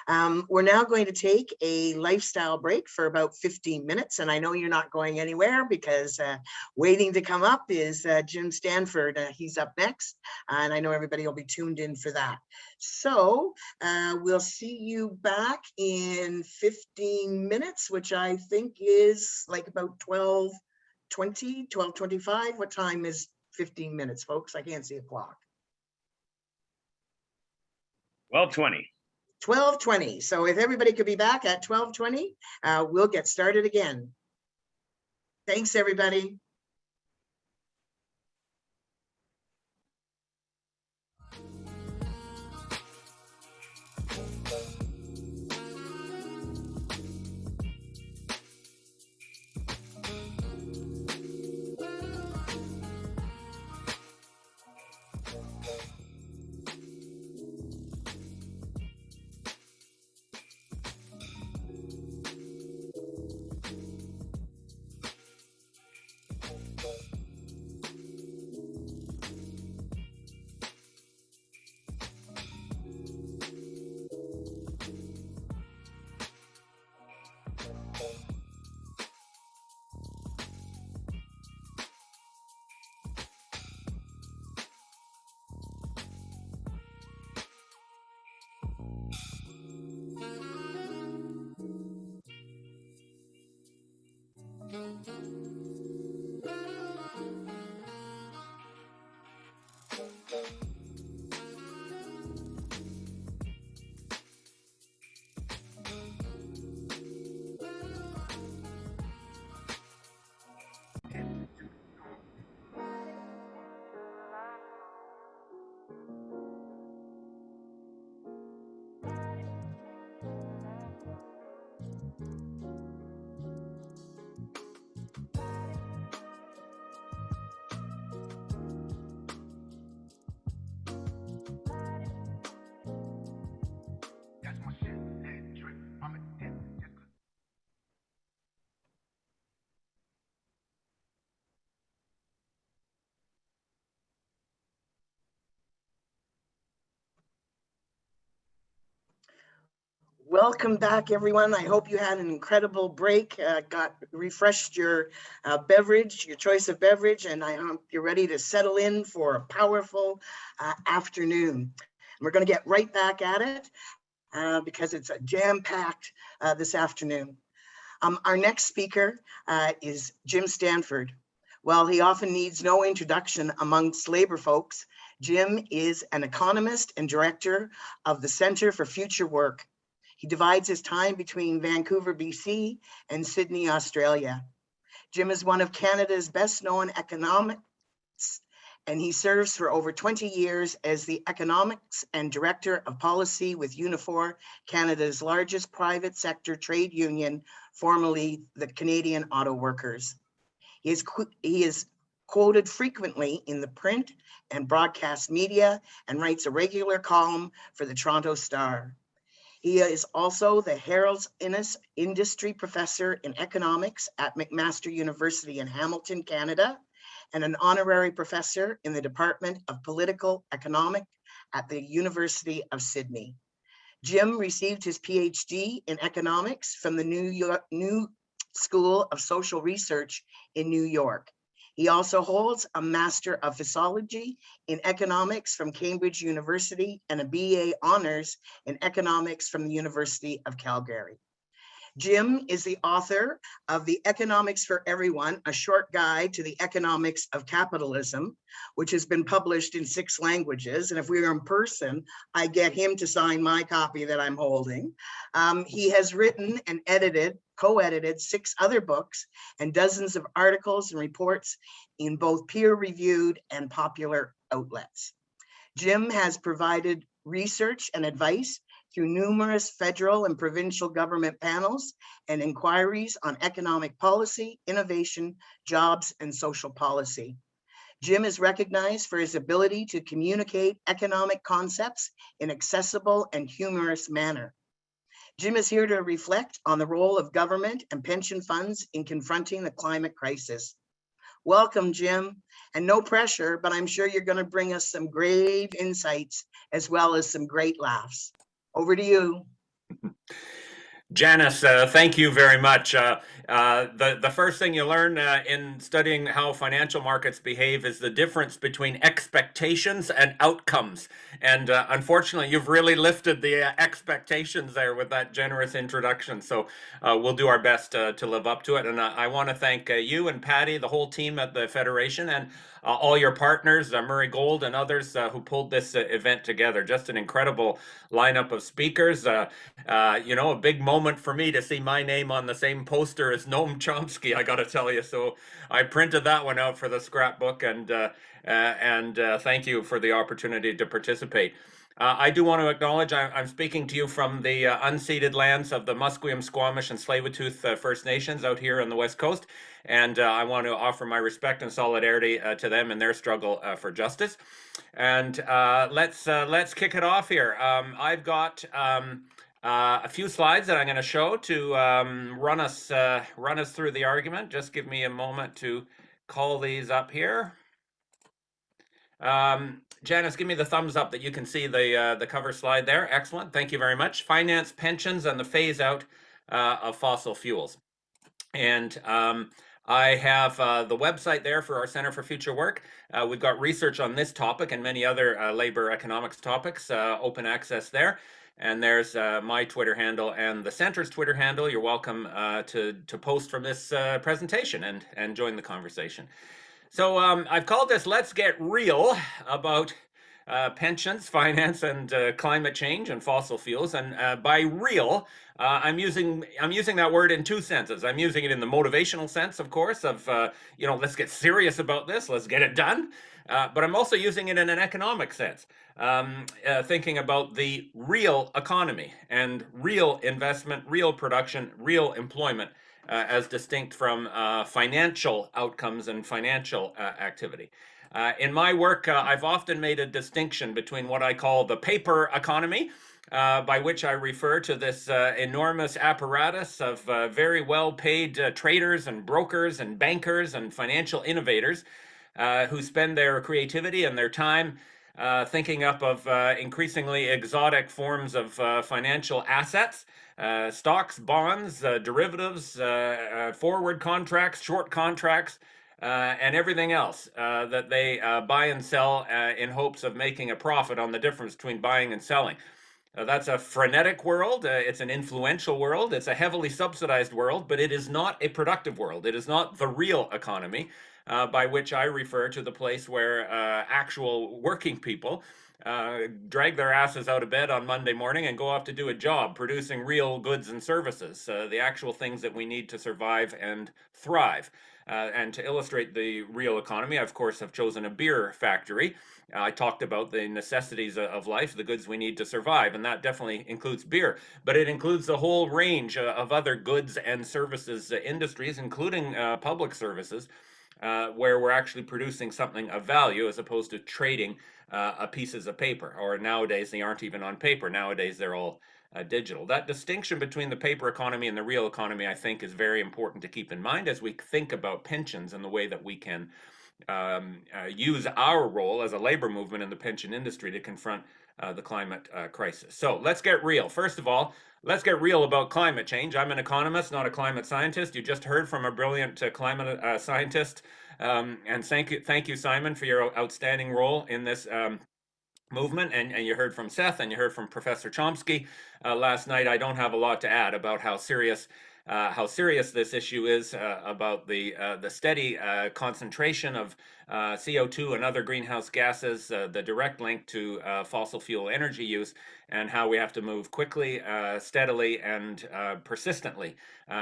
We're now going to take a lifestyle break for about 15 minutes, and I know you're not going anywhere because waiting to come up is Jim Stanford. He's up next, and I know everybody will be tuned in for that. So we'll see you back in 15 minutes, which I think is like about 12:20, 12:25. What time is 15 minutes, folks? I can't see a clock. 12:20. 12:20. So if everybody could be back at 12:20, we'll get started again. Thanks, everybody. Welcome back, everyone. I hope you had an incredible break, got refreshed your beverage, your choice of beverage, and I hope you're ready to settle in for a powerful afternoon. And we're going to get right back at it because it's jam-packed this afternoon. Our next speaker is Jim Stanford. While he often needs no introduction amongst labor folks, Jim is an economist and director of the Centre for Future Work. He divides his time between Vancouver, BC and Sydney, Australia. Jim is one of Canada's best-known economists, and he serves for over 20 years as the economics and director of policy with Unifor, Canada's largest private sector trade union, formerly the Canadian Auto Workers. He is quoted frequently in the print and broadcast media and writes a regular column for the Toronto Star. He is also the Harold Innes Industry Professor in Economics at McMaster University in Hamilton, Canada, and an honorary professor in the Department of Political Economics at the University of Sydney. Jim received his PhD in economics from the New School of Social Research in New York. He also holds a Master of Philosophy in Economics from Cambridge University and a BA Honors in Economics from the University of Calgary. Jim is the author of The Economics for Everyone, a short guide to the economics of capitalism, which has been published in 6 languages. And if we were in person, I get him to sign my copy that I'm holding. He has written and co-edited 6 other books and dozens of articles and reports in both peer-reviewed and popular outlets. Jim has provided research and advice through numerous federal and provincial government panels and inquiries on economic policy, innovation, jobs, and social policy. Jim is recognized for his ability to communicate economic concepts in accessible and humorous manner. Jim is here to reflect on the role of government and pension funds in confronting the climate crisis. Welcome, Jim, and no pressure, but I'm sure you're going to bring us some grave insights as well as some great laughs. Over to you. Janice, thank you very much. The first thing you learn in studying how financial markets behave is the difference between expectations and outcomes. And unfortunately, you've really lifted the expectations there with that generous introduction. So we'll do our best to live up to it. And I want to thank you and Patty, the whole team at the Federation, and all your partners, Murray Gold and others who pulled this event together. Just an incredible lineup of speakers. You know, a big moment for me to see my name on the same poster as Noam Chomsky, I got to tell you. So I printed that one out for the scrapbook, and thank you for the opportunity to participate. I do want to acknowledge I'm speaking to you from the unceded lands of the Musqueam, Squamish, and Tsleil-Waututh First Nations out here on the West Coast, and I want to offer my respect and solidarity to them in their struggle for justice. And let's kick it off here. I've got a few slides that I'm going to show to run us through the argument. Just give me a moment to call these up here. Janice, give me the thumbs up that you can see the cover slide there. Excellent. Thank you very much. Finance, pensions, and the phase out of fossil fuels. And I have the website there for our Center for Future Work. We've got research on this topic and many other labor economics topics, open access there. And there's my Twitter handle and the Center's Twitter handle. You're welcome to post from this presentation and join the conversation. So I've called this Let's Get Real about pensions, finance, and climate change and fossil fuels. And by real, I'm using that word in 2 senses. I'm using it in the motivational sense, of course, of, you know, let's get serious about this, let's get it done. But I'm also using it in an economic sense, thinking about the real economy and real investment, real production, real employment, as distinct from financial outcomes and financial activity. In my work, I've often made a distinction between what I call the paper economy, by which I refer to this enormous apparatus of very well-paid traders and brokers and bankers and financial innovators who spend their creativity and their time thinking up of increasingly exotic forms of financial assets, stocks, bonds, derivatives, forward contracts, short contracts, and everything else that they buy and sell in hopes of making a profit on the difference between buying and selling. That's a frenetic world. It's an influential world. It's a heavily subsidized world, but it is not a productive world. It is not the real economy, by which I refer to the place where actual working people drag their asses out of bed on Monday morning and go off to do a job producing real goods and services, the actual things that we need to survive and thrive. And to illustrate the real economy, I, of course, have chosen a beer factory. I talked about the necessities of life, the goods we need to survive, and that definitely includes beer. But it includes the whole range of other goods and services industries, including public services, where we're actually producing something of value as opposed to trading pieces of paper. Or nowadays, they aren't even on paper. Nowadays, they're all digital. That distinction between the paper economy and the real economy, I think, is very important to keep in mind as we think about pensions and the way that we can use our role as a labor movement in the pension industry to confront the climate crisis. So let's get real. First of all, let's get real about climate change. I'm an economist, not a climate scientist. You just heard from a brilliant climate scientist And thank you, Simon, for your outstanding role in this movement. And you heard from Seth and you heard from Professor Chomsky last night. I don't have a lot to add about how serious this issue is, about the steady concentration of CO2 and other greenhouse gases, the direct link to fossil fuel energy use, and how we have to move quickly, steadily, and persistently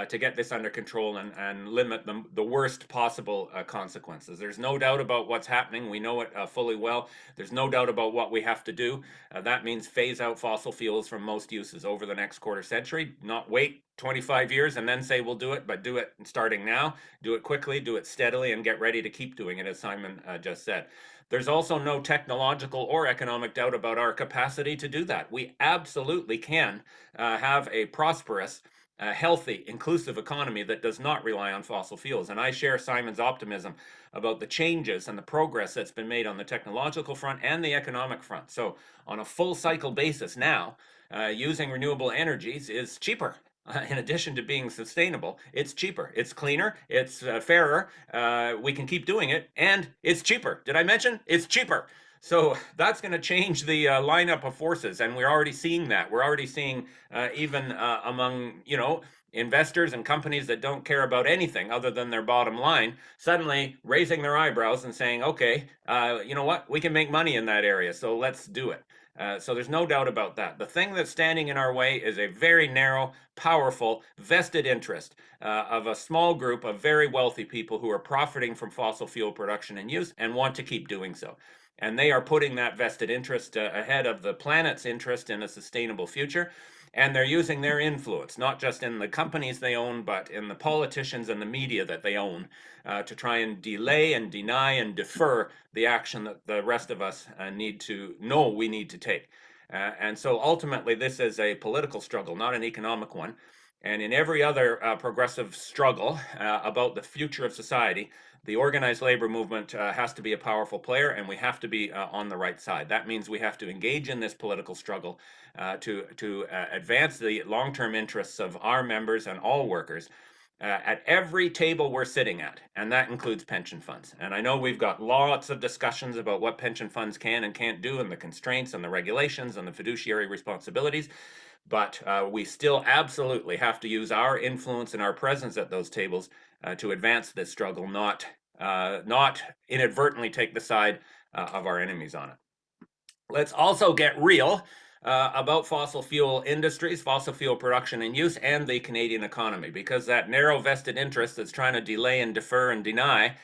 to get this under control and limit the worst possible consequences. There's no doubt about what's happening. We know it fully well. There's no doubt about what we have to do. That means phase out fossil fuels from most uses over the next quarter century, not wait 25 years and then say we'll do it, but do it starting now, do it quickly, do it steadily, and get ready to keep doing it, as Simon just said. There's also no technological or economic doubt about our capacity to do that. We absolutely can have a prosperous, healthy, inclusive economy that does not rely on fossil fuels. And I share Simon's optimism about the changes and the progress that's been made on the technological front and the economic front. So on a full cycle basis now, using renewable energies is cheaper. In addition to being sustainable, it's cheaper, it's cleaner, it's fairer, we can keep doing it, and it's cheaper. Did I mention it's cheaper? So that's going to change the lineup of forces, and we're already seeing that. We're already seeing even among, investors and companies that don't care about anything other than their bottom line, suddenly raising their eyebrows and saying, okay, you know what, we can make money in that area, so let's do it. So there's no doubt about that. The thing that's standing in our way is a very narrow, powerful, vested interest of a small group of very wealthy people who are profiting from fossil fuel production and use and want to keep doing so. And they are putting that vested interest ahead of the planet's interest in a sustainable future. And they're using their influence, not just in the companies they own, but in the politicians and the media that they own, to try and delay and deny and defer the action that the rest of us need to know we need to take. And so ultimately, this is a political struggle, not an economic one. And in every other progressive struggle about the future of society, the organized labor movement has to be a powerful player, and we have to be on the right side. That means we have to engage in this political struggle to advance the long-term interests of our members and all workers at every table we're sitting at, and that includes pension funds. And I know we've got lots of discussions about what pension funds can and can't do, and the constraints and the regulations and the fiduciary responsibilities, but we still absolutely have to use our influence and our presence at those tables to advance this struggle, not inadvertently take the side of our enemies on it. Let's also get real about fossil fuel industries, fossil fuel production and use, and the Canadian economy, because that narrow vested interest that's trying to delay and defer and deny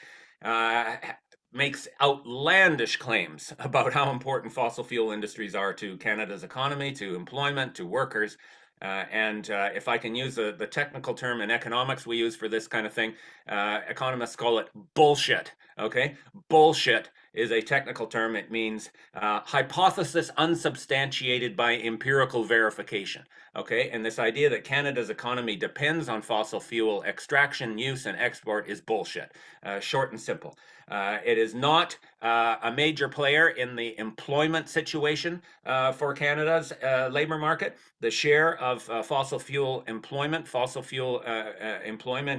makes outlandish claims about how important fossil fuel industries are to Canada's economy, to employment, to workers. And if I can use the technical term in economics we use for this kind of thing, economists call it bullshit, okay? Bullshit is a technical term. It means hypothesis unsubstantiated by empirical verification, okay? And this idea that Canada's economy depends on fossil fuel extraction, use, and export is bullshit, short and simple. It is not a major player in the employment situation for Canada's labor market. The share of fossil fuel employment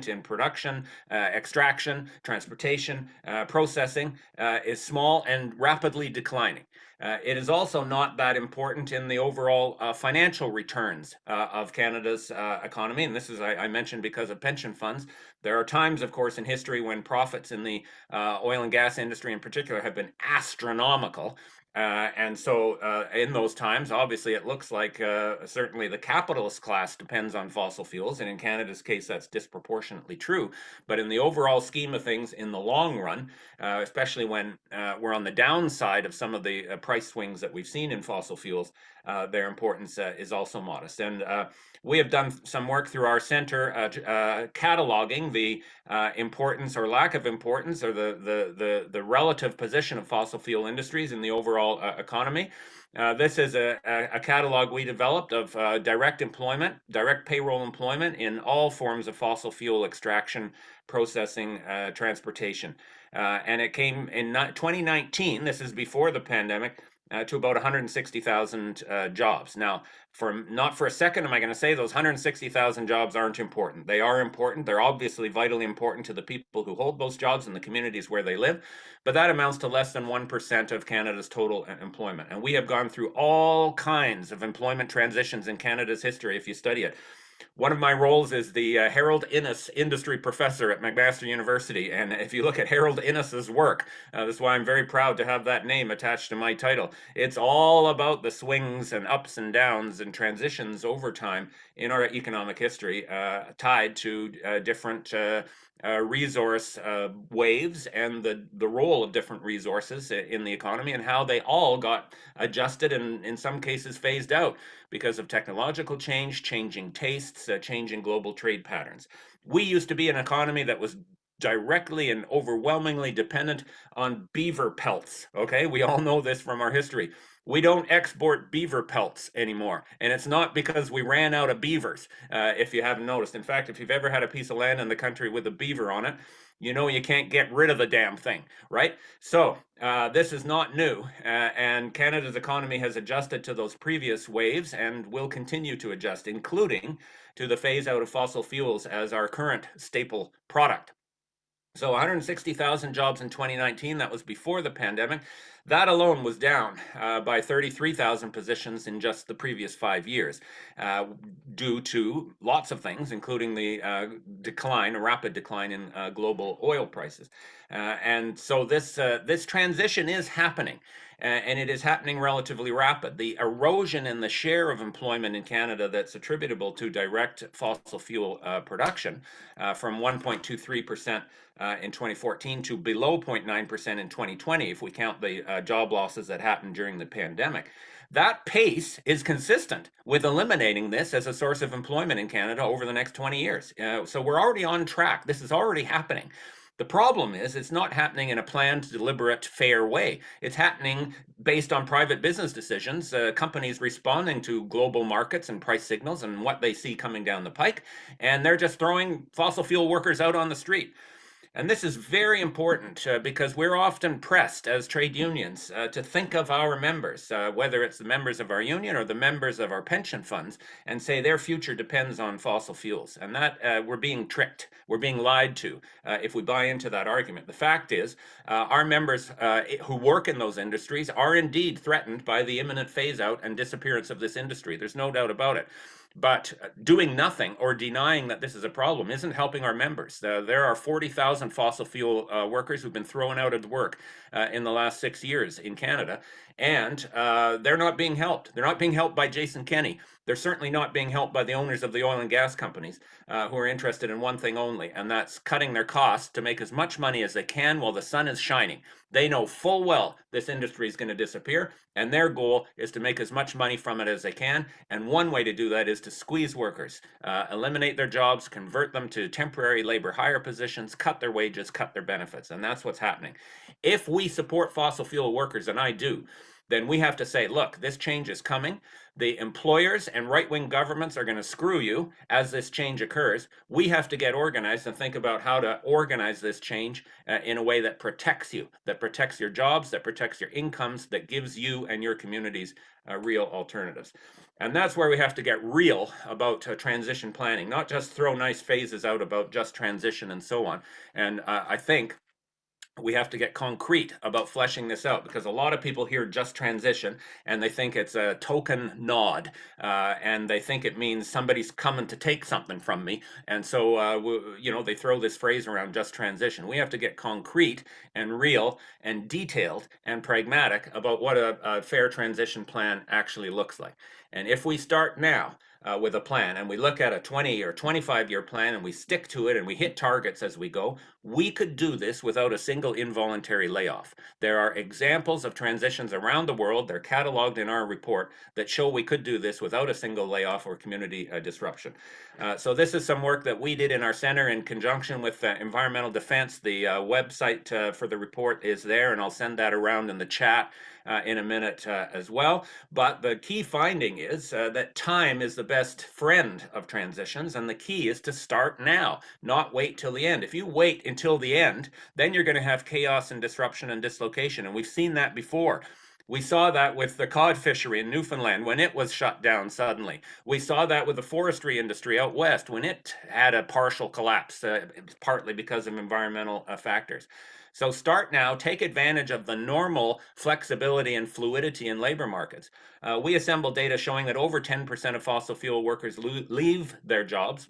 in production, extraction, transportation, processing is small and rapidly declining. It is also not that important in the overall financial returns of Canada's economy. And this is, I mentioned, because of pension funds. There are times, of course, in history when profits in the oil and gas industry in particular have been astronomical. And so in those times, obviously, it looks like certainly the capitalist class depends on fossil fuels. And in Canada's case, that's disproportionately true. But in the overall scheme of things, in the long run, especially when we're on the downside of some of the price swings that we've seen in fossil fuels, their importance is also modest. And we have done some work through our center cataloging the importance or lack of importance, or the relative position of fossil fuel industries in the overall economy. This is a catalog we developed of direct payroll employment in all forms of fossil fuel extraction, processing, transportation. And it came in 2019, this is before the pandemic, to about 160,000 jobs. Now, not for a second am I going to say those 160,000 jobs aren't important. They are important. They're obviously vitally important to the people who hold those jobs and the communities where they live, but that amounts to less than 1% of Canada's total employment. And we have gone through all kinds of employment transitions in Canada's history if you study it. One of my roles is the Harold Innes Industry Professor at McMaster University. And if you look at Harold Innes's work, that's why I'm very proud to have that name attached to my title. It's all about the swings and ups and downs and transitions over time in our economic history, tied to different resource waves and the role of different resources in the economy and how they all got adjusted and in some cases phased out because of technological change, changing tastes, changing global trade patterns. We used to be an economy that was directly and overwhelmingly dependent on beaver pelts. Okay, we all know this from our history. We don't export beaver pelts anymore, and it's not because we ran out of beavers, if you haven't noticed. In fact, if you've ever had a piece of land in the country with a beaver on it, you know you can't get rid of the damn thing, right? So this is not new, and Canada's economy has adjusted to those previous waves and will continue to adjust, including to the phase out of fossil fuels as our current staple product. So 160,000 jobs in 2019, that was before the pandemic. That alone was down by 33,000 positions in just the previous 5 years, due to lots of things, including the a rapid decline in global oil prices. And so this transition is happening. And it is happening relatively rapid. The erosion in the share of employment in Canada that's attributable to direct fossil fuel production from 1.23% in 2014 to below 0.9% in 2020, if we count the job losses that happened during the pandemic. That pace is consistent with eliminating this as a source of employment in Canada over the next 20 years. So we're already on track. This is already happening. The problem is it's not happening in a planned, deliberate, fair way. It's happening based on private business decisions, companies responding to global markets and price signals and what they see coming down the pike, and they're just throwing fossil fuel workers out on the street. And this is very important because we're often pressed as trade unions to think of our members, whether it's the members of our union or the members of our pension funds, and say their future depends on fossil fuels. And that we're being tricked. We're being lied to if we buy into that argument. The fact is, our members who work in those industries are indeed threatened by the imminent phase out and disappearance of this industry. There's no doubt about it. But doing nothing or denying that this is a problem isn't helping our members. There are 40,000 fossil fuel workers who've been thrown out of work in the last 6 years in Canada, and they're not being helped. They're not being helped by Jason Kenney. They're certainly not being helped by the owners of the oil and gas companies who are interested in one thing only, and that's cutting their costs to make as much money as they can while the sun is shining. They know full well this industry is going to disappear, and their goal is to make as much money from it as they can. And one way to do that is to squeeze workers, eliminate their jobs, convert them to temporary labor hire positions, cut their wages, cut their benefits. And that's what's happening. If we support fossil fuel workers, and I do, then we have to say, look, this change is coming. The employers and right-wing governments are going to screw you as this change occurs. We have to get organized and think about how to organize this change in a way that protects you, that protects your jobs, that protects your incomes, that gives you and your communities real alternatives. And that's where we have to get real about transition planning, not just throw nice phases out about just transition and so on. And I think we have to get concrete about fleshing this out, because a lot of people hear just transition and they think it's a token nod, and they think it means somebody's coming to take something from me. And so, they throw this phrase around, just transition. We have to get concrete and real and detailed and pragmatic about what a fair transition plan actually looks like. And if we start now, with a plan, and we look at a 20 or 25-year plan and we stick to it and we hit targets as we go, we could do this without a single involuntary layoff. There are examples of transitions around the world, they're cataloged in our report, that show we could do this without a single layoff or community disruption. So this is some work that we did in our center in conjunction with Environmental Defense. The website for the report is there, and I'll send that around in the chat in a minute as well. But the key finding is that time is the best friend of transitions, and the key is to start now, not wait till the end. If you wait until the end, then you're going to have chaos and disruption and dislocation, and we've seen that before. We saw that with the cod fishery in Newfoundland when it was shut down suddenly. We saw that with the forestry industry out west when it had a partial collapse, partly because of environmental factors. So start now, take advantage of the normal flexibility and fluidity in labor markets. We assembled data showing that over 10% of fossil fuel workers leave their jobs,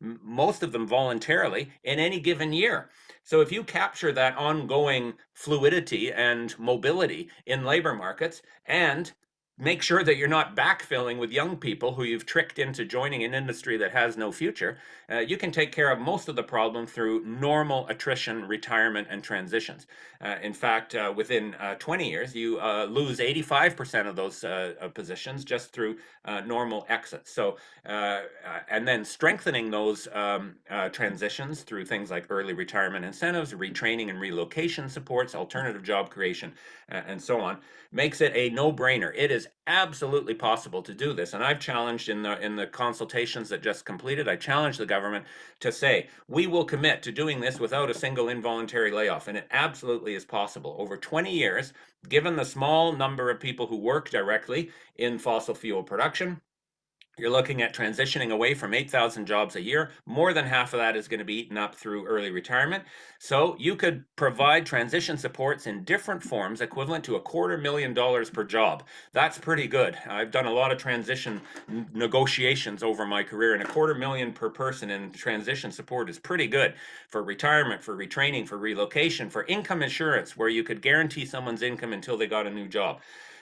most of them voluntarily, in any given year. So if you capture that ongoing fluidity and mobility in labor markets and make sure that you're not backfilling with young people who you've tricked into joining an industry that has no future, you can take care of most of the problem through normal attrition, retirement, and transitions. In fact, within 20 years, you lose 85% of those positions just through normal exits. So, and then strengthening those transitions through things like early retirement incentives, retraining and relocation supports, alternative job creation, and so on, makes it a no-brainer. It is absolutely possible to do this. And I've challenged in the consultations that just completed, I challenged the government to say, we will commit to doing this without a single involuntary layoff. And it absolutely is possible. Over 20 years, given the small number of people who work directly in fossil fuel production, you're looking at transitioning away from 8,000 jobs a year. More than half of that is going to be eaten up through early retirement. So you could provide transition supports in different forms equivalent to $250,000 per job. That's pretty good. I've done a lot of transition negotiations over my career, and $250,000 per person in transition support is pretty good for retirement, for retraining, for relocation, for income insurance, where you could guarantee someone's income until they got a new job.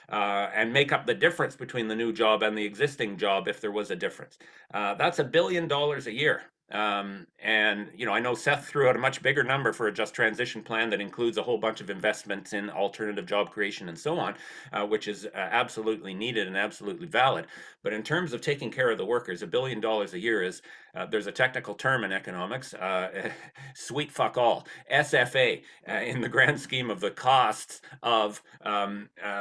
And make up the difference between the new job and the existing job if there was a difference. That's $1 billion a year. And, you know, I know Seth threw out a much bigger number for a just transition plan that includes a whole bunch of investments in alternative job creation and so on, which is absolutely needed and absolutely valid. But in terms of taking care of the workers, $1 billion a year is, there's a technical term in economics, sweet fuck all, SFA, in the grand scheme of the costs of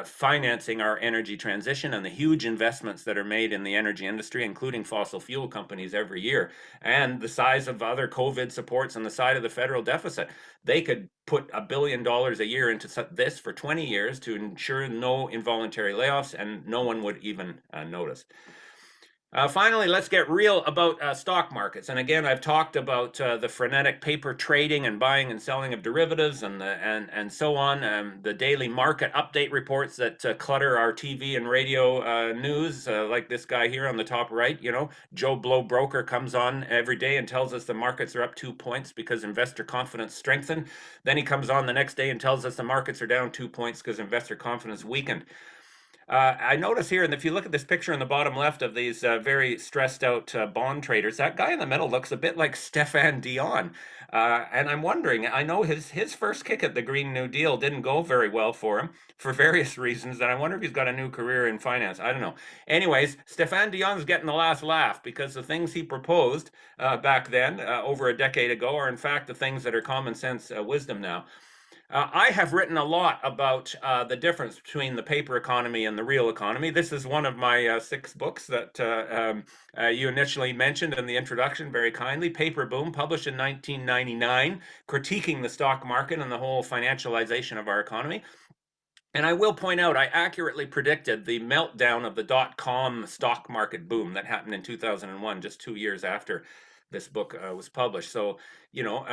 financing our energy transition and the huge investments that are made in the energy industry, including fossil fuel companies every year, and the size of other COVID supports on the side of the federal deficit. They could put $1 billion a year into this for 20 years to ensure no involuntary layoffs, and no one would even notice. Finally, let's get real about stock markets. And again, I've talked about the frenetic paper trading and buying and selling of derivatives and so on. The daily market update reports that clutter our TV and radio news, like this guy here on the top right. You know, Joe Blow Broker comes on every day and tells us the markets are up 2 points because investor confidence strengthened. Then he comes on the next day and tells us the markets are down 2 points because investor confidence weakened. I notice here, and if you look at this picture in the bottom left of these very stressed out bond traders, that guy in the middle looks a bit like Stefan Dion. And I'm wondering, I know his first kick at the Green New Deal didn't go very well for him for various reasons, and I wonder if he's got a new career in finance. I don't know. Anyways, Stefan Dion's getting the last laugh because the things he proposed back then, over a decade ago, are in fact the things that are common sense wisdom now. I have written a lot about the difference between the paper economy and the real economy. This is one of my 6 books that you initially mentioned in the introduction very kindly. Paper Boom, published in 1999, critiquing the stock market and the whole financialization of our economy. And I will point out, I accurately predicted the meltdown of the dot-com stock market boom that happened in 2001, just 2 years after this book was published. So, you know,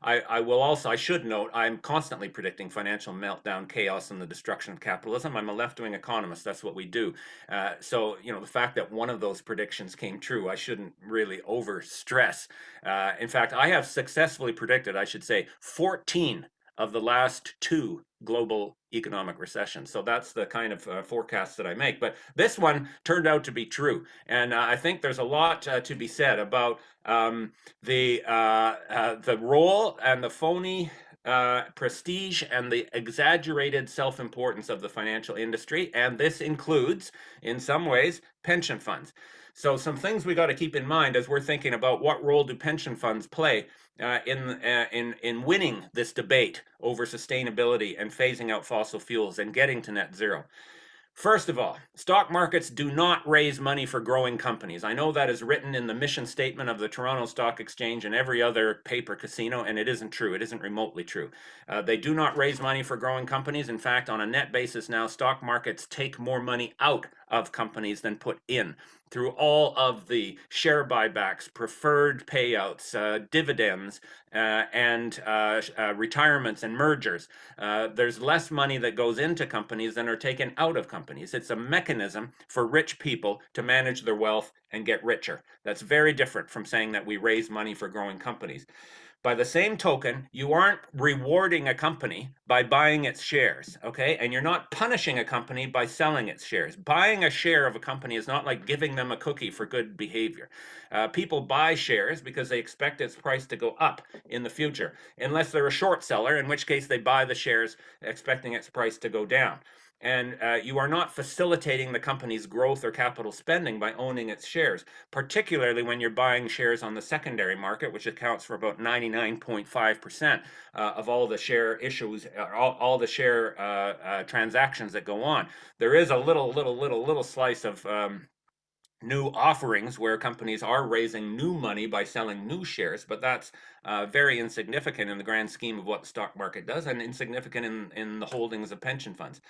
I should note, I'm constantly predicting financial meltdown, chaos, and the destruction of capitalism. I'm a left-wing economist. That's what we do. So, you know, the fact that one of those predictions came true, I shouldn't really overstress. In fact, I have successfully predicted, I should say, 14 of the last 2 global economic recessions. So that's the kind of forecast that I make. But this one turned out to be true. And I think there's a lot to be said about the role and the phony prestige and the exaggerated self-importance of the financial industry. And this includes, in some ways, pension funds. So some things we got to keep in mind as we're thinking about what role do pension funds play in winning this debate over sustainability and phasing out fossil fuels and getting to net zero. First of all, stock markets do not raise money for growing companies. I know that is written in the mission statement of the Toronto Stock Exchange and every other paper casino, and it isn't true. It isn't remotely true. They do not raise money for growing companies. In fact, on a net basis now, stock markets take more money out of companies than put in through all of the share buybacks, preferred payouts, dividends, and retirements and mergers. There's less money that goes into companies than are taken out of companies. It's a mechanism for rich people to manage their wealth and get richer. That's very different from saying that we raise money for growing companies. By the same token, you aren't rewarding a company by buying its shares, okay? And you're not punishing a company by selling its shares. Buying a share of a company is not like giving them a cookie for good behavior. People buy shares because they expect its price to go up in the future, unless they're a short seller, in which case they buy the shares expecting its price to go down. And you are not facilitating the company's growth or capital spending by owning its shares, particularly when you're buying shares on the secondary market, which accounts for about 99.5% of all the share issues, all the share transactions that go on. There is a little slice of new offerings where companies are raising new money by selling new shares, but that's very insignificant in the grand scheme of what the stock market does, and insignificant in the holdings of pension funds.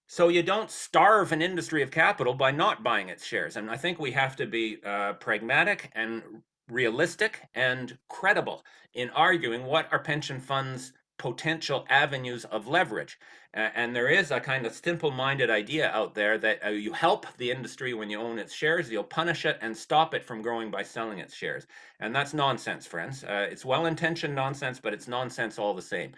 So you don't starve an industry of capital by not buying its shares. And I think we have to be pragmatic and realistic and credible in arguing what are pension funds' potential avenues of leverage. And there is a kind of simple-minded idea out there that you help the industry when you own its shares, you'll punish it and stop it from growing by selling its shares. And that's nonsense, friends. It's well-intentioned nonsense, but it's nonsense all the same.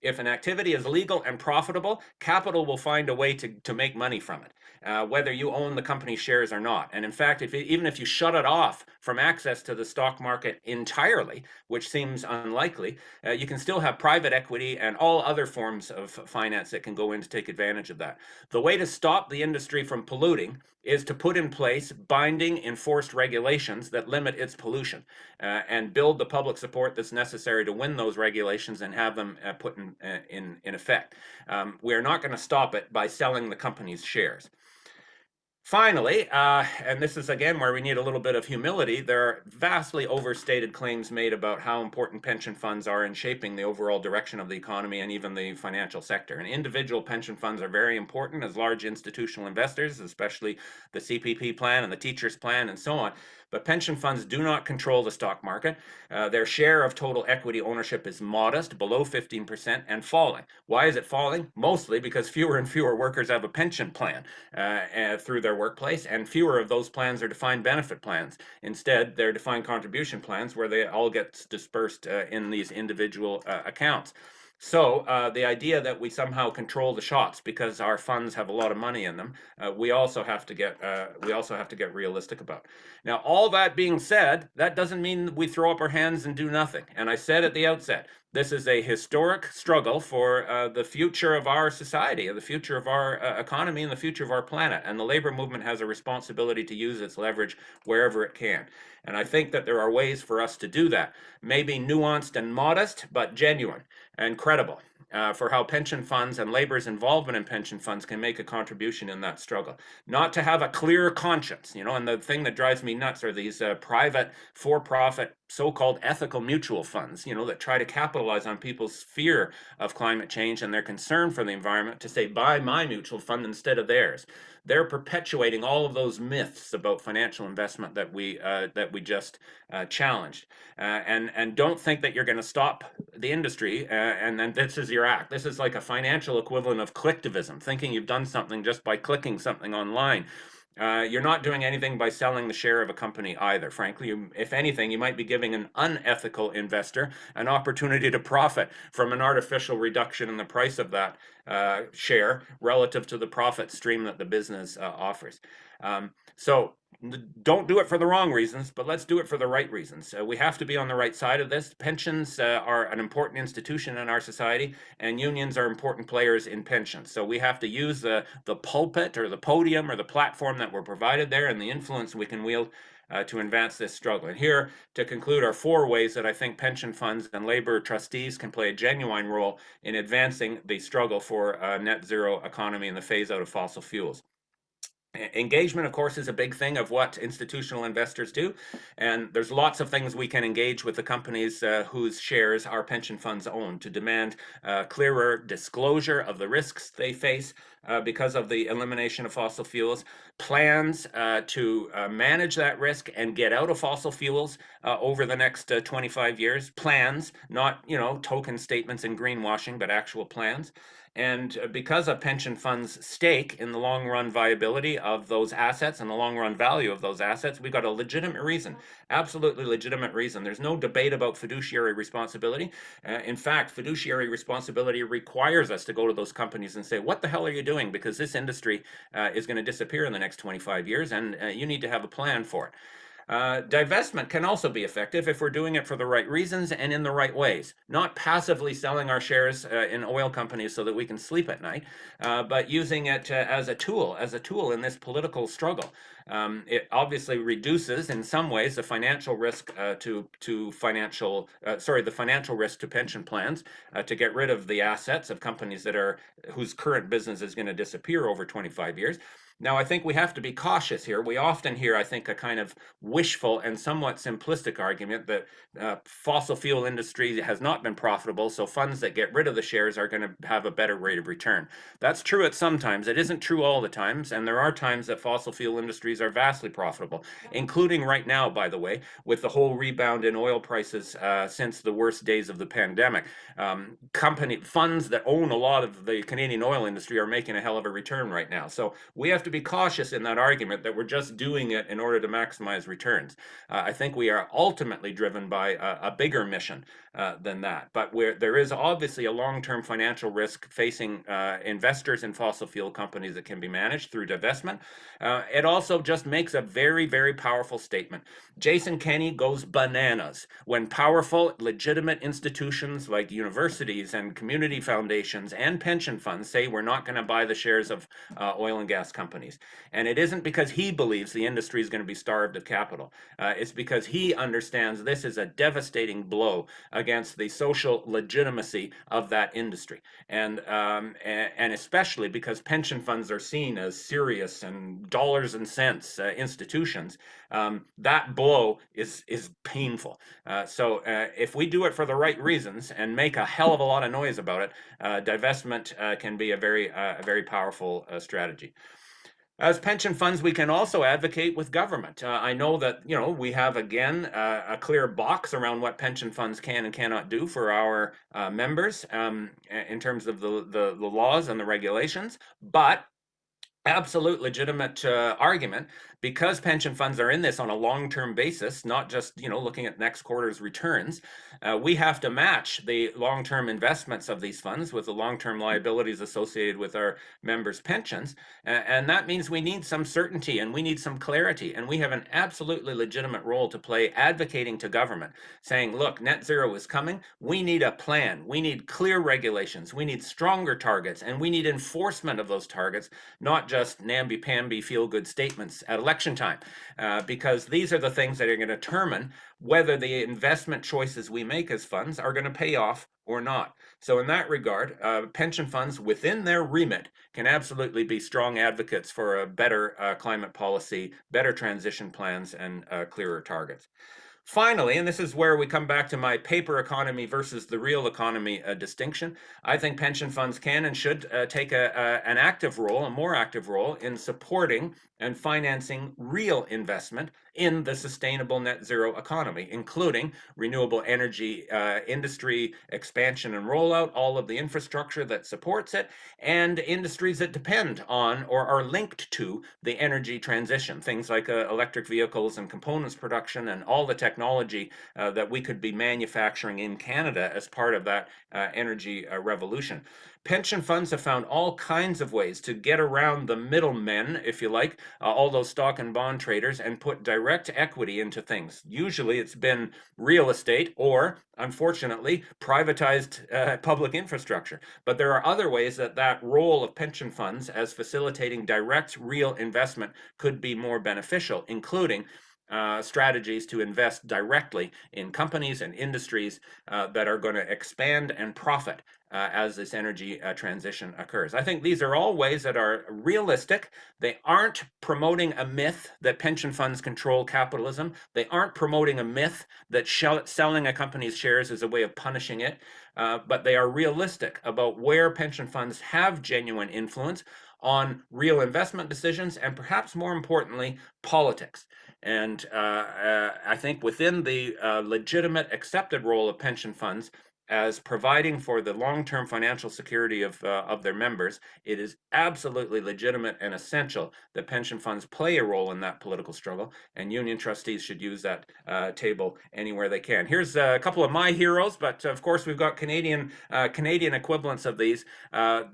If an activity is legal and profitable, capital will find a way to make money from it, whether you own the company's shares or not. And in fact, even if you shut it off from access to the stock market entirely, which seems unlikely, you can still have private equity and all other forms of finance that can go in to take advantage of that. The way to stop the industry from polluting is to put in place binding enforced regulations that limit its pollution, and build the public support that's necessary to win those regulations and have them put in effect. We are not going to stop it by selling the company's shares. Finally, and this is again where we need a little bit of humility, there are vastly overstated claims made about how important pension funds are in shaping the overall direction of the economy and even the financial sector. And individual pension funds are very important as large institutional investors, especially the CPP plan and the teachers plan and so on. But pension funds do not control the stock market. Their share of total equity ownership is modest, below 15%, and falling. Why is it falling? Mostly because fewer and fewer workers have a pension plan through their workplace, and fewer of those plans are defined benefit plans. Instead, they're defined contribution plans where they all get dispersed in these individual accounts. So the idea that we somehow control the shots because our funds have a lot of money in them, we also have to get realistic about. Now, all that being said, that doesn't mean we throw up our hands and do nothing. And I said at the outset, this is a historic struggle for the future of our society, the future of our economy, and the future of our planet. And the labor movement has a responsibility to use its leverage wherever it can. And I think that there are ways for us to do that, maybe nuanced and modest, but genuine and credible, for how pension funds and labor's involvement in pension funds can make a contribution in that struggle. Not to have a clear conscience, and the thing that drives me nuts are these private, for-profit, so-called ethical mutual funds, that try to capitalize on people's fear of climate change and their concern for the environment to say, buy my mutual fund instead of theirs. They're perpetuating all of those myths about financial investment that we just challenged. And don't think that you're going to stop the industry and then this is your act. This is like a financial equivalent of clicktivism, thinking you've done something just by clicking something online. You're not doing anything by selling the share of a company either. Frankly, if anything, you might be giving an unethical investor an opportunity to profit from an artificial reduction in the price of that share relative to the profit stream that the business offers. So don't do it for the wrong reasons, but let's do it for the right reasons. We have to be on the right side of this. Pensions are an important institution in our society, and unions are important players in pensions. So we have to use the pulpit or the podium or the platform that we're provided there and the influence we can wield to advance this struggle. And here, to conclude, are 4 ways that I think pension funds and labor trustees can play a genuine role in advancing the struggle for a net zero economy and the phase out of fossil fuels. Engagement, of course, is a big thing of what institutional investors do. And there's lots of things we can engage with the companies whose shares our pension funds own to demand clearer disclosure of the risks they face because of the elimination of fossil fuels, plans to manage that risk and get out of fossil fuels over the next 25 years, plans, not, token statements and greenwashing, but actual plans. And because of pension funds' stake in the long run viability of those assets and the long run value of those assets, we've got a legitimate reason, absolutely legitimate reason. There's no debate about fiduciary responsibility. In fact, fiduciary responsibility requires us to go to those companies and say, what the hell are you doing? Because this industry is going to disappear in the next 25 years, and you need to have a plan for it. Divestment can also be effective if we're doing it for the right reasons and in the right ways, not passively selling our shares in oil companies so that we can sleep at night, but using it as a tool in this political struggle. It obviously reduces in some ways the financial risk the financial risk to pension plans to get rid of the assets of companies whose current business is going to disappear over 25 years. Now, I think we have to be cautious here. We often hear, I think, a kind of wishful and somewhat simplistic argument that fossil fuel industry has not been profitable, so funds that get rid of the shares are going to have a better rate of return. That's true at some times. It isn't true all the times, and there are times that fossil fuel industries are vastly profitable, including right now, by the way, with the whole rebound in oil prices since the worst days of the pandemic. Funds that own a lot of the Canadian oil industry are making a hell of a return right now. So we have to be cautious in that argument that we're just doing it in order to maximize returns. I think we are ultimately driven by a bigger mission than that. But there is obviously a long-term financial risk facing investors in fossil fuel companies that can be managed through divestment. It also just makes a very, very powerful statement. Jason Kenney goes bananas when powerful, legitimate institutions like universities and community foundations and pension funds say we're not going to buy the shares of oil and gas companies. And it isn't because he believes the industry is going to be starved of capital. It's because he understands this is a devastating blow against the social legitimacy of that industry. And especially because pension funds are seen as serious and dollars and cents institutions, that blow is painful. So if we do it for the right reasons and make a hell of a lot of noise about it, divestment can be a very powerful strategy. As pension funds, we can also advocate with government. I know that, we have, again, a clear box around what pension funds can and cannot do for our members in terms of the laws and the regulations, but absolute legitimate argument, because pension funds are in this on a long-term basis, not just looking at next quarter's returns. We have to match the long-term investments of these funds with the long-term liabilities associated with our members' pensions, and that means we need some certainty and we need some clarity, and we have an absolutely legitimate role to play advocating to government, saying, look, net zero is coming. We need a plan. We need clear regulations. We need stronger targets, and we need enforcement of those targets, not just namby-pamby feel-good statements at election time, because these are the things that are going to determine whether the investment choices we make as funds are going to pay off or not. So in that regard, pension funds within their remit can absolutely be strong advocates for a better climate policy, better transition plans, and clearer targets. Finally, and this is where we come back to my paper economy versus the real economy distinction, I think pension funds can and should take an active role, a more active role, in supporting and financing real investment in the sustainable net zero economy, including renewable energy industry expansion and rollout, all of the infrastructure that supports it, and industries that depend on or are linked to the energy transition, things like electric vehicles and components production and all the technology that we could be manufacturing in Canada as part of that energy revolution. Pension funds have found all kinds of ways to get around the middlemen, if you like, all those stock and bond traders, and put direct equity into things. Usually it's been real estate or, unfortunately, privatized public infrastructure. But there are other ways that role of pension funds as facilitating direct real investment could be more beneficial, including strategies to invest directly in companies and industries that are going to expand and profit as this energy transition occurs. I think these are all ways that are realistic. They aren't promoting a myth that pension funds control capitalism. They aren't promoting a myth that selling a company's shares is a way of punishing it. But they are realistic about where pension funds have genuine influence on real investment decisions and, perhaps more importantly, politics. And I think within the legitimate accepted role of pension funds as providing for the long-term financial security of their members, it is absolutely legitimate and essential that pension funds play a role in that political struggle, and union trustees should use that table anywhere they can. Here's a couple of my heroes, but of course we've got Canadian equivalents of these.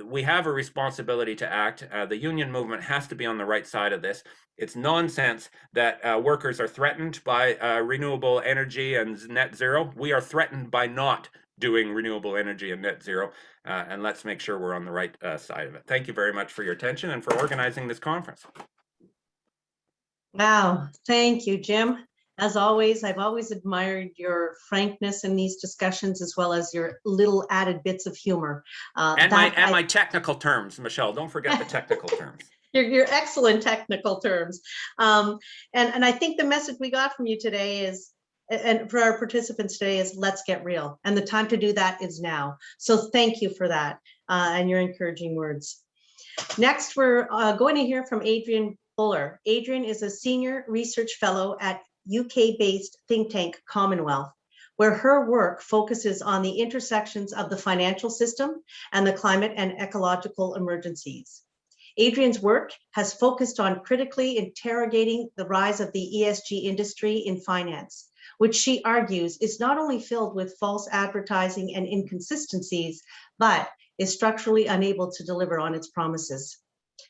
We have a responsibility to act. The union movement has to be on the right side of this. It's nonsense that workers are threatened by renewable energy and net zero. We are threatened by not doing renewable energy and net zero, and let's make sure we're on the right side of it. Thank you very much for your attention and for organizing this conference. Wow, thank you, Jim. As always, I've always admired your frankness in these discussions, as well as your little added bits of humor. And my technical terms, Michelle. Don't forget the technical terms. Your excellent technical terms. And I think the message we got from you today is, and for our participants today, is let's get real. And the time to do that is now. So thank you for that and your encouraging words. Next, we're going to hear from Adrian Buller. Adrian is a senior research fellow at UK-based think tank Commonwealth, where her work focuses on the intersections of the financial system and the climate and ecological emergencies. Adrian's work has focused on critically interrogating the rise of the ESG industry in finance, which she argues is not only filled with false advertising and inconsistencies, but is structurally unable to deliver on its promises.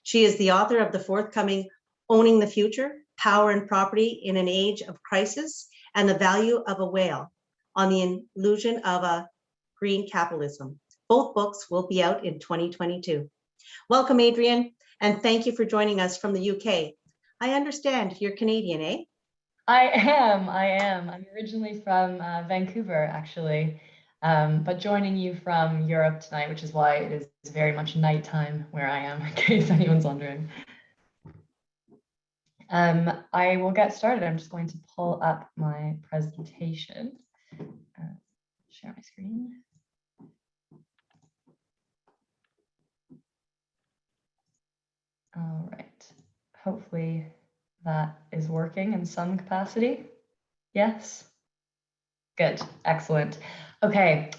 She is the author of the forthcoming Owning the Future, Power and Property in an Age of Crisis, and the Value of a Whale, on the Illusion of a Green Capitalism. Both books will be out in 2022. Welcome, Adrian, and thank you for joining us from the UK. I understand you're Canadian, eh? I am. I'm originally from Vancouver, actually, but joining you from Europe tonight, which is why it is very much nighttime where I am, in case anyone's wondering. I will get started. I'm just going to pull up my presentation. Share my screen. All right. Hopefully that is working in some capacity. Yes? Good. Excellent. Okay.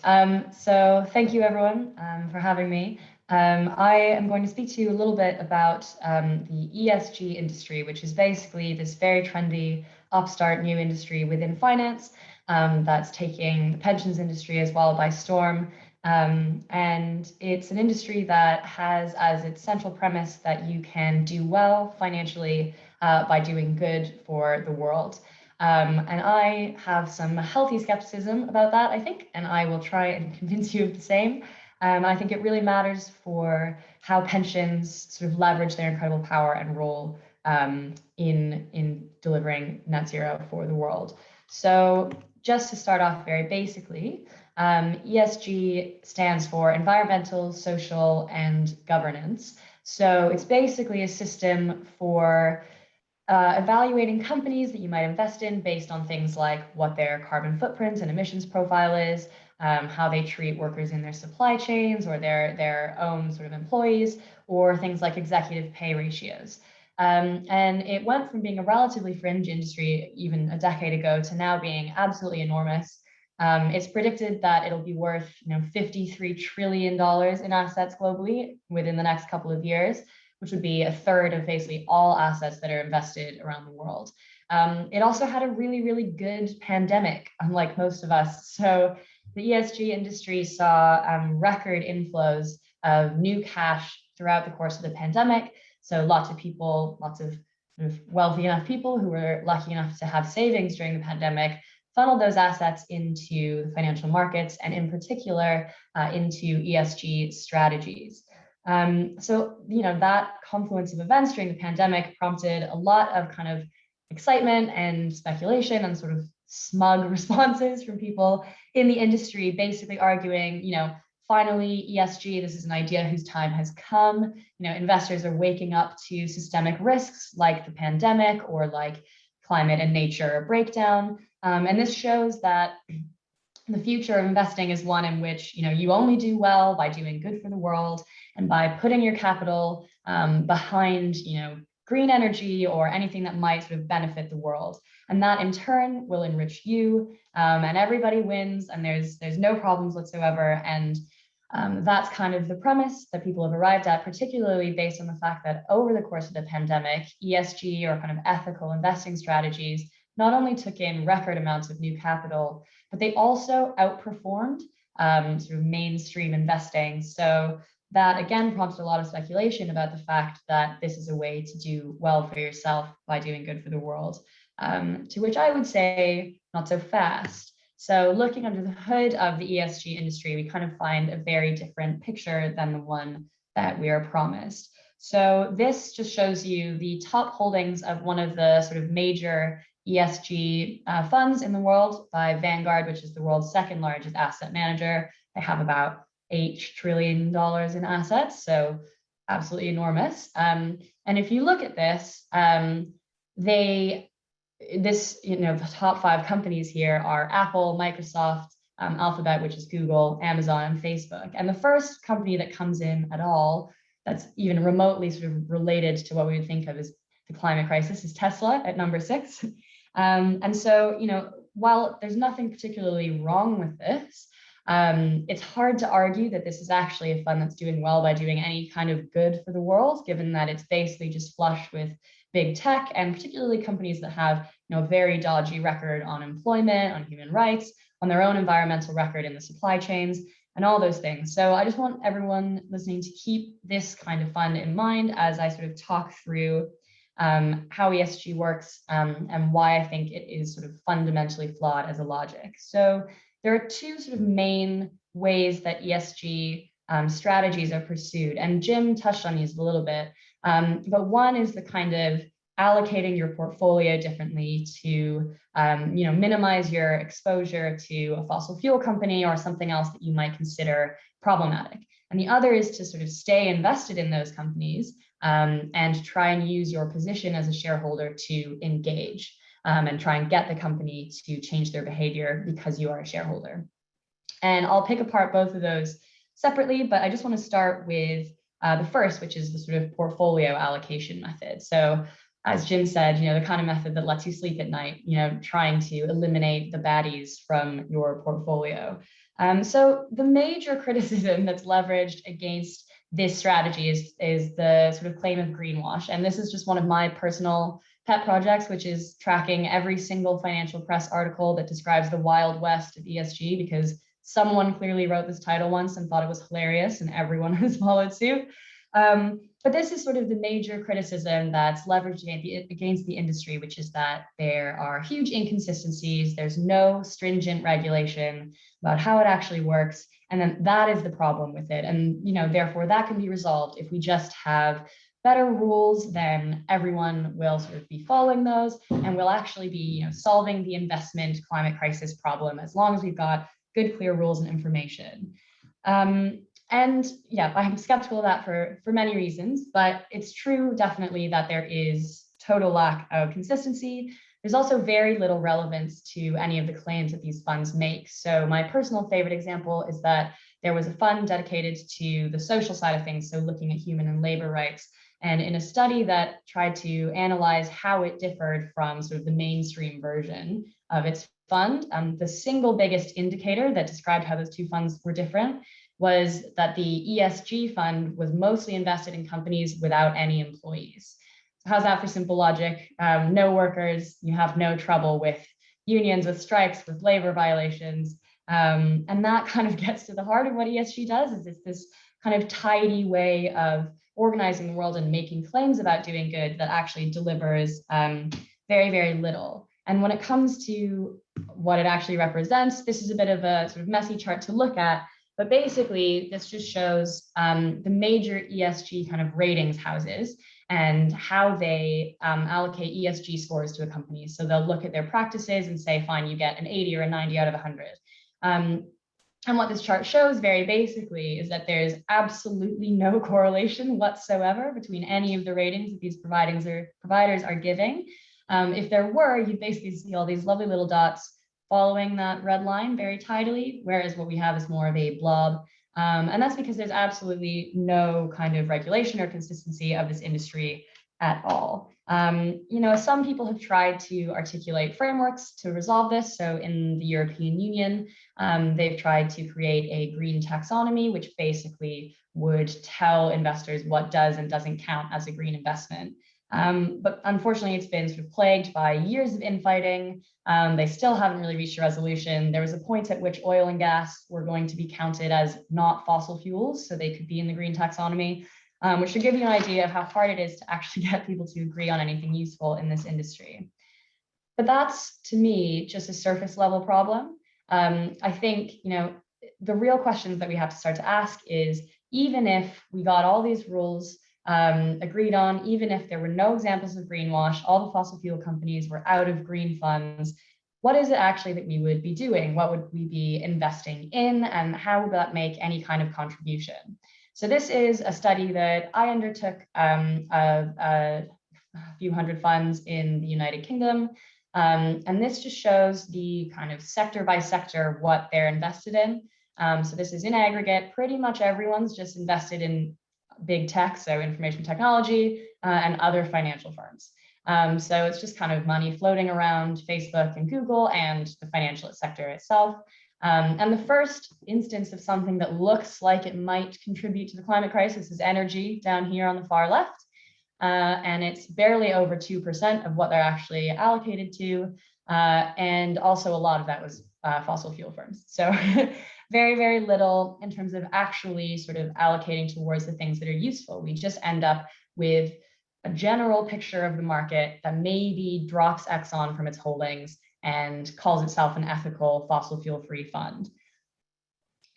So thank you, everyone, for having me. I am going to speak to you a little bit about the ESG industry, which is basically this very trendy upstart new industry within finance that's taking the pensions industry as well by storm. And it's an industry that has as its central premise that you can do well financially by doing good for the world. And I have some healthy skepticism about that, I think, and I will try and convince you of the same. I think it really matters for how pensions sort of leverage their incredible power and role in delivering net zero for the world. So just to start off very basically, ESG stands for environmental, social, and governance. So it's basically a system for evaluating companies that you might invest in based on things like what their carbon footprint and emissions profile is, how they treat workers in their supply chains or their own sort of employees, or things like executive pay ratios. And it went from being a relatively fringe industry even a decade ago to now being absolutely enormous. It's predicted that it'll be worth $53 trillion in assets globally within the next couple of years, which would be a third of basically all assets that are invested around the world. It also had a really, really good pandemic, unlike most of us. So the ESG industry saw record inflows of new cash throughout the course of the pandemic. So lots of people, lots of wealthy enough people who were lucky enough to have savings during the pandemic funneled those assets into the financial markets and in particular into ESG strategies. So, that confluence of events during the pandemic prompted a lot of kind of excitement and speculation and sort of smug responses from people in the industry, basically arguing, finally, ESG, this is an idea whose time has come. Investors are waking up to systemic risks like the pandemic or like climate and nature breakdown. And this shows that the future of investing is one in which you only do well by doing good for the world and by putting your capital behind green energy or anything that might sort of benefit the world. And that in turn will enrich you, and everybody wins, and there's no problems whatsoever. And that's kind of the premise that people have arrived at, particularly based on the fact that over the course of the pandemic, ESG, or kind of ethical investing strategies, not only took in record amounts of new capital, but they also outperformed sort of mainstream investing. So that again prompted a lot of speculation about the fact that this is a way to do well for yourself by doing good for the world, to which I would say not so fast. So looking under the hood of the ESG industry, we kind of find a very different picture than the one that we are promised. So this just shows you the top holdings of one of the sort of major ESG funds in the world by Vanguard, which is the world's second largest asset manager. They have about $8 trillion in assets, so absolutely enormous. And if you look at this, the top 5 companies here are Apple, Microsoft, Alphabet, which is Google, Amazon, and Facebook. And the first company that comes in at all that's even remotely sort of related to what we would think of as the climate crisis is Tesla at number 6. And so, while there's nothing particularly wrong with this, it's hard to argue that this is actually a fund that's doing well by doing any kind of good for the world, given that it's basically just flush with big tech, and particularly companies that have a very dodgy record on employment, on human rights, on their own environmental record in the supply chains, and all those things. So I just want everyone listening to keep this kind of fund in mind as I sort of talk through how ESG works, and why I think it is sort of fundamentally flawed as a logic. So there are 2 sort of main ways that ESG strategies are pursued, and Jim touched on these a little bit. But one is the kind of allocating your portfolio differently to minimize your exposure to a fossil fuel company or something else that you might consider problematic. And the other is to sort of stay invested in those companies and try and use your position as a shareholder to engage and try and get the company to change their behavior because you are a shareholder. And I'll pick apart both of those separately, but I just want to start with the first, which is the sort of portfolio allocation method. So as Jim said, the kind of method that lets you sleep at night, trying to eliminate the baddies from your portfolio. So the major criticism that's leveraged against this strategy is the sort of claim of greenwash. And this is just one of my personal pet projects, which is tracking every single financial press article that describes the Wild West of ESG, because someone clearly wrote this title once and thought it was hilarious, and everyone has followed suit. But this is sort of the major criticism that's leveraged against the industry, which is that there are huge inconsistencies. There's no stringent regulation about how it actually works. And then that is the problem with it. And, therefore that can be resolved if we just have better rules, then everyone will sort of be following those, and we'll actually be, solving the investment climate crisis problem as long as we've got good, clear rules and information. And yeah, I'm skeptical of that for many reasons, but it's true definitely that there is total lack of consistency. There's also very little relevance to any of the claims that these funds make. So my personal favorite example is that there was a fund dedicated to the social side of things, so looking at human and labor rights. And in a study that tried to analyze how it differed from sort of the mainstream version of its fund, the single biggest indicator that described how those 2 funds were different was that the ESG fund was mostly invested in companies without any employees. So how's that for simple logic? No workers, you have no trouble with unions, with strikes, with labor violations. And that kind of gets to the heart of what ESG does, is it's this kind of tidy way of organizing the world and making claims about doing good that actually delivers very, very little. And when it comes to what it actually represents, this is a bit of a sort of messy chart to look at, but basically this just shows the major ESG kind of ratings houses. and how they allocate ESG scores to a company. So they'll look at their practices and say, fine, you get an 80 or a 90 out of 100. And what this chart shows very basically is that there's absolutely no correlation whatsoever between any of the ratings that these providers are giving. If there were, you'd basically see all these lovely little dots following that red line very tidily, whereas what we have is more of a blob. And that's because there's absolutely no kind of regulation or consistency of this industry at all. Some people have tried to articulate frameworks to resolve this. So in the European Union, they've tried to create a green taxonomy, which basically would tell investors what does and doesn't count as a green investment. But unfortunately, it's been sort of plagued by years of infighting. They still haven't really reached a resolution. There was a point at which oil and gas were going to be counted as not fossil fuels, so they could be in the green taxonomy, which should give you an idea of how hard it is to actually get people to agree on anything useful in this industry. But that's, to me, just a surface level problem. I think, the real questions that we have to start to ask is, even if we got all these rules agreed on, even if there were no examples of greenwash, all the fossil fuel companies were out of green funds, what is it actually that we would be doing? What would we be investing in, and how would that make any kind of contribution? So this is a study that I undertook a few hundred funds in the United Kingdom. And this just shows the kind of sector by sector what they're invested in. So this is in aggregate, pretty much everyone's just invested in big tech, so information technology and other financial firms. So it's just kind of money floating around Facebook and Google and the financial sector itself. And the first instance of something that looks like it might contribute to the climate crisis is energy down here on the far left. And it's barely over 2% of what they're actually allocated to. And also a lot of that was fossil fuel firms. So very, very little in terms of actually sort of allocating towards the things that are useful. We just end up with a general picture of the market that maybe drops Exxon from its holdings and calls itself an ethical fossil fuel free fund.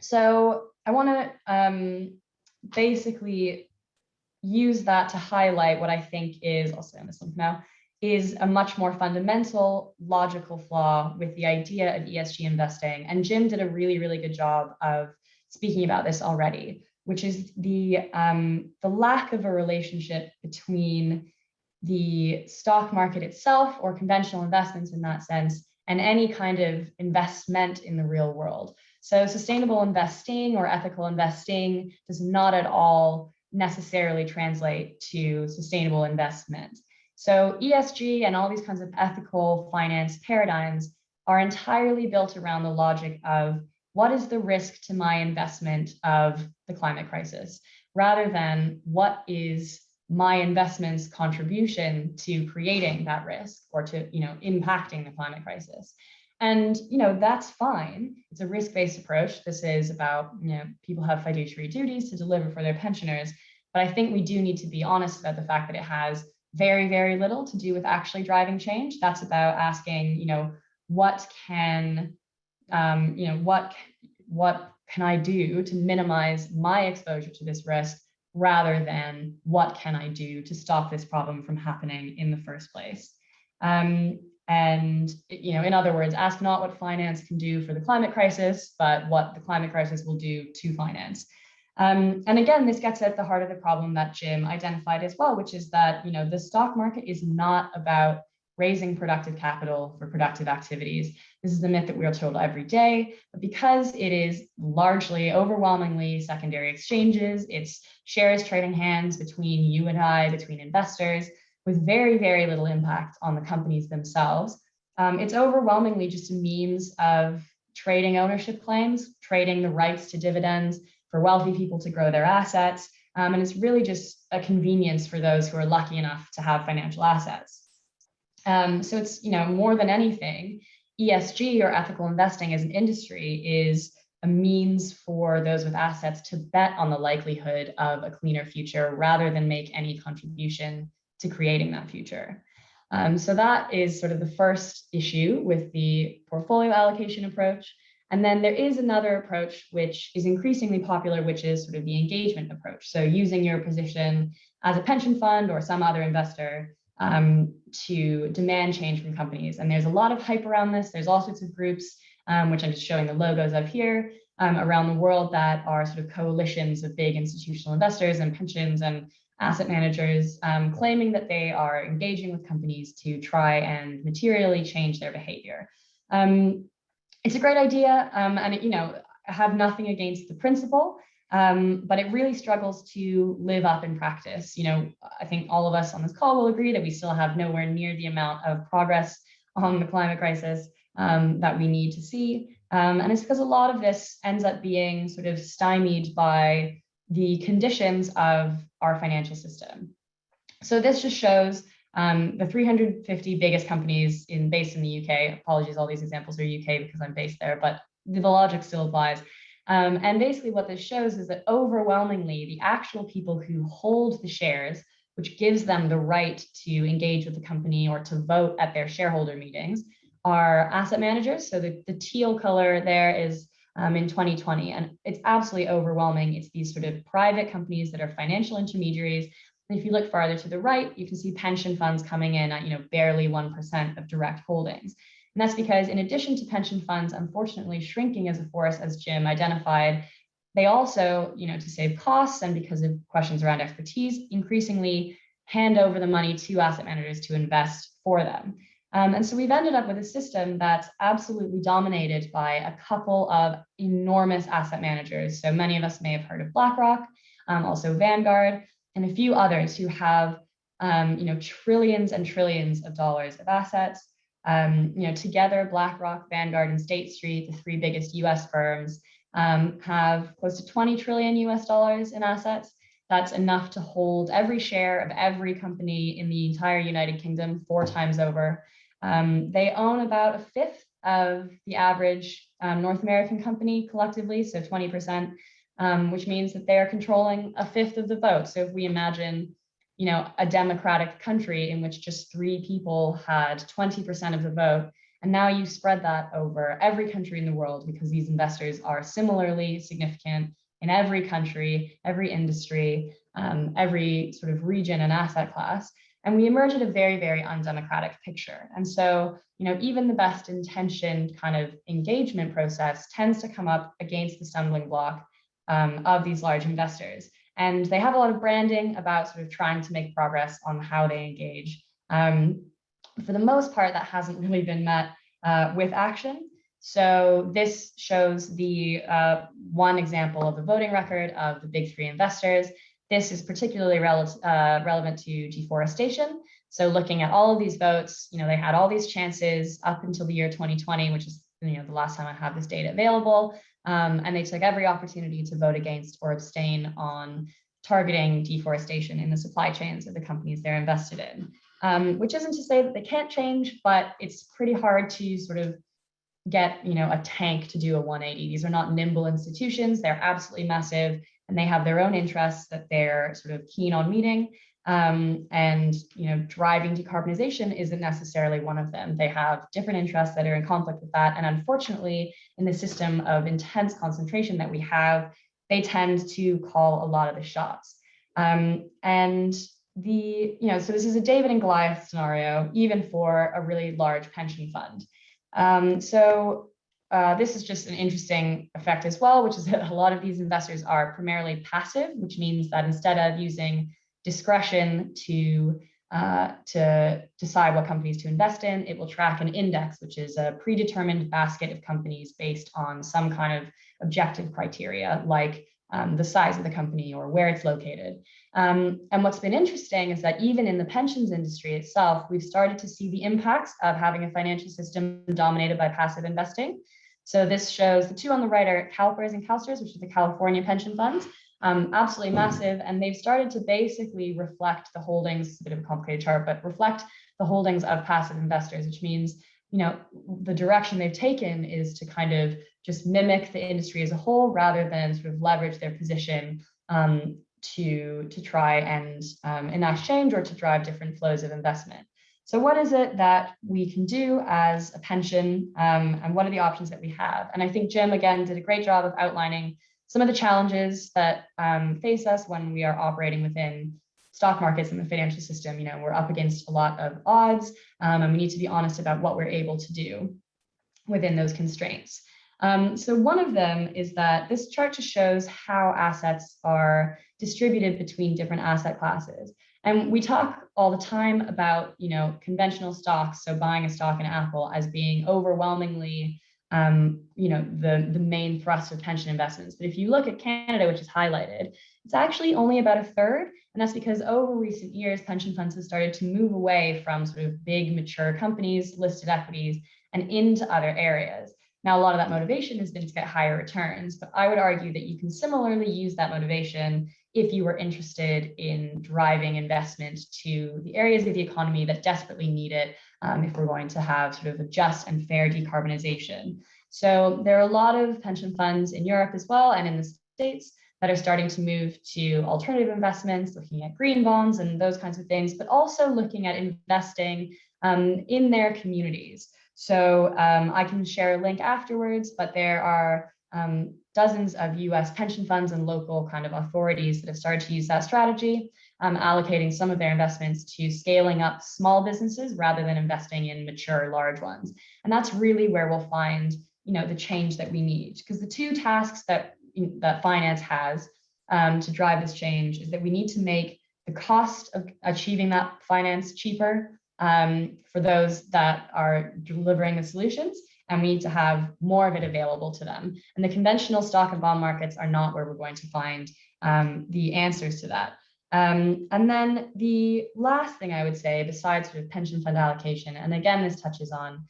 So I want to basically use that to highlight what I think is, I'll say on this one for now, is a much more fundamental logical flaw with the idea of ESG investing. And Jim did a really, really good job of speaking about this already, which is the lack of a relationship between the stock market itself, or conventional investments in that sense, and any kind of investment in the real world. So sustainable investing or ethical investing does not at all necessarily translate to sustainable investment. So ESG and all these kinds of ethical finance paradigms are entirely built around the logic of what is the risk to my investment of the climate crisis, rather than what is my investment's contribution to creating that risk or to impacting the climate crisis. And that's fine. It's a risk-based approach. This is about people have fiduciary duties to deliver for their pensioners. But I think we do need to be honest about the fact that it has very, very little to do with actually driving change. That's about asking, what can I do to minimize my exposure to this risk, rather than what can I do to stop this problem from happening in the first place. And in other words, ask not what finance can do for the climate crisis, but what the climate crisis will do to finance. And again, this gets at the heart of the problem that Jim identified as well, which is that the stock market is not about raising productive capital for productive activities. This is the myth that we are told every day, but because it is largely, overwhelmingly secondary exchanges, it's shares trading hands between you and I, between investors, with very, very little impact on the companies themselves. It's overwhelmingly just a means of trading ownership claims, trading the rights to dividends for wealthy people to grow their assets. And it's really just a convenience for those who are lucky enough to have financial assets. So it's, more than anything, ESG or ethical investing as an industry is a means for those with assets to bet on the likelihood of a cleaner future, rather than make any contribution to creating that future. So that is sort of the first issue with the portfolio allocation approach. And then there is another approach which is increasingly popular, which is sort of the engagement approach. So using your position as a pension fund or some other investor to demand change from companies. And there's a lot of hype around this. There's all sorts of groups, which I'm just showing the logos of here, around the world that are sort of coalitions of big institutional investors and pensions and asset managers, claiming that they are engaging with companies to try and materially change their behavior. It's a great idea, and I have nothing against the principle, but it really struggles to live up in practice. I think all of us on this call will agree that we still have nowhere near the amount of progress on the climate crisis that we need to see. And it's because a lot of this ends up being sort of stymied by the conditions of our financial system. So this just shows the 350 biggest companies based in the UK. Apologies, all these examples are UK because I'm based there, but the logic still applies. And basically what this shows is that overwhelmingly, the actual people who hold the shares, which gives them the right to engage with the company or to vote at their shareholder meetings, are asset managers. So the teal color there is in 2020, and it's absolutely overwhelming. It's these sort of private companies that are financial intermediaries. And if you look farther to the right, you can see pension funds coming in at barely 1% of direct holdings. And that's because in addition to pension funds, unfortunately shrinking as a force, as Jim identified, they also, to save costs and because of questions around expertise, increasingly hand over the money to asset managers to invest for them. And so we've ended up with a system that's absolutely dominated by a couple of enormous asset managers. So many of us may have heard of BlackRock, also Vanguard, and a few others who have trillions and trillions of dollars of assets. Together, BlackRock, Vanguard, and State Street, the three biggest US firms, have close to 20 trillion US dollars in assets. That's enough to hold every share of every company in the entire United Kingdom 4 times over. They own about a fifth of the average North American company collectively, so 20%, which means that they are controlling a fifth of the vote. So if we imagine, a democratic country in which just 3 people had 20% of the vote, and now you spread that over every country in the world because these investors are similarly significant in every country, every industry, every sort of region and asset class. And we emerge at a very, very undemocratic picture. And so, even the best intentioned kind of engagement process tends to come up against the stumbling block of these large investors. And they have a lot of branding about sort of trying to make progress on how they engage. For the most part, that hasn't really been met with action. So this shows the one example of the voting record of the big 3 investors. This is particularly relevant to deforestation. So looking at all of these votes, they had all these chances up until the year 2020, which is the last time I have this data available. And they took every opportunity to vote against or abstain on targeting deforestation in the supply chains of the companies they're invested in, which isn't to say that they can't change, but it's pretty hard to sort of get a tank to do a 180. These are not nimble institutions. They're absolutely massive, and they have their own interests that they're sort of keen on meeting. And driving decarbonization isn't necessarily one of them. They have different interests that are in conflict with that. And unfortunately, in the system of intense concentration that we have, they tend to call a lot of the shots. So this is a David and Goliath scenario, even for a really large pension fund. This is just an interesting effect as well, which is that a lot of these investors are primarily passive, which means that instead of using discretion to decide what companies to invest in, it will track an index, which is a predetermined basket of companies based on some kind of objective criteria, like the size of the company or where it's located. And what's been interesting is that even in the pensions industry itself, we've started to see the impacts of having a financial system dominated by passive investing. So this shows the 2 on the right are CalPERS and CalSTRS, which is the California pension funds. Absolutely massive, and they've started to basically reflect the holdings. It's a bit of a complicated chart, but reflect the holdings of passive investors, which means the direction they've taken is to kind of just mimic the industry as a whole rather than sort of leverage their position to try and enact change or to drive different flows of investment. So what is it that we can do as a pension, and what are the options that we have? And I think Jim, again, did a great job of outlining some of the challenges that face us when we are operating within stock markets and the financial system. You know, we're up against a lot of odds, and we need to be honest about what we're able to do within those constraints. So one of them is that this chart just shows how assets are distributed between different asset classes. And we talk all the time about, you know, conventional stocks, so buying a stock in Apple, as being overwhelmingly, you know, the main thrust of pension investments. But if you look at Canada, which is highlighted, it's actually only about a third. And that's because over recent years, pension funds have started to move away from sort of big, mature companies, listed equities, and into other areas. Now, a lot of that motivation has been to get higher returns, but I would argue that you can similarly use that motivation if you were interested in driving investment to the areas of the economy that desperately need it, if we're going to have sort of a just and fair decarbonization. So there are a lot of pension funds in Europe as well, and in the States, that are starting to move to alternative investments, looking at green bonds and those kinds of things, but also looking at investing in their communities. So I can share a link afterwards, but there are dozens of US pension funds and local kind of authorities that have started to use that strategy, allocating some of their investments to scaling up small businesses rather than investing in mature large ones. And that's really where we'll find, you know, the change that we need, because the two tasks that finance has to drive this change is that we need to make the cost of achieving that finance cheaper for those that are delivering the solutions, and we need to have more of it available to them. And the conventional stock and bond markets are not where we're going to find the answers to that. And then the last thing I would say, besides sort of pension fund allocation, and again, this touches on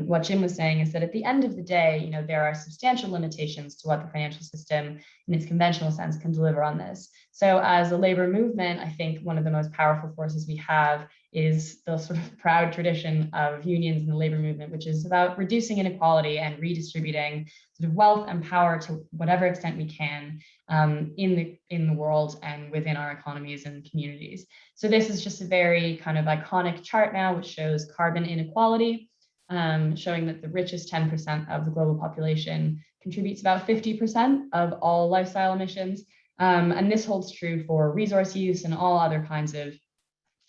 what Jim was saying, is that at the end of the day, you know, there are substantial limitations to what the financial system in its conventional sense can deliver on this. So as a labor movement, I think one of the most powerful forces we have is the sort of proud tradition of unions in the labor movement, which is about reducing inequality and redistributing sort of wealth and power to whatever extent we can in the world and within our economies and communities. So this is just a very kind of iconic chart now, which shows carbon inequality, showing that the richest 10% of the global population contributes about 50% of all lifestyle emissions. And this holds true for resource use and all other kinds of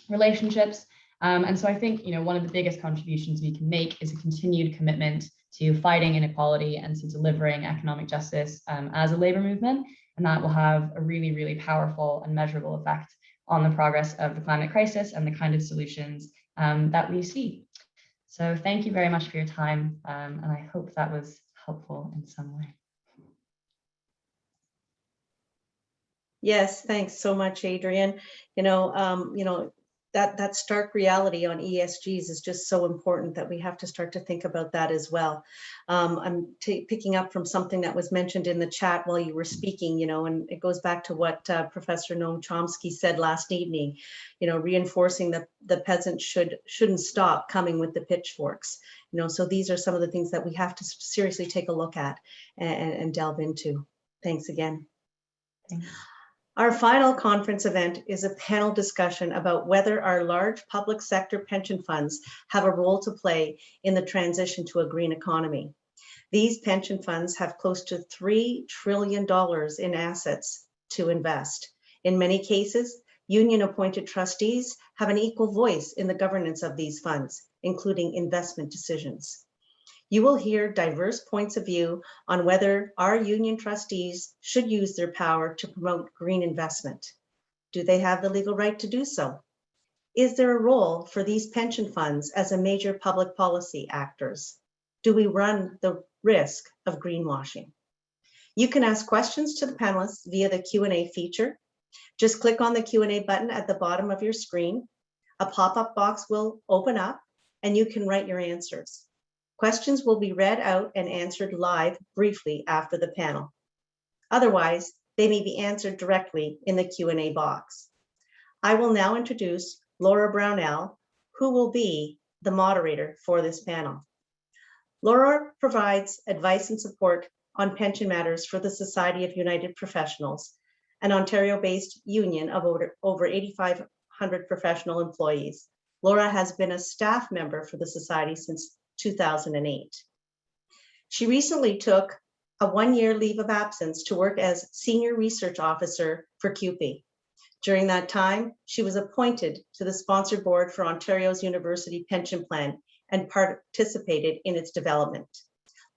relationships. And so I think, you know, one of the biggest contributions we can make is a continued commitment to fighting inequality and to delivering economic justice as a labor movement. And that will have a really, really powerful and measurable effect on the progress of the climate crisis and the kind of solutions that we see. So thank you very much for your time. And I hope that was helpful in some way. Yes, thanks so much, Adrian. You know, that stark reality on ESGs is just so important that we have to start to think about that as well. I'm picking up from something that was mentioned in the chat while you were speaking, you know, and it goes back to what Professor Noam Chomsky said last evening, you know, reinforcing that the peasants shouldn't stop coming with the pitchforks. You know, so these are some of the things that we have to seriously take a look at and delve into. Thanks again. Thanks. Our final conference event is a panel discussion about whether our large public sector pension funds have a role to play in the transition to a green economy. These pension funds have close to $3 trillion in assets to invest. In many cases, union-appointed trustees have an equal voice in the governance of these funds, including investment decisions. You will hear diverse points of view on whether our union trustees should use their power to promote green investment. Do they have the legal right to do so? Is there a role for these pension funds as a major public policy actors? Do we run the risk of greenwashing? You can ask questions to the panelists via the Q&A feature. Just click on the Q&A button at the bottom of your screen. A pop-up box will open up and you can write your answers. Questions will be read out and answered live briefly after the panel. Otherwise, they may be answered directly in the Q&A box. I will now introduce Laura Brownell, who will be the moderator for this panel. Laura provides advice and support on pension matters for the Society of United Professionals, an Ontario-based union of over 8,500 professional employees. Laura has been a staff member for the Society since 2008. She recently took a one-year leave of absence to work as Senior Research Officer for CUPE. During that time, she was appointed to the sponsor board for Ontario's University Pension Plan and participated in its development.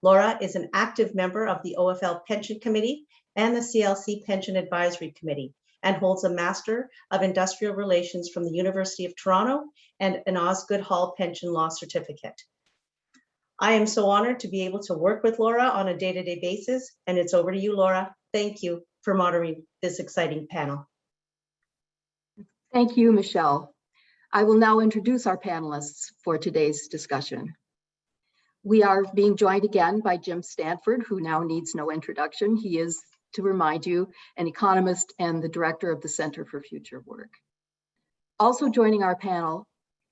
Laura is an active member of the OFL Pension Committee and the CLC Pension Advisory Committee, and holds a Master of Industrial Relations from the University of Toronto and an Osgoode Hall Pension Law Certificate. I am so honored to be able to work with Laura on a day-to-day basis, and it's over to you, Laura. Thank you for moderating this exciting panel. Thank you, Michelle. I will now introduce our panelists for today's discussion. We are being joined again by Jim Stanford, who now needs no introduction. He is, to remind you, an economist and the director of the Center for Future Work. Also joining our panel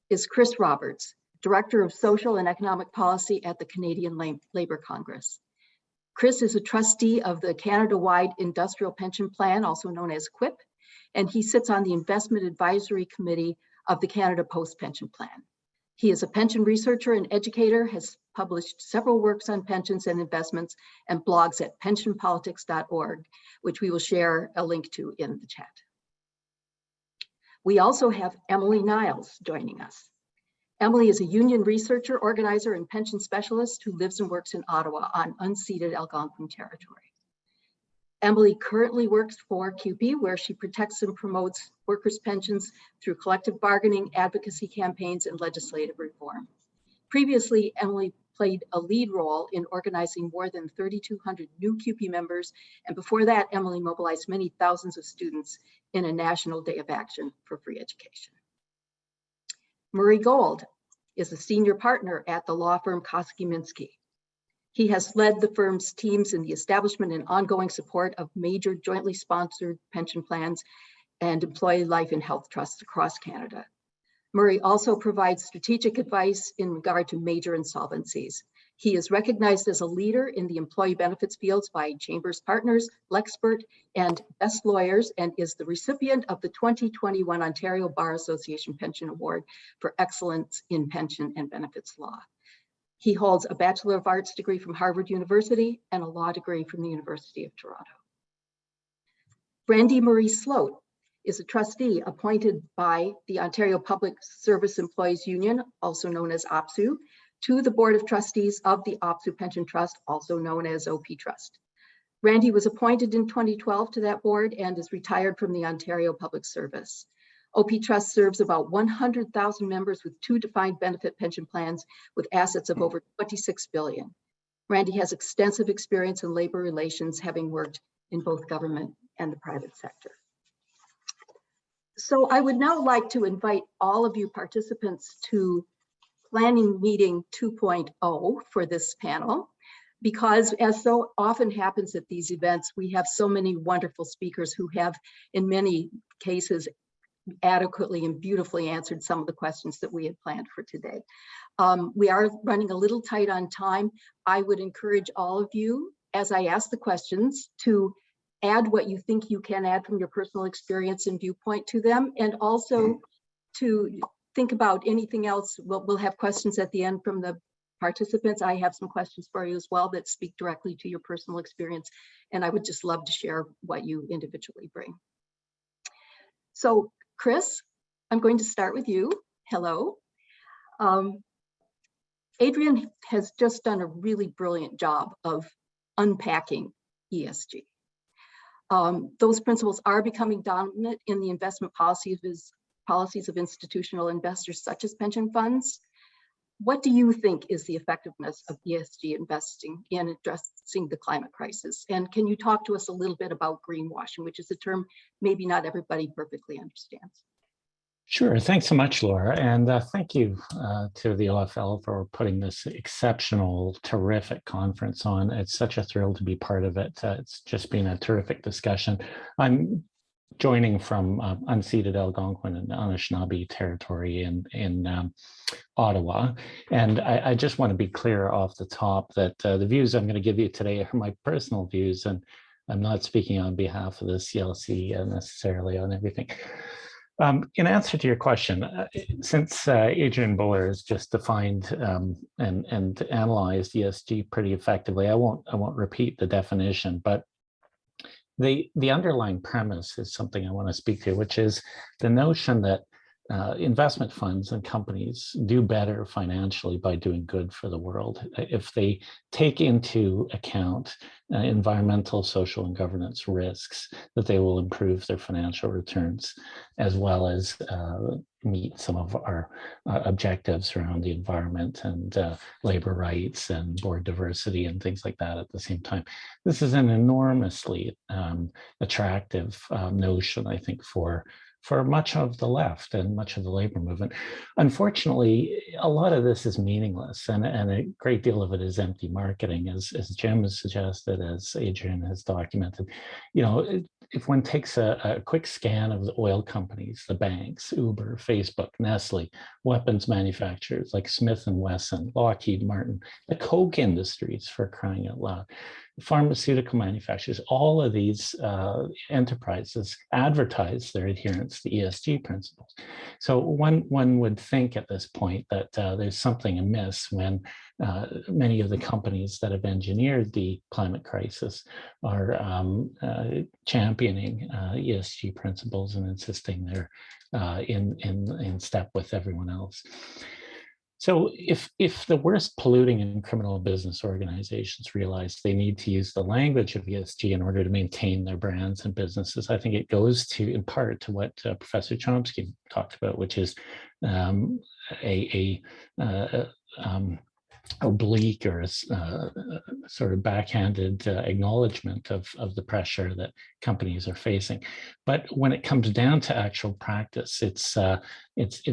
is Chris Roberts, Director of Social and Economic Policy at the Canadian Labour Congress. Chris is a trustee of the Canada-wide Industrial Pension Plan, also known as QIP, and he sits on the Investment Advisory Committee of the Canada Post Pension Plan. He is a pension researcher and educator, has published several works on pensions and investments, and blogs at pensionpolitics.org, which we will share a link to in the chat. We also have Emily Niles joining us. Emily is a union researcher, organizer, and pension specialist who lives and works in Ottawa on unceded Algonquin territory. Emily currently works for CUPE, where she protects and promotes workers' pensions through collective bargaining, advocacy campaigns, and legislative reform. Previously, Emily played a lead role in organizing more than 3,200 new CUPE members, and before that, Emily mobilized many thousands of students in a national day of action for free education. Murray Gold is a senior partner at the law firm Koski-Minsky. He has led the firm's teams in the establishment and ongoing support of major jointly sponsored pension plans and employee life and health trusts across Canada. Murray also provides strategic advice in regard to major insolvencies. He is recognized as a leader in the employee benefits fields by Chambers Partners, Lexpert, and Best Lawyers, and is the recipient of the 2021 Ontario Bar Association Pension Award for Excellence in Pension and Benefits Law. He holds a Bachelor of Arts degree from Harvard University and a law degree from the University of Toronto. Brandy Marie Sloat is a trustee appointed by the Ontario Public Service Employees Union, also known as OPSU, to the Board of Trustees of the OPSU Pension Trust, also known as OP Trust. Brandy was appointed in 2012 to that board and is retired from the Ontario Public Service. OP Trust serves about 100,000 members with 2 defined benefit pension plans with assets of over 26 billion. Randy has extensive experience in labor relations, having worked in both government and the private sector. So I would now like to invite all of you participants to planning meeting 2.0 for this panel, because as so often happens at these events, we have so many wonderful speakers who have, in many cases, adequately and beautifully answered some of the questions that we had planned for today. We are running a little tight on time. I would encourage all of you, as I ask the questions, to add what you think you can add from your personal experience and viewpoint to them, and also to think about anything else. We'll have questions at the end from the participants. I have some questions for you as well that speak directly to your personal experience, and I would just love to share what you individually bring. So Chris, I'm going to start with you. Hello. Adrian has just done a really brilliant job of unpacking ESG. Those principles are becoming dominant in the investment policies of institutional investors such as pension funds. What do you think is the effectiveness of ESG investing in addressing the climate crisis? And can you talk to us a little bit about greenwashing, which is a term maybe not everybody perfectly understands? Sure. Thanks so much, Laura. And thank you to the OFL for putting this exceptional, terrific conference on. It's such a thrill to be part of it. It's just been a terrific discussion. I'm joining from unceded Algonquin and Anishinaabe territory in Ottawa. And I just want to be clear off the top that the views I'm going to give you today are my personal views, and I'm not speaking on behalf of the CLC necessarily on everything. In answer to your question, since Adrian Buller has just defined and analyzed ESG pretty effectively, I won't repeat the definition, but the underlying premise is something I want to speak to, which is the notion that investment funds and companies do better financially by doing good for the world if they take into account environmental, social, and governance risks, that they will improve their financial returns, as well as meet some of our objectives around the environment and labor rights and board diversity and things like that at the same time. This is an enormously attractive notion, I think, for much of the left and much of the labor movement. Unfortunately, a lot of this is meaningless, and a great deal of it is empty marketing, as Jim has suggested, as Adrian has documented. You know, if one takes a quick scan of the oil companies, the banks, Uber, Facebook, Nestle, weapons manufacturers like Smith & Wesson, Lockheed Martin, the Coke industries, for crying out loud, pharmaceutical manufacturers, all of these enterprises advertise their adherence to ESG principles. So one would think at this point that there's something amiss when many of the companies that have engineered the climate crisis are championing ESG principles and insisting they're in step with everyone else. So if the worst polluting and criminal business organizations realize they need to use the language of ESG in order to maintain their brands and businesses, I think it goes to, in part, to what Professor Chomsky talked about, which is oblique or a sort of backhanded acknowledgement of the pressure that companies are facing. But when it comes down to actual practice, it's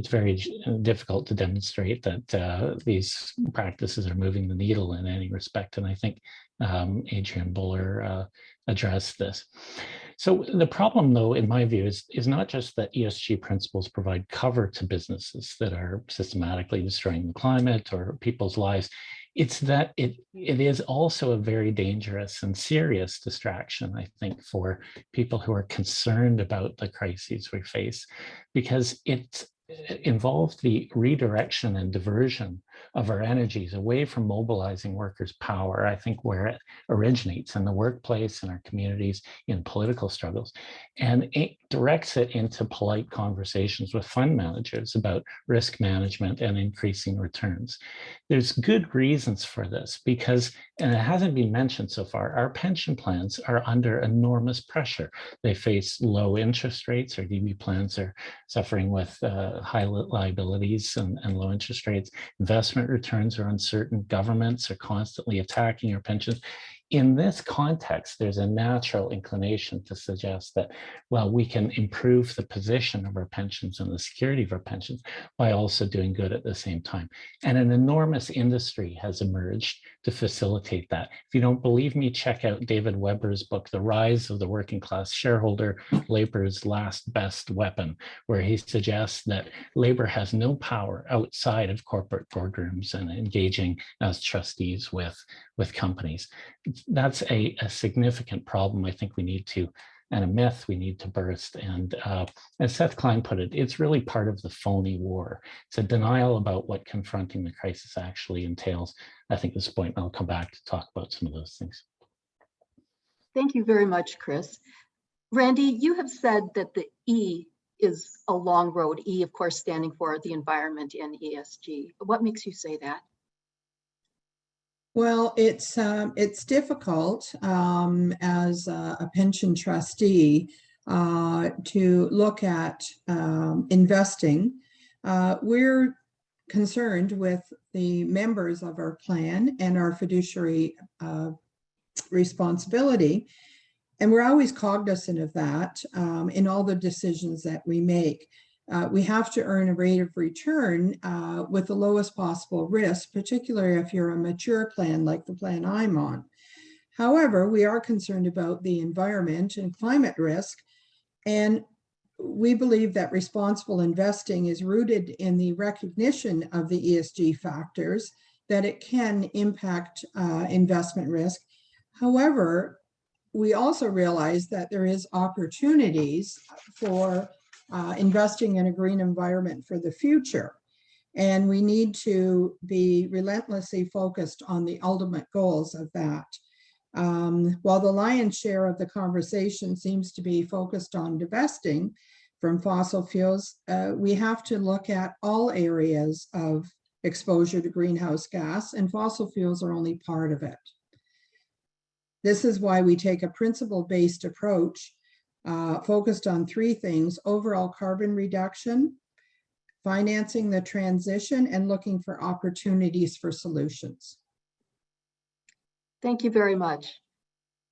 very difficult to demonstrate that these practices are moving the needle in any respect. And I think Adrian Buller addressed this. So the problem, though, in my view, is not just that ESG principles provide cover to businesses that are systematically destroying the climate or people's lives. It's that it is also a very dangerous and serious distraction, I think, for people who are concerned about the crises we face, because it involves the redirection and diversion of our energies away from mobilizing workers' power, I think, where it originates in the workplace, in our communities, in political struggles, and it directs it into polite conversations with fund managers about risk management and increasing returns. There's good reasons for this because, and it hasn't been mentioned so far, our pension plans are under enormous pressure. They face low interest rates. Our DB plans are suffering with high liabilities and low interest rates. Investment returns are uncertain. Governments are constantly attacking our pensions. In this context, there's a natural inclination to suggest that, well, we can improve the position of our pensions and the security of our pensions by also doing good at the same time. And an enormous industry has emerged to facilitate that. If you don't believe me, check out David Weber's book, The Rise of the Working Class Shareholder, Labor's Last Best Weapon, where he suggests that labor has no power outside of corporate boardrooms and engaging as trustees with companies. That's a significant problem I think we need to, and a myth we need to burst. And as Seth Klein put it, it's really part of the phony war. It's a denial about what confronting the crisis actually entails. I think at this point, I'll come back to talk about some of those things. Thank you very much, Chris. Randy, you have said that the E is a long road, E, of course, standing for the environment and ESG. What makes you say that? Well, it's difficult as a pension trustee to look at investing. We're concerned with the members of our plan and our fiduciary responsibility, and we're always cognizant of that in all the decisions that we make. We have to earn a rate of return with the lowest possible risk, particularly if you're a mature plan like the plan I'm on. However, we are concerned about the environment and climate risk, and we believe that responsible investing is rooted in the recognition of the ESG factors, that it can impact investment risk. However, we also realize that there is opportunities for investing in a green environment for the future. And we need to be relentlessly focused on the ultimate goals of that. While the lion's share of the conversation seems to be focused on divesting from fossil fuels, we have to look at all areas of exposure to greenhouse gas, and fossil fuels are only part of it. This is why we take a principle-based approach focused on three things: overall carbon reduction, financing the transition, and looking for opportunities for solutions. Thank you very much.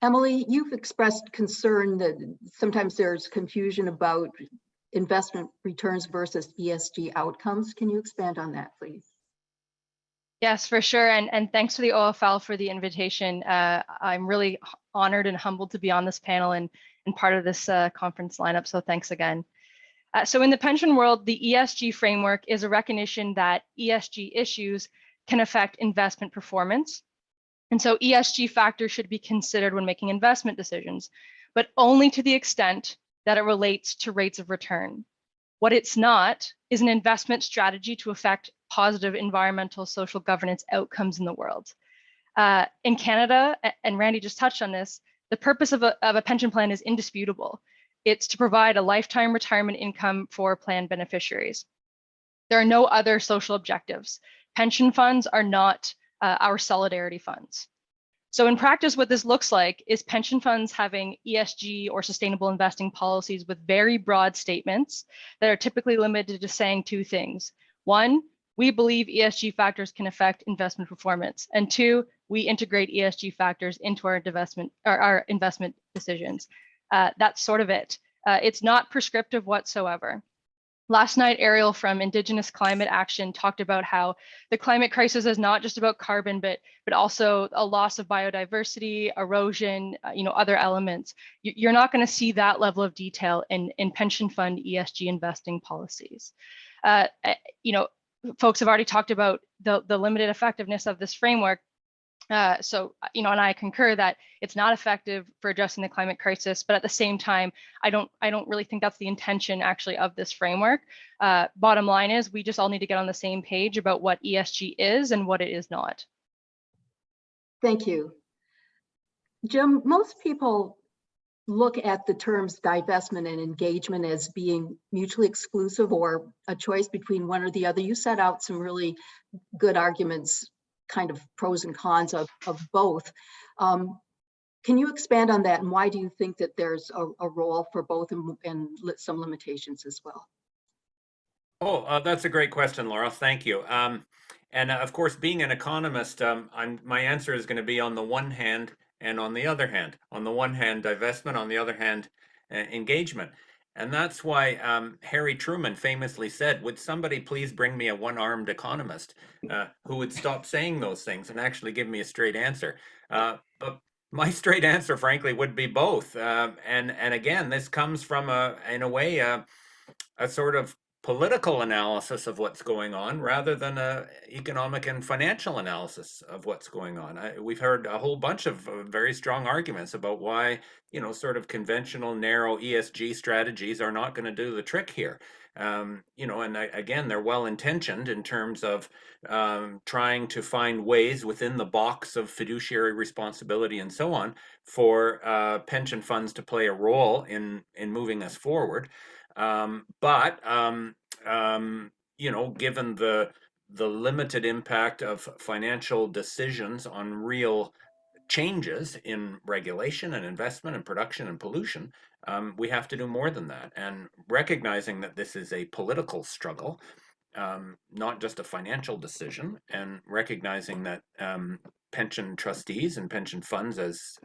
Emily, you've expressed concern that sometimes there's confusion about investment returns versus ESG outcomes. Can you expand on that, please? Yes, for sure. And thanks to the OFL for the invitation. I'm really honored and humbled to be on this panel and part of this conference lineup. So thanks again. So in the pension world, the ESG framework is a recognition that ESG issues can affect investment performance. And so ESG factors should be considered when making investment decisions, but only to the extent that it relates to rates of return. What it's not is an investment strategy to affect positive environmental, social governance outcomes in the world. In Canada, and Randy just touched on this, the purpose of a pension plan is indisputable. It's to provide a lifetime retirement income for plan beneficiaries. There are no other social objectives. Pension funds are not our solidarity funds. So in practice, what this looks like is pension funds having ESG or sustainable investing policies with very broad statements that are typically limited to saying two things. One, we believe ESG factors can affect investment performance. And two, we integrate ESG factors into our investment decisions. That's sort of it. It's not prescriptive whatsoever. Last night, Ariel from Indigenous Climate Action talked about how the climate crisis is not just about carbon, but also a loss of biodiversity, erosion, other elements. You're not going to see that level of detail in pension fund ESG investing policies. Folks have already talked about the limited effectiveness of this framework. And I concur that it's not effective for addressing the climate crisis, but at the same time, I don't really think that's the intention actually of this framework. Bottom line is we just all need to get on the same page about what ESG is and what it is not. Thank you. Jim, most people look at the terms divestment and engagement as being mutually exclusive or a choice between one or the other. You set out some really good arguments, kind of pros and cons of both. Can you expand on that, and why do you think that there's a role for both and some limitations as well? Oh, that's a great question, Laura. Thank you. And of course, being an economist, my answer is going to be on the one hand and on the other hand. On the one hand, divestment, on the other hand, engagement. And that's why Harry Truman famously said, would somebody please bring me a one-armed economist who would stop saying those things and actually give me a straight answer? But my straight answer, frankly, would be both. And again, this comes from, in a way, a sort of political analysis of what's going on rather than a economic and financial analysis of what's going on. We've heard a whole bunch of very strong arguments about why, sort of conventional narrow ESG strategies are not going to do the trick here. And again, they're well-intentioned in terms of trying to find ways within the box of fiduciary responsibility and so on for pension funds to play a role in moving us forward. But given the limited impact of financial decisions on real changes in regulation and investment and production and pollution, we have to do more than that. And recognizing that this is a political struggle, not just a financial decision, and recognizing that pension trustees and pension funds as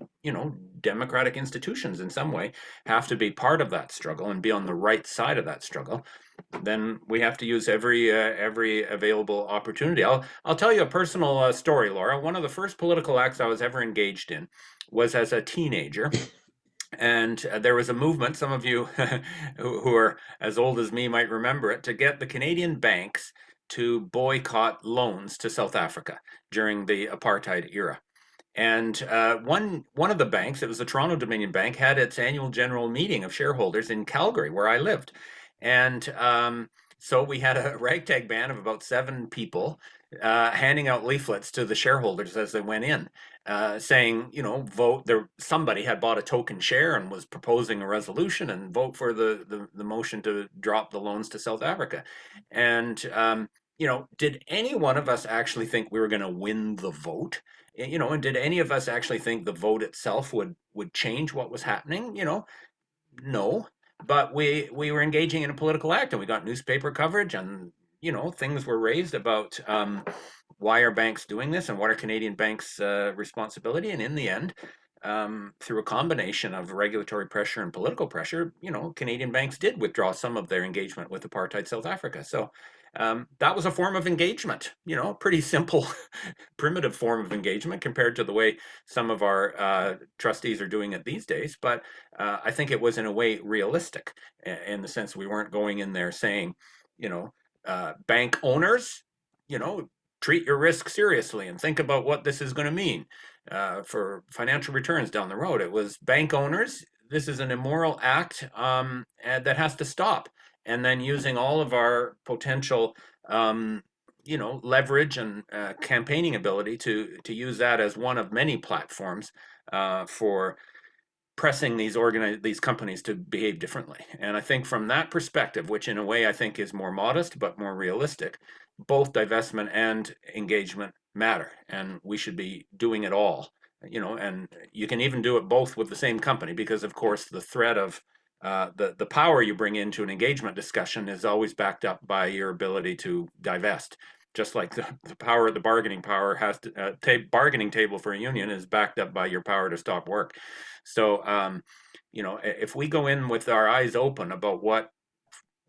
democratic institutions in some way have to be part of that struggle and be on the right side of that struggle, then we have to use every available opportunity. I'll tell you a personal story, Laura. One of the first political acts I was ever engaged in was as a teenager. And there was a movement, some of you who are as old as me might remember it, to get the Canadian banks to boycott loans to South Africa during the apartheid era. And one of the banks, it was the Toronto Dominion Bank, had its annual general meeting of shareholders in Calgary, where I lived. And so we had a ragtag band of about 7 people handing out leaflets to the shareholders as they went in, saying, you know, vote there. Somebody had bought a token share and was proposing a resolution and vote for the motion to drop the loans to South Africa. And, you know, did any one of us actually think we were going to win the vote? You know, and did any of us actually think the vote itself would change what was happening? You know, no. But we were engaging in a political act, and we got newspaper coverage, and you know, things were raised about why are banks doing this and what are Canadian banks' responsibility. And in the end, through a combination of regulatory pressure and political pressure, you know, Canadian banks did withdraw some of their engagement with apartheid South Africa. So that was a form of engagement, you know, pretty simple, primitive form of engagement compared to the way some of our trustees are doing it these days. But I think it was in a way realistic in the sense we weren't going in there saying, you know, bank owners, you know, treat your risk seriously and think about what this is going to mean for financial returns down the road. It was bank owners. This is an immoral act that has to stop. And then using all of our potential, you know, leverage and campaigning ability to use that as one of many platforms for pressing these companies to behave differently. And I think from that perspective, which in a way I think is more modest but more realistic, both divestment and engagement matter, and we should be doing it all. You know, and you can even do it both with the same company, because of course the threat of the power you bring into an engagement discussion is always backed up by your ability to divest. Just like the power of the bargaining power has to bargaining table for a union is backed up by your power to stop work. So, you know, if we go in with our eyes open about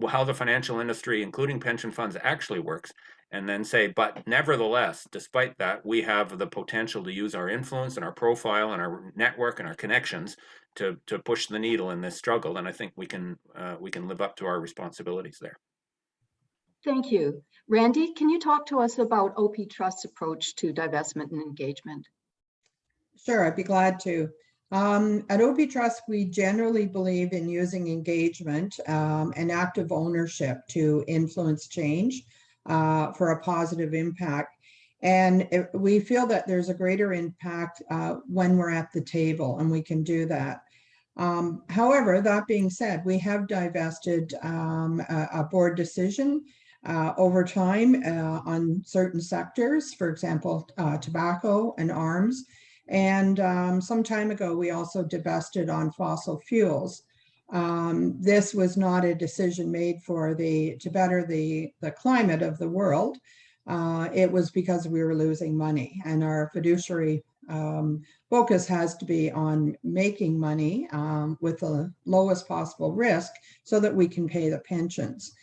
how the financial industry, including pension funds, actually works, and then say, but nevertheless, despite that, we have the potential to use our influence and our profile and our network and our connections to push the needle in this struggle, then I think we can live up to our responsibilities there. Thank you. Randy, can you talk to us about OP Trust's approach to divestment and engagement? Sure, I'd be glad to. At OP Trust, we generally believe in using engagement and active ownership to influence change for a positive impact. And we feel that there's a greater impact when we're at the table, and we can do that. However, that being said, we have divested a board decision over time on certain sectors, for example, tobacco and arms. And some time ago, we also divested on fossil fuels. This was not a decision made to better the climate of the world. It was because we were losing money, and our fiduciary focus has to be on making money with the lowest possible risk so that we can pay the pensions.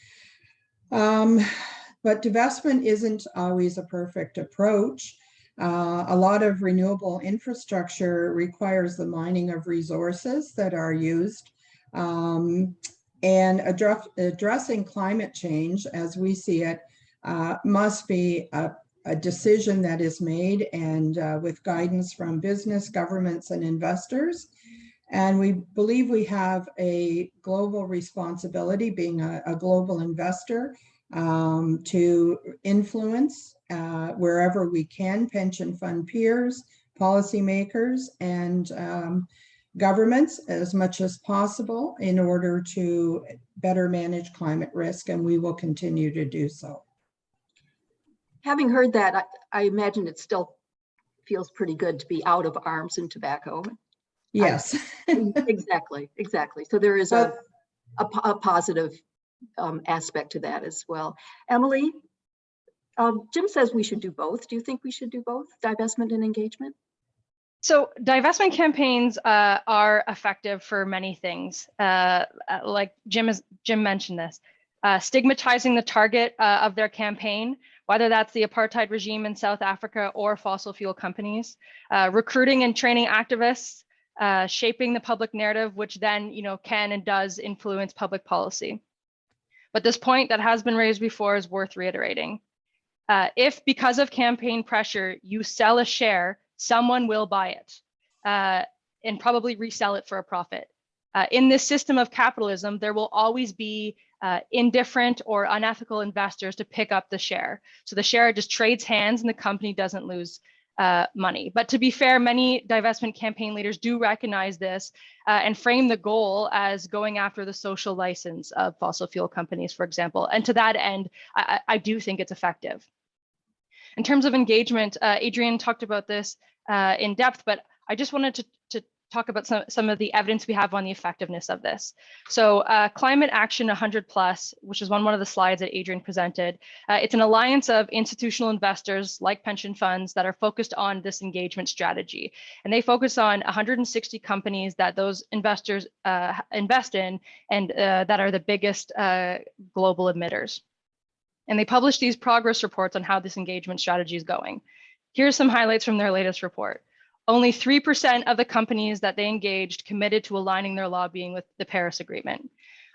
But divestment isn't always a perfect approach. A lot of renewable infrastructure requires the mining of resources that are used, and addressing climate change as we see it must be a decision that is made and with guidance from business, governments, and investors. And we believe we have a global responsibility, being a global investor, to influence wherever we can, pension fund peers, policymakers, and governments as much as possible in order to better manage climate risk, and we will continue to do so. Having heard that, I imagine it still feels pretty good to be out of arms and tobacco. Yes. Exactly. So there is a positive aspect to that as well. Emily, Jim says we should do both. Do you think we should do both, divestment and engagement? So divestment campaigns are effective for many things. Like Jim mentioned this, stigmatizing the target of their campaign, whether that's the apartheid regime in South Africa or fossil fuel companies, recruiting and training activists, shaping the public narrative, which then can and does influence public policy. But this point that has been raised before is worth reiterating. If because of campaign pressure, you sell a share, someone will buy it and probably resell it for a profit. In this system of capitalism, there will always be indifferent or unethical investors to pick up the share. So the share just trades hands and the company doesn't lose money. But to be fair, many divestment campaign leaders do recognize this and frame the goal as going after the social license of fossil fuel companies, for example. And to that end, I do think it's effective. In terms of engagement, Adrian talked about this in depth, but I just wanted to talk about some of the evidence we have on the effectiveness of this. So Climate Action 100+, which is one of the slides that Adrian presented, it's an alliance of institutional investors like pension funds that are focused on this engagement strategy. And they focus on 160 companies that those investors invest in and that are the biggest global emitters. And they publish these progress reports on how this engagement strategy is going. Here's some highlights from their latest report. Only 3% of the companies that they engaged committed to aligning their lobbying with the Paris Agreement.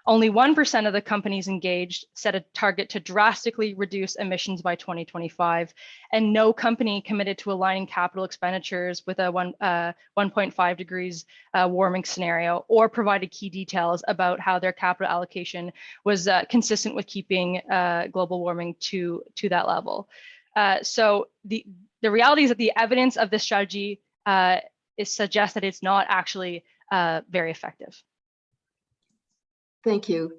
Only 1% of the companies engaged set a target to drastically reduce emissions by 2025, and no company committed to aligning capital expenditures with a 1.5 degrees warming scenario, or provided key details about how their capital allocation was consistent with keeping global warming to that level. So the reality is that the evidence of this strategy suggests that it's not actually very effective. Thank you.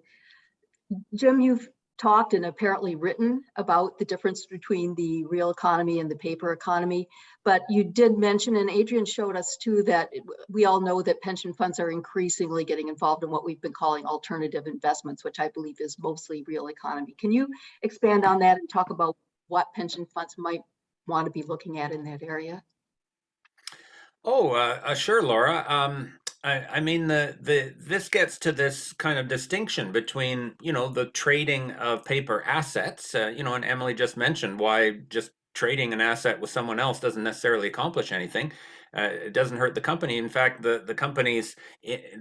Jim, you've talked and apparently written about the difference between the real economy and the paper economy, but you did mention, and Adrian showed us too, that we all know that pension funds are increasingly getting involved in what we've been calling alternative investments, which I believe is mostly real economy. Can you expand on that and talk about what pension funds might want to be looking at in that area? Oh, sure, Laura. I mean, this gets to this kind of distinction between, the trading of paper assets, and Emily just mentioned why just trading an asset with someone else doesn't necessarily accomplish anything. It doesn't hurt the company. In fact, the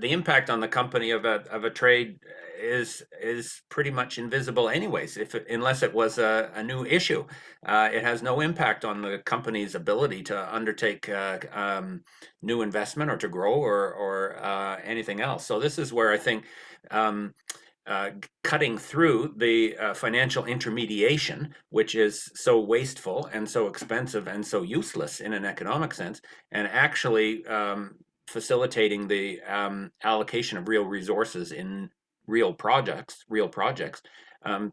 impact on the company of a trade is pretty much invisible anyways, unless it was a new issue. It has no impact on the company's ability to undertake new investment or to grow or anything else. So this is where I think cutting through the financial intermediation, which is so wasteful and so expensive and so useless in an economic sense, and actually facilitating the allocation of real resources in real projects,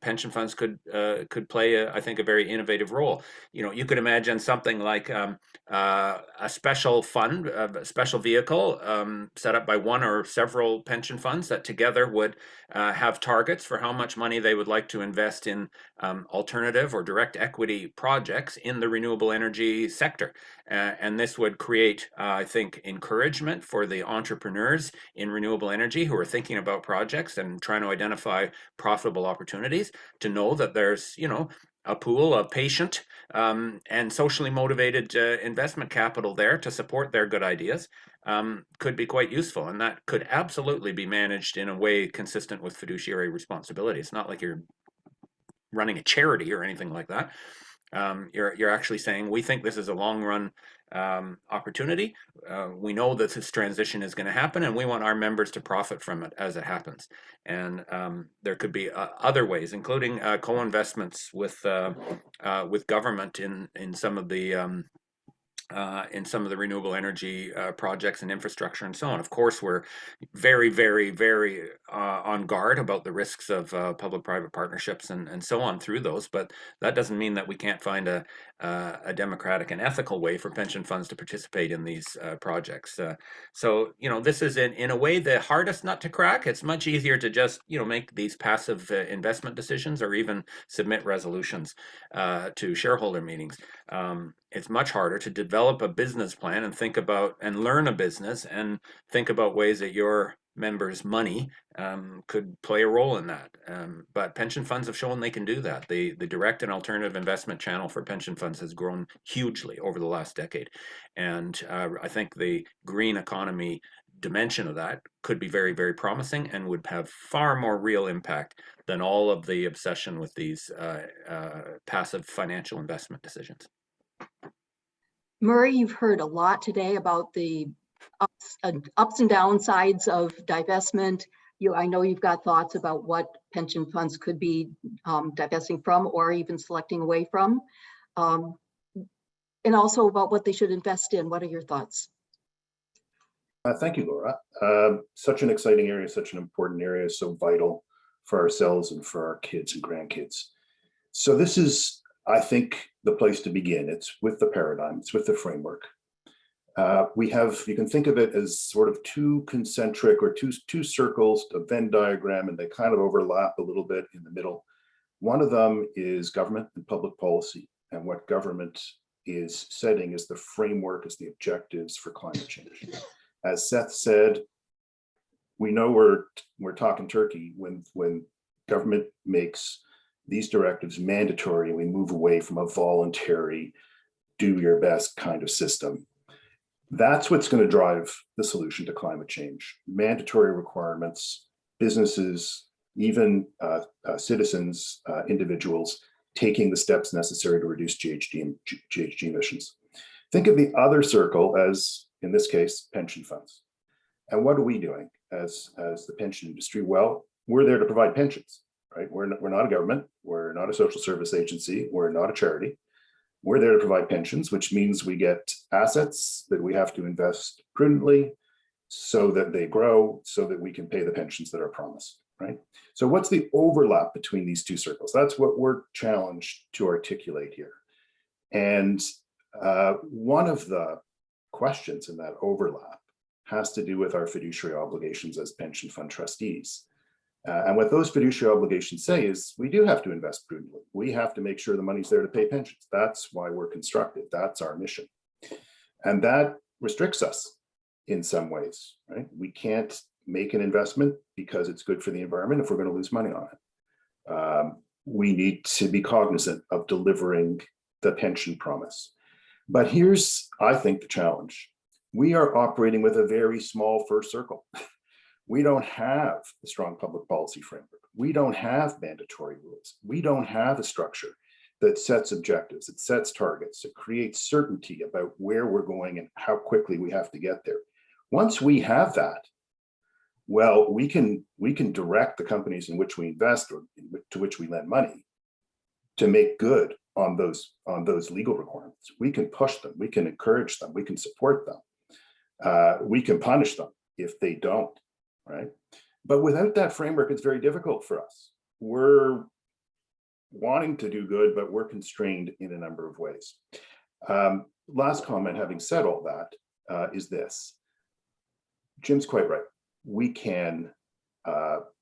pension funds could play, I think, a very innovative role. You could imagine something like a special fund, a special vehicle set up by one or several pension funds that together would have targets for how much money they would like to invest in alternative or direct equity projects in the renewable energy sector. And this would create, I think, encouragement for the entrepreneurs in renewable energy who are thinking about projects and trying to identify profitable opportunities to know that there's, a pool of patient and socially motivated investment capital there to support their good ideas could be quite useful. And that could absolutely be managed in a way consistent with fiduciary responsibility. It's not like you're running a charity or anything like that. You're actually saying, we think this is a long run opportunity. We know that this transition is going to happen, and we want our members to profit from it as it happens. And there could be other ways, including co-investments with government in some of the renewable energy projects and infrastructure and so on. Of course, we're very, very, very on guard about the risks of public-private partnerships and so on through those, but that doesn't mean that we can't find a democratic and ethical way for pension funds to participate in these projects. So, this is in a way the hardest nut to crack. It's much easier to just, make these passive investment decisions or even submit resolutions to shareholder meetings. It's much harder to develop a business plan and think about and learn a business and think about ways that your members' money could play a role in that. But pension funds have shown they can do that. The direct and alternative investment channel for pension funds has grown hugely over the last decade. And I think the green economy dimension of that could be very, very promising and would have far more real impact than all of the obsession with these passive financial investment decisions. Murray, you've heard a lot today about the ups and downsides of divestment, I know you've got thoughts about what pension funds could be divesting from or even selecting away from, and also about what they should invest in. What are your thoughts? Thank you, Laura. Such an exciting area, such an important area, so vital for ourselves and for our kids and grandkids. So this is, I think, the place to begin. It's with the paradigm, it's with the framework. You can think of it as sort of two concentric or two circles, a Venn diagram, and they kind of overlap a little bit in the middle. One of them is government and public policy, and what government is setting is the framework, is the objectives for climate change. As Seth said, we know we're talking turkey when government makes these directives mandatory and we move away from a voluntary, do your best kind of system. That's what's going to drive the solution to climate change. Mandatory requirements, businesses, even citizens, individuals, taking the steps necessary to reduce GHG emissions. Think of the other circle as, in this case, pension funds. And what are we doing as the pension industry? Well, we're there to provide pensions, right? We're not a government. We're not a social service agency. We're not a charity. We're there to provide pensions, which means we get assets that we have to invest prudently so that they grow, so that we can pay the pensions that are promised, right? So what's the overlap between these two circles? That's what we're challenged to articulate here. And one of the questions in that overlap has to do with our fiduciary obligations as pension fund trustees. And what those fiduciary obligations say is we do have to invest prudently. We have to make sure the money's there to pay pensions. That's why we're constructed. That's our mission. And that restricts us in some ways, right? We can't make an investment because it's good for the environment if we're going to lose money on it. We need to be cognizant of delivering the pension promise. But here's, I think, the challenge. We are operating with a very small first circle. We don't have a strong public policy framework. We don't have mandatory rules. We don't have a structure that sets objectives, that sets targets, that creates certainty about where we're going and how quickly we have to get there. Once we have that, well, we can direct the companies in which we invest or to which we lend money to make good on those legal requirements. We can push them, we can encourage them, we can support them, we can punish them if they don't. Right? But without that framework, it's very difficult for us. We're wanting to do good, but we're constrained in a number of ways. Last comment, having said all that, is this. Jim's quite right. We can,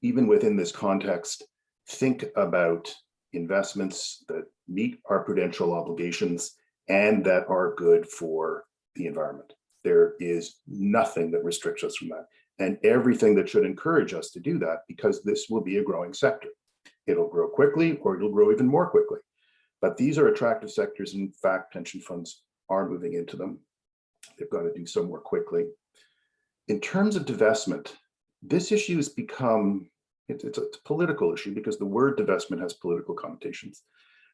even within this context, think about investments that meet our prudential obligations and that are good for the environment. There is nothing that restricts us from that. And everything that should encourage us to do that, because this will be a growing sector. It'll grow quickly or it'll grow even more quickly. But these are attractive sectors. In fact, pension funds are moving into them. They've got to do so more quickly. In terms of divestment, this issue has become, it's a political issue because the word divestment has political connotations.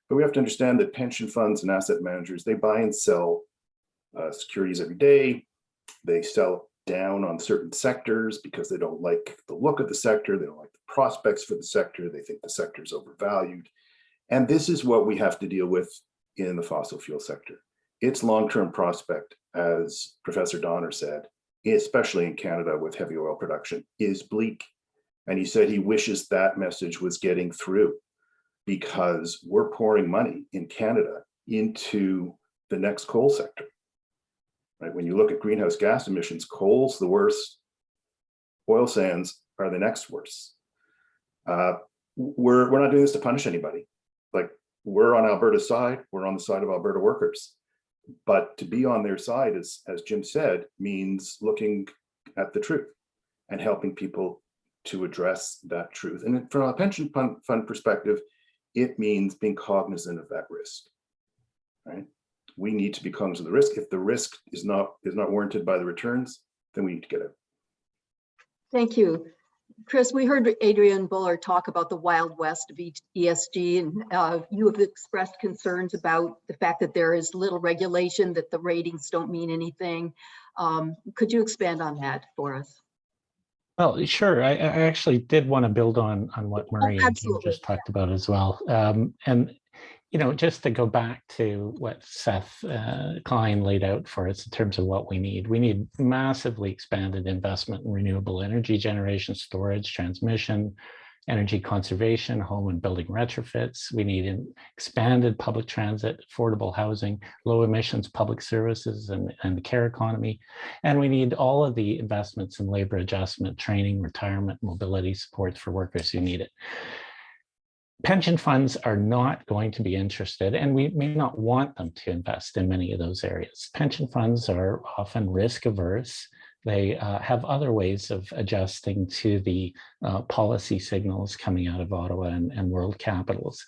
But we have to understand that pension funds and asset managers, they buy and sell securities every day. They sell down on certain sectors because they don't like the look of the sector, they don't like the prospects for the sector, they think the sector is overvalued. And this is what we have to deal with in the fossil fuel sector. Its long-term prospect, as Professor Donner said, especially in Canada with heavy oil production, is bleak. And he said he wishes that message was getting through because we're pouring money in Canada into the next coal sector. Right? When you look at greenhouse gas emissions, coal's the worst, oil sands are the next worst. We're not doing this to punish anybody. Like, we're on Alberta's side, we're on the side of Alberta workers. But to be on their side, as Jim said, means looking at the truth and helping people to address that truth. And from a pension fund perspective, it means being cognizant of that risk, right? We need to be cognizant of the risk. If the risk is not warranted by the returns, then we need to get it. Thank you. Chris, we heard Adrian Buller talk about the Wild West of ESG, and you have expressed concerns about the fact that there is little regulation, that the ratings don't mean anything. Could you expand on that for us? Well, sure. I actually did want to build on what Marie and Jim absolutely. just talked about as well. And you know, just to go back to what Seth Klein laid out for us in terms of what we need massively expanded investment in renewable energy generation, storage, transmission, energy conservation, home and building retrofits. We need an expanded public transit, affordable housing, low emissions public services and the care economy. And we need all of the investments in labor adjustment, training, retirement, mobility supports for workers who need it. Pension funds are not going to be interested, and we may not want them to invest in many of those areas. Pension funds are often risk averse. They have other ways of adjusting to the policy signals coming out of Ottawa and world capitals.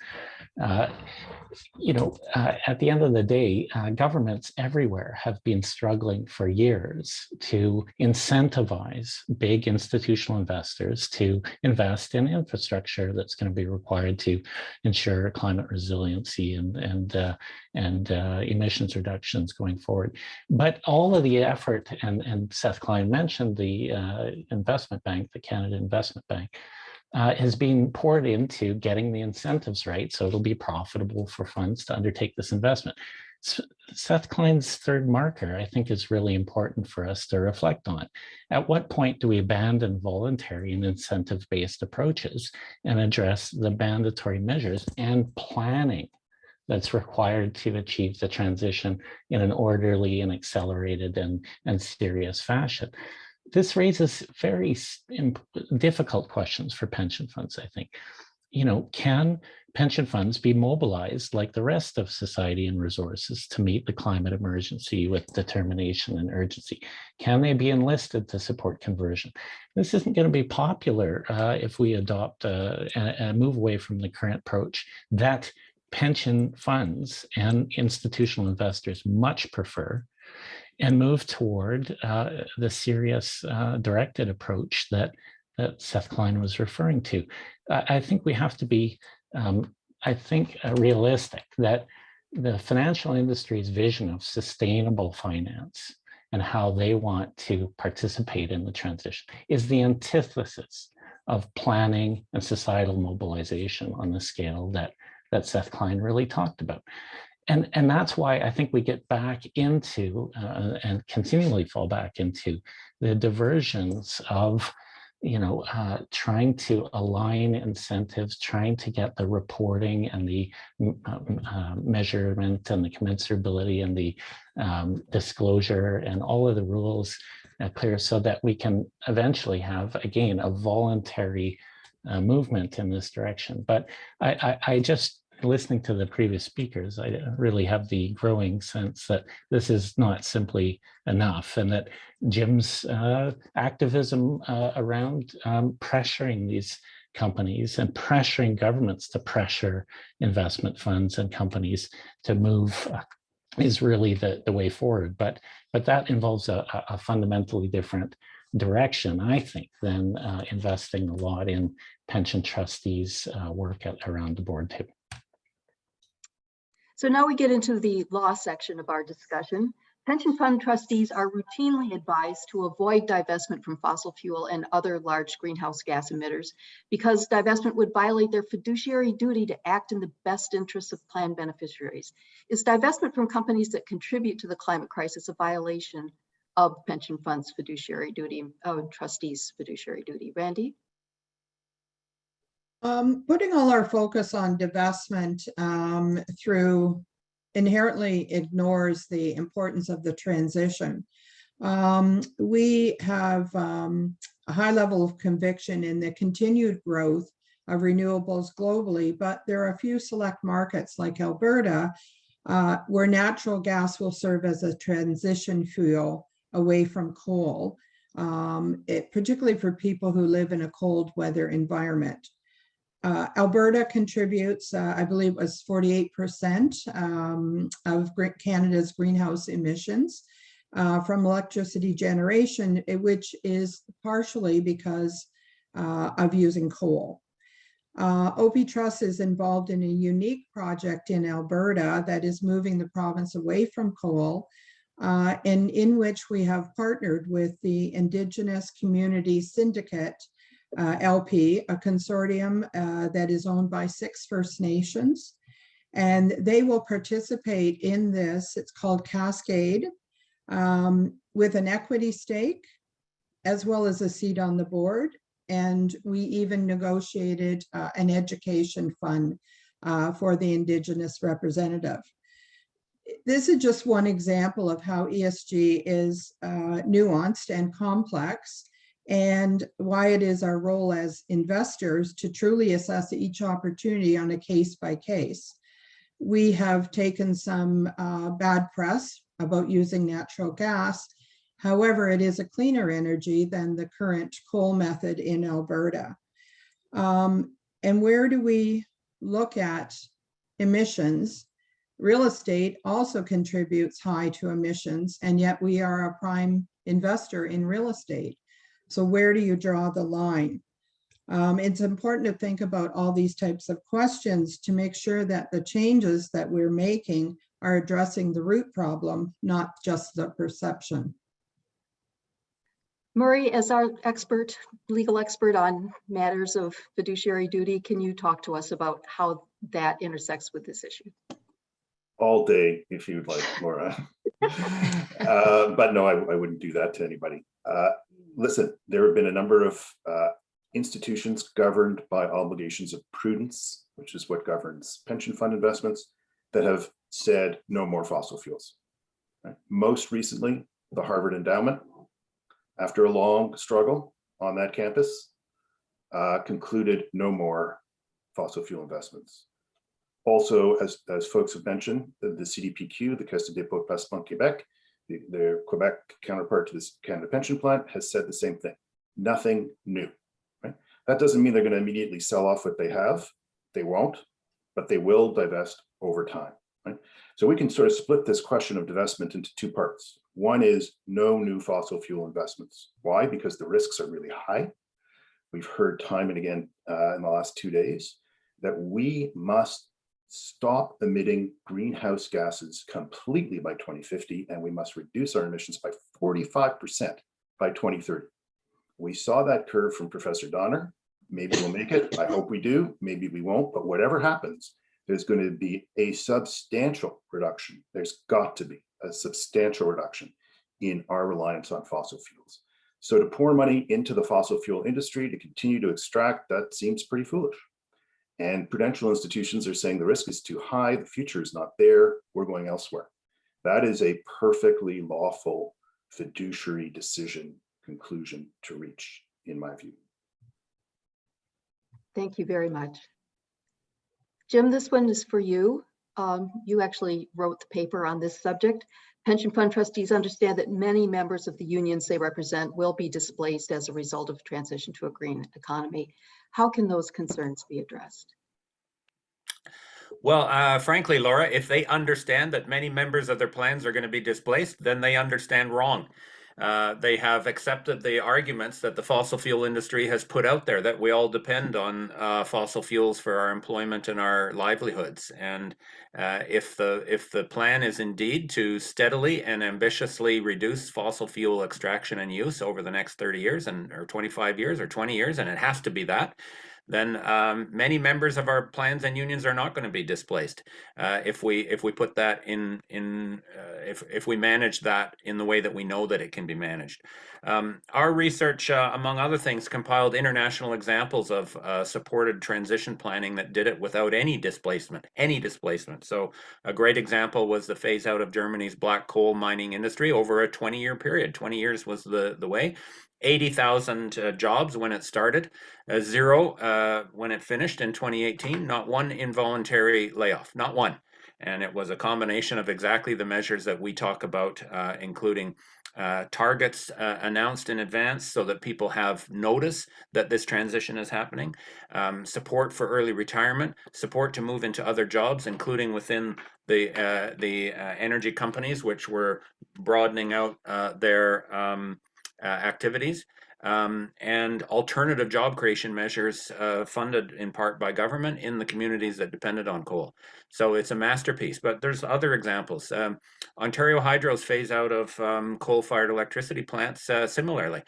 At the end of the day, governments everywhere have been struggling for years to incentivize big institutional investors to invest in infrastructure that's going to be required to ensure climate resiliency and emissions reductions going forward. But all of the effort, and Seth Klein mentioned the investment bank, the Canada Investment Bank, has been poured into getting the incentives right so it'll be profitable for funds to undertake this investment. Seth Klein's third marker, I think, is really important for us to reflect on. At what point do we abandon voluntary and incentive-based approaches and address the mandatory measures and planning that's required to achieve the transition in an orderly and accelerated and serious fashion? This raises very difficult questions for pension funds, I think. Can pension funds be mobilized like the rest of society and resources to meet the climate emergency with determination and urgency? Can they be enlisted to support conversion? This isn't going to be popular if we adopt and move away from the current approach that pension funds and institutional investors much prefer, and move toward the serious directed approach that Seth Klein was referring to. I think we have to be, realistic that the financial industry's vision of sustainable finance and how they want to participate in the transition is the antithesis of planning and societal mobilization on the scale that Seth Klein really talked about. And that's why I think we get back into and continually fall back into the diversions of, trying to align incentives, trying to get the reporting and the measurement and the commensurability and the disclosure and all of the rules clear so that we can eventually have, again, a voluntary movement in this direction. But I just, listening to the previous speakers, I really have the growing sense that this is not simply enough, and that Jim's activism around pressuring these companies and pressuring governments to pressure investment funds and companies to move is really the way forward. But that involves a fundamentally different direction, I think, than investing a lot in pension trustees' work around the board table. So now we get into the law section of our discussion. Pension fund trustees are routinely advised to avoid divestment from fossil fuel and other large greenhouse gas emitters because divestment would violate their fiduciary duty to act in the best interests of plan beneficiaries. Is divestment from companies that contribute to the climate crisis a violation of pension funds' fiduciary duty, trustees' fiduciary duty? Randy? Putting all our focus on divestment through inherently ignores the importance of the transition. We have a high level of conviction in the continued growth of renewables globally, but there are a few select markets like Alberta where natural gas will serve as a transition fuel away from coal, particularly for people who live in a cold weather environment. Alberta contributes, I believe it was 48% of Canada's greenhouse emissions from electricity generation, which is partially because of using coal. OP Trust is involved in a unique project in Alberta that is moving the province away from coal and in which we have partnered with the Indigenous Community Syndicate LP, a consortium that is owned by 6 First Nations. And they will participate in this. It's called Cascade, with an equity stake, as well as a seat on the board. And we even negotiated an education fund for the Indigenous representative. This is just one example of how ESG is nuanced and complex, and why it is our role as investors to truly assess each opportunity on a case by case. We have taken some bad press about using natural gas. However, it is a cleaner energy than the current coal method in Alberta. And where do we look at emissions? Real estate also contributes high to emissions, and yet we are a prime investor in real estate. So where do you draw the line? It's important to think about all these types of questions to make sure that the changes that we're making are addressing the root problem, not just the perception. Murray, as our expert, legal expert on matters of fiduciary duty, can you talk to us about how that intersects with this issue? All day, if you'd like, Laura. But no, I wouldn't do that to anybody. Listen, there have been a number of institutions governed by obligations of prudence, which is what governs pension fund investments, that have said no more fossil fuels. Right? Most recently, the Harvard Endowment, after a long struggle on that campus, concluded no more fossil fuel investments. Also, as folks have mentioned, the CDPQ, the Caisse de dépôt et placement Québec, their Quebec counterpart to this Canada Pension Plan, has said the same thing. Nothing new. Right? That doesn't mean they're going to immediately sell off what they have. They won't, but they will divest over time. Right? So we can sort of split this question of divestment into 2 parts. One is no new fossil fuel investments. Why? Because the risks are really high. We've heard time and again in the last 2 days that we must stop emitting greenhouse gases completely by 2050, and we must reduce our emissions by 45% by 2030. We saw that curve from Professor Donner. Maybe we'll make it. I hope we do. Maybe we won't. But whatever happens, there's going to be a substantial reduction. There's got to be a substantial reduction in our reliance on fossil fuels. So to pour money into the fossil fuel industry to continue to extract, that seems pretty foolish. And prudential institutions are saying the risk is too high, the future is not there, we're going elsewhere. That is a perfectly lawful fiduciary decision conclusion to reach, in my view. Thank you very much. Jim, this one is for you. You actually wrote the paper on this subject. Pension fund trustees understand that many members of the unions they represent will be displaced as a result of transition to a green economy. How can those concerns be addressed? Well, frankly, Laura, if they understand that many members of their plans are going to be displaced, then they understand wrong. They have accepted the arguments that the fossil fuel industry has put out there, that we all depend on fossil fuels for our employment and our livelihoods. And if the plan is indeed to steadily and ambitiously reduce fossil fuel extraction and use over the next 30 years or 25 years or 20 years, and it has to be that, then many members of our plans and unions are not going to be displaced if we put that if we manage that in the way that we know that it can be managed. Our research, among other things, compiled international examples of supported transition planning that did it without any displacement. So a great example was the phase out of Germany's black coal mining industry over a 20-year period. 20 years was the way. 80,000 jobs when it started, 0 when it finished in 2018, not one involuntary layoff, not one. And it was a combination of exactly the measures that we talk about, including targets announced in advance so that people have notice that this transition is happening, support for early retirement, support to move into other jobs, including within the energy companies, which were broadening out their activities, and alternative job creation measures funded in part by government in the communities that depended on coal. So it's a masterpiece, but there's other examples. Ontario Hydro's phase out of coal-fired electricity plants similarly,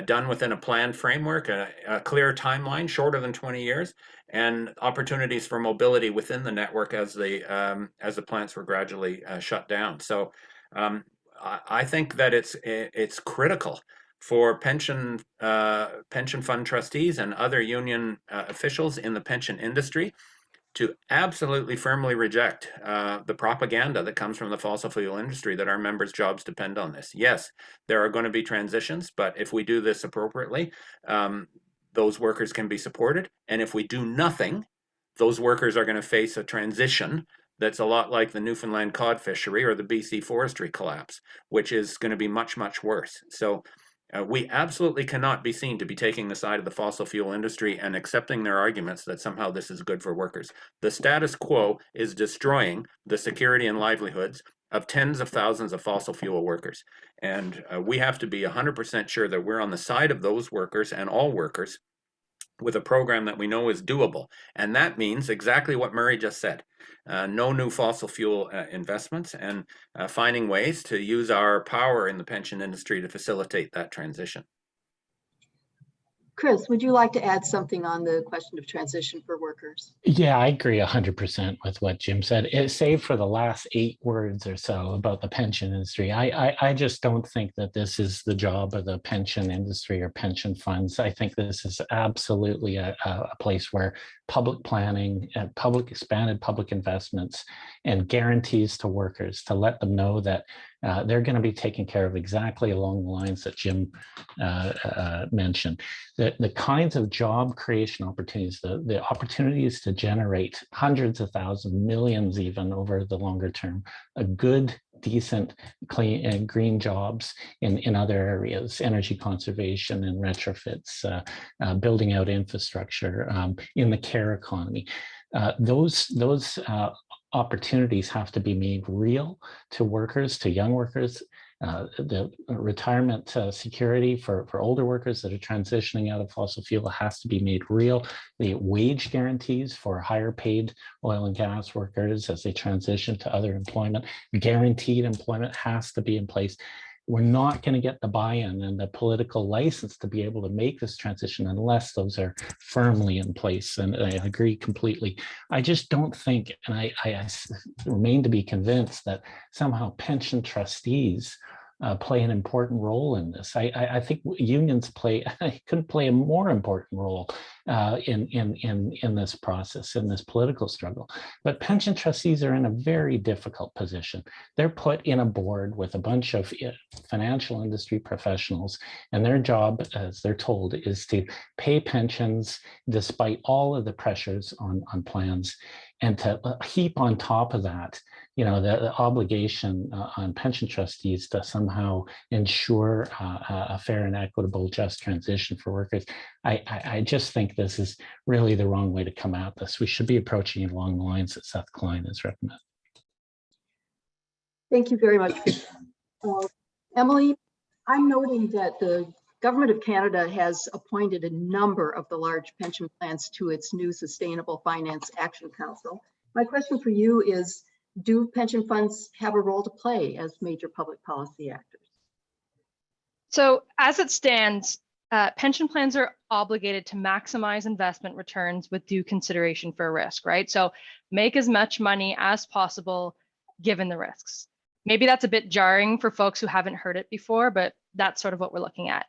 done within a planned framework, a clear timeline, shorter than 20 years, and opportunities for mobility within the network as the plants were gradually shut down. So I think that it's critical for pension fund trustees and other union officials in the pension industry to absolutely firmly reject the propaganda that comes from the fossil fuel industry that our members' jobs depend on this. Yes, there are going to be transitions, but if we do this appropriately, those workers can be supported. And if we do nothing, those workers are going to face a transition that's a lot like the Newfoundland cod fishery or the BC forestry collapse, which is going to be much, much worse. So we absolutely cannot be seen to be taking the side of the fossil fuel industry and accepting their arguments that somehow this is good for workers. The status quo is destroying the security and livelihoods of tens of thousands of fossil fuel workers. And we have to be 100% sure that we're on the side of those workers and all workers with a program that we know is doable. And that means exactly what Murray just said. No new fossil fuel investments, and finding ways to use our power in the pension industry to facilitate that transition. Chris, would you like to add something on the question of transition for workers? Yeah, I agree 100% with what Jim said. Save for the last 8 words or so about the pension industry. I just don't think that this is the job of the pension industry or pension funds. I think this is absolutely a place where public planning, expanded public investments, and guarantees to workers to let them know that they're going to be taken care of exactly along the lines that Jim mentioned. The kinds of job creation opportunities, the opportunities to generate hundreds of thousands, millions even over the longer term, a good, decent, clean and green jobs in other areas, energy conservation and retrofits, building out infrastructure in the care economy. Those opportunities have to be made real to workers, to young workers. The retirement security for older workers that are transitioning out of fossil fuel has to be made real. The wage guarantees for higher paid oil and gas workers as they transition to other employment, guaranteed employment has to be in place. We're not going to get the buy-in and the political license to be able to make this transition unless those are firmly in place. And I agree completely. I just don't think, and I remain to be convinced that somehow pension trustees play an important role in this. I think unions couldn't play a more important role in this process, in this political struggle. But pension trustees are in a very difficult position. They're put in a board with a bunch of financial industry professionals, and their job, as they're told, is to pay pensions despite all of the pressures on plans, and to heap on top of that, the obligation on pension trustees to somehow ensure a fair and equitable, just transition for workers. I just think this is really the wrong way to come at this. We should be approaching it along the lines that Seth Klein has recommended. Thank you very much. Emily, I'm noting that the Government of Canada has appointed a number of the large pension plans to its new Sustainable Finance Action Council. My question for you is, do pension funds have a role to play as major public policy actors? So as it stands, pension plans are obligated to maximize investment returns with due consideration for risk, right? So make as much money as possible given the risks. Maybe that's a bit jarring for folks who haven't heard it before, but that's sort of what we're looking at.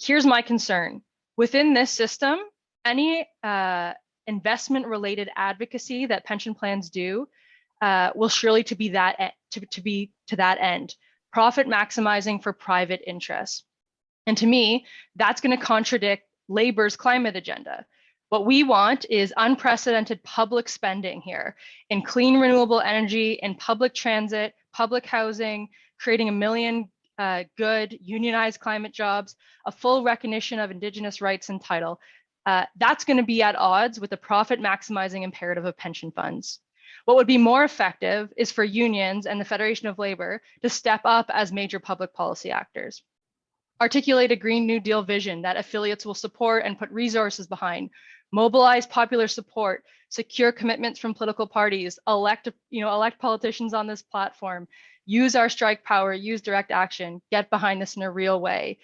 Here's my concern. Within this system, any investment-related advocacy that pension plans do will surely to be to that end, profit maximizing for private interests. And to me, that's going to contradict Labor's climate agenda. What we want is unprecedented public spending here in clean renewable energy, in public transit, public housing, creating 1 million good unionized climate jobs, a full recognition of Indigenous rights and title. That's going to be at odds with the profit maximizing imperative of pension funds. What would be more effective is for unions and the Federation of Labor to step up as major public policy actors. articulate a Green New Deal vision that affiliates will support and put resources behind, mobilize popular support, secure commitments from political parties, elect politicians on this platform, use our strike power, use direct action, get behind this in a real way.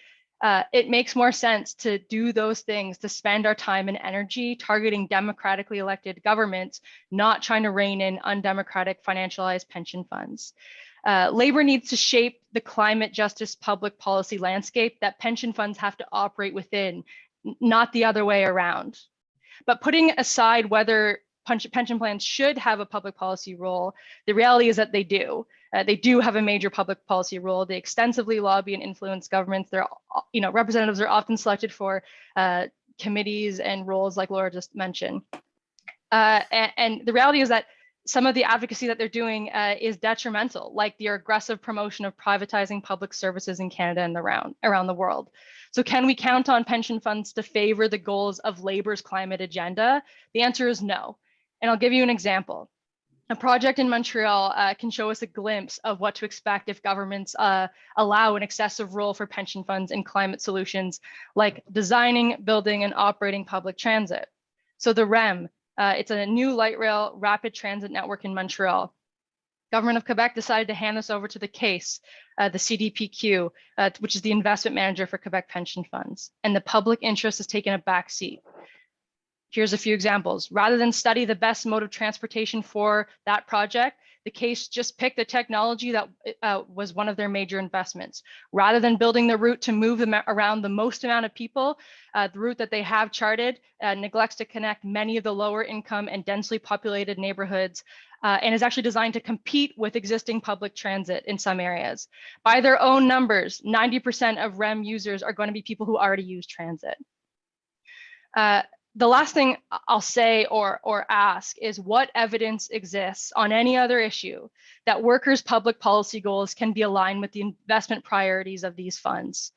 It makes more sense to do those things, to spend our time and energy targeting democratically elected governments, not trying to rein in undemocratic financialized pension funds. Labor needs to shape the climate justice public policy landscape that pension funds have to operate within, not the other way around. But putting aside whether pension plans should have a public policy role, the reality is that they do. They do have a major public policy role. They extensively lobby and influence governments. Their representatives are often selected for committees and roles like Laura just mentioned. And the reality is that some of the advocacy that they're doing is detrimental, like the aggressive promotion of privatizing public services in Canada and around the world. So can we count on pension funds to favor the goals of Labor's climate agenda? The answer is no. And I'll give you an example. A project in Montreal can show us a glimpse of what to expect if governments allow an excessive role for pension funds in climate solutions, like designing, building, and operating public transit. So the REM, it's a new light rail rapid transit network in Montreal. Government of Quebec decided to hand this over to the CASE, the CDPQ, which is the investment manager for Quebec pension funds, and the public interest has taken a back seat. Here's a few examples. Rather than study the best mode of transportation for that project, the CASE just picked the technology that was one of their major investments. Rather than building the route to move them around the most amount of people, the route that they have charted neglects to connect many of the lower income and densely populated neighborhoods and is actually designed to compete with existing public transit in some areas. By their own numbers, 90% of REM users are going to be people who already use transit. The last thing I'll say or ask is what evidence exists on any other issue that workers' public policy goals can be aligned with the investment priorities of these funds.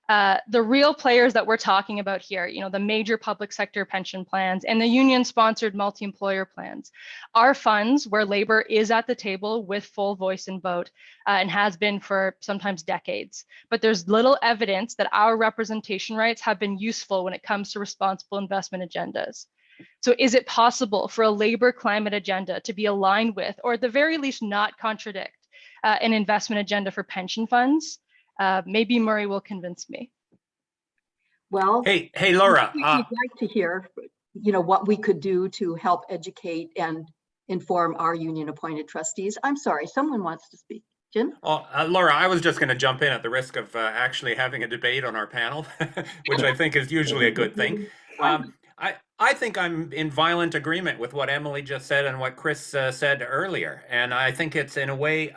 The real players that we're talking about here, the major public sector pension plans and the union-sponsored multi-employer plans, are funds where labor is at the table with full voice and vote and has been for sometimes decades. But there's little evidence that our representation rights have been useful when it comes to responsible investment agendas. So is it possible for a labor climate agenda to be aligned with, or at the very least not contradict, an investment agenda for pension funds? Maybe Murray will convince me. Well, hey, Laura. We'd like to hear, what we could do to help educate and inform our union-appointed trustees. I'm sorry, someone wants to speak. Jim? Laura, I was just going to jump in at the risk of actually having a debate on our panel, which I think is usually a good thing. I think I'm in violent agreement with what Emily just said and what Chris said earlier. And I think it's in a way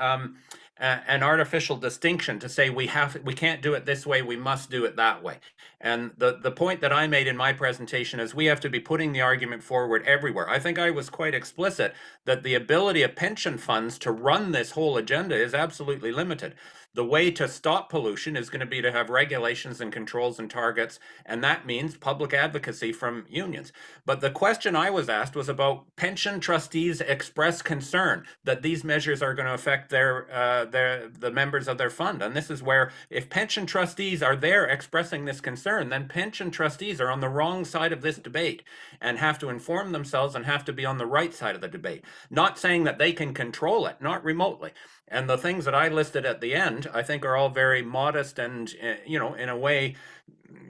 an artificial distinction to say we can't do it this way, we must do it that way. And the point that I made in my presentation is we have to be putting the argument forward everywhere. I think I was quite explicit that the ability of pension funds to run this whole agenda is absolutely limited. The way to stop pollution is going to be to have regulations and controls and targets, and that means public advocacy from unions. But the question I was asked was about pension trustees express concern that these measures are going to affect the members of their fund. And this is where, if pension trustees are there expressing this concern, then pension trustees are on the wrong side of this debate and have to inform themselves and have to be on the right side of the debate. Not saying that they can control it, not remotely. And the things that I listed at the end, I think, are all very modest and, in a way,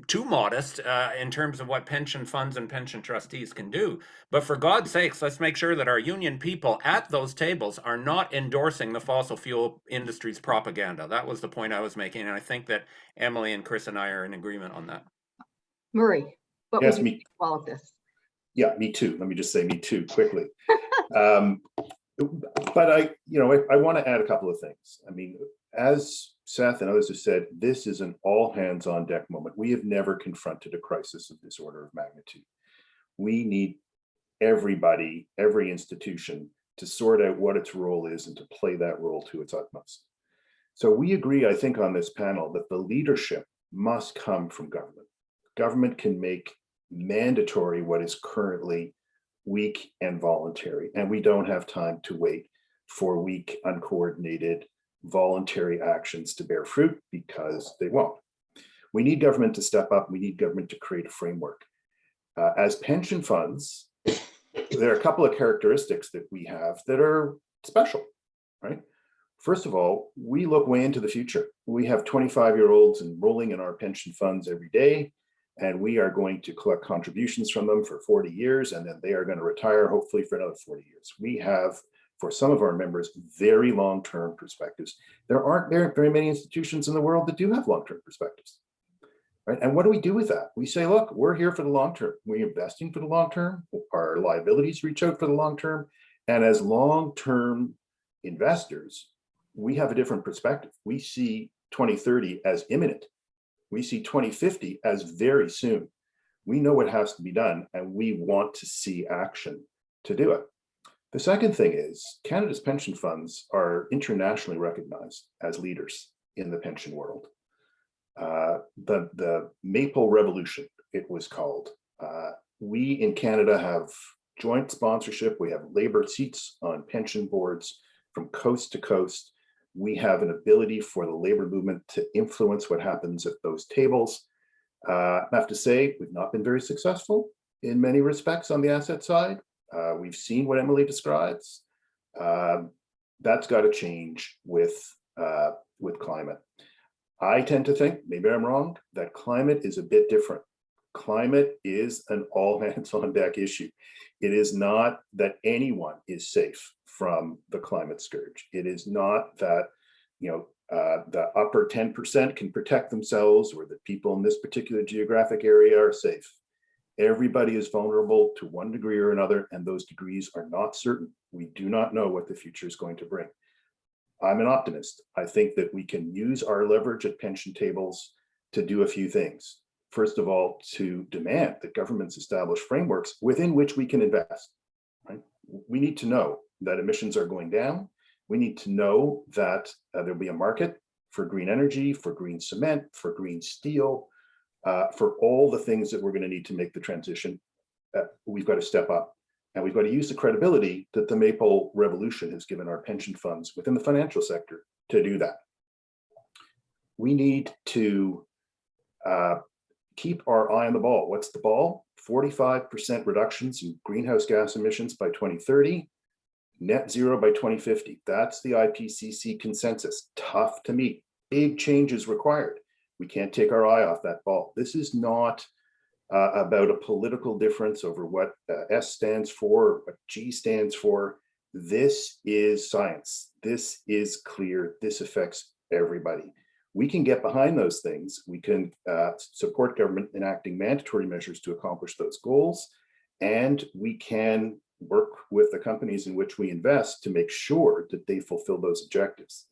too modest in terms of what pension funds and pension trustees can do. But for God's sakes, let's make sure that our union people at those tables are not endorsing the fossil fuel industry's propaganda. That was the point I was making. And I think that Emily and Chris and I are in agreement on that. Murray, what would you think of all of this? Yeah, me too. Let me just say me too quickly. But I want to add a couple of things. I mean, as Seth and others have said, this is an all hands on deck moment. We have never confronted a crisis of this order of magnitude. We need everybody, every institution, to sort out what its role is and to play that role to its utmost. So we agree, I think, on this panel that the leadership must come from government. Government can make mandatory what is currently weak and voluntary, and we don't have time to wait for weak, uncoordinated, voluntary actions to bear fruit, because they won't. We need government to step up. We need government to create a framework. As pension funds, there are a couple of characteristics that we have that are special, right? First of all, we look way into the future. We have 25-year-olds enrolling in our pension funds every day, and we are going to collect contributions from them for 40 years, and then they are going to retire hopefully for another 40 years. We have, for some of our members, very long-term perspectives. There aren't very many institutions in the world that do have long-term perspectives, right? And what do we do with that? We say, look, we're here for the long term. We're investing for the long term. Our liabilities reach out for the long term. And as long-term investors, we have a different perspective. We see 2030 as imminent. We see 2050 as very soon. We know what has to be done, and we want to see action to do it. The second thing is Canada's pension funds are internationally recognized as leaders in the pension world. The Maple Revolution, it was called. We in Canada have joint sponsorship. We have labor seats on pension boards from coast to coast. We have an ability for the labor movement to influence what happens at those tables. I have to say, we've not been very successful in many respects on the asset side. We've seen what Emily describes. That's got to change with climate. I tend to think, maybe I'm wrong, that climate is a bit different. Climate is an all hands on deck issue. It is not that anyone is safe from the climate scourge. It is not that, the upper 10% can protect themselves, or that people in this particular geographic area are safe. Everybody is vulnerable to one degree or another, and those degrees are not certain. We do not know what the future is going to bring. I'm an optimist. I think that we can use our leverage at pension tables to do a few things. First of all, to demand that governments establish frameworks within which we can invest. Right? We need to know that emissions are going down. We need to know that there'll be a market for green energy, for green cement, for green steel, for all the things that we're going to need to make the transition. We've got to step up, and we've got to use the credibility that the Maple Revolution has given our pension funds within the financial sector to do that. We need to keep our eye on the ball. What's the ball? 45% reductions in greenhouse gas emissions by 2030, net zero by 2050. That's the IPCC consensus. Tough to meet. Big changes required. We can't take our eye off that ball. This is not about a political difference over what S stands for, what G stands for. This is science. This is clear. This affects everybody. We can get behind those things. We can support government enacting mandatory measures to accomplish those goals. And we can work with the companies in which we invest to make sure that they fulfill those objectives.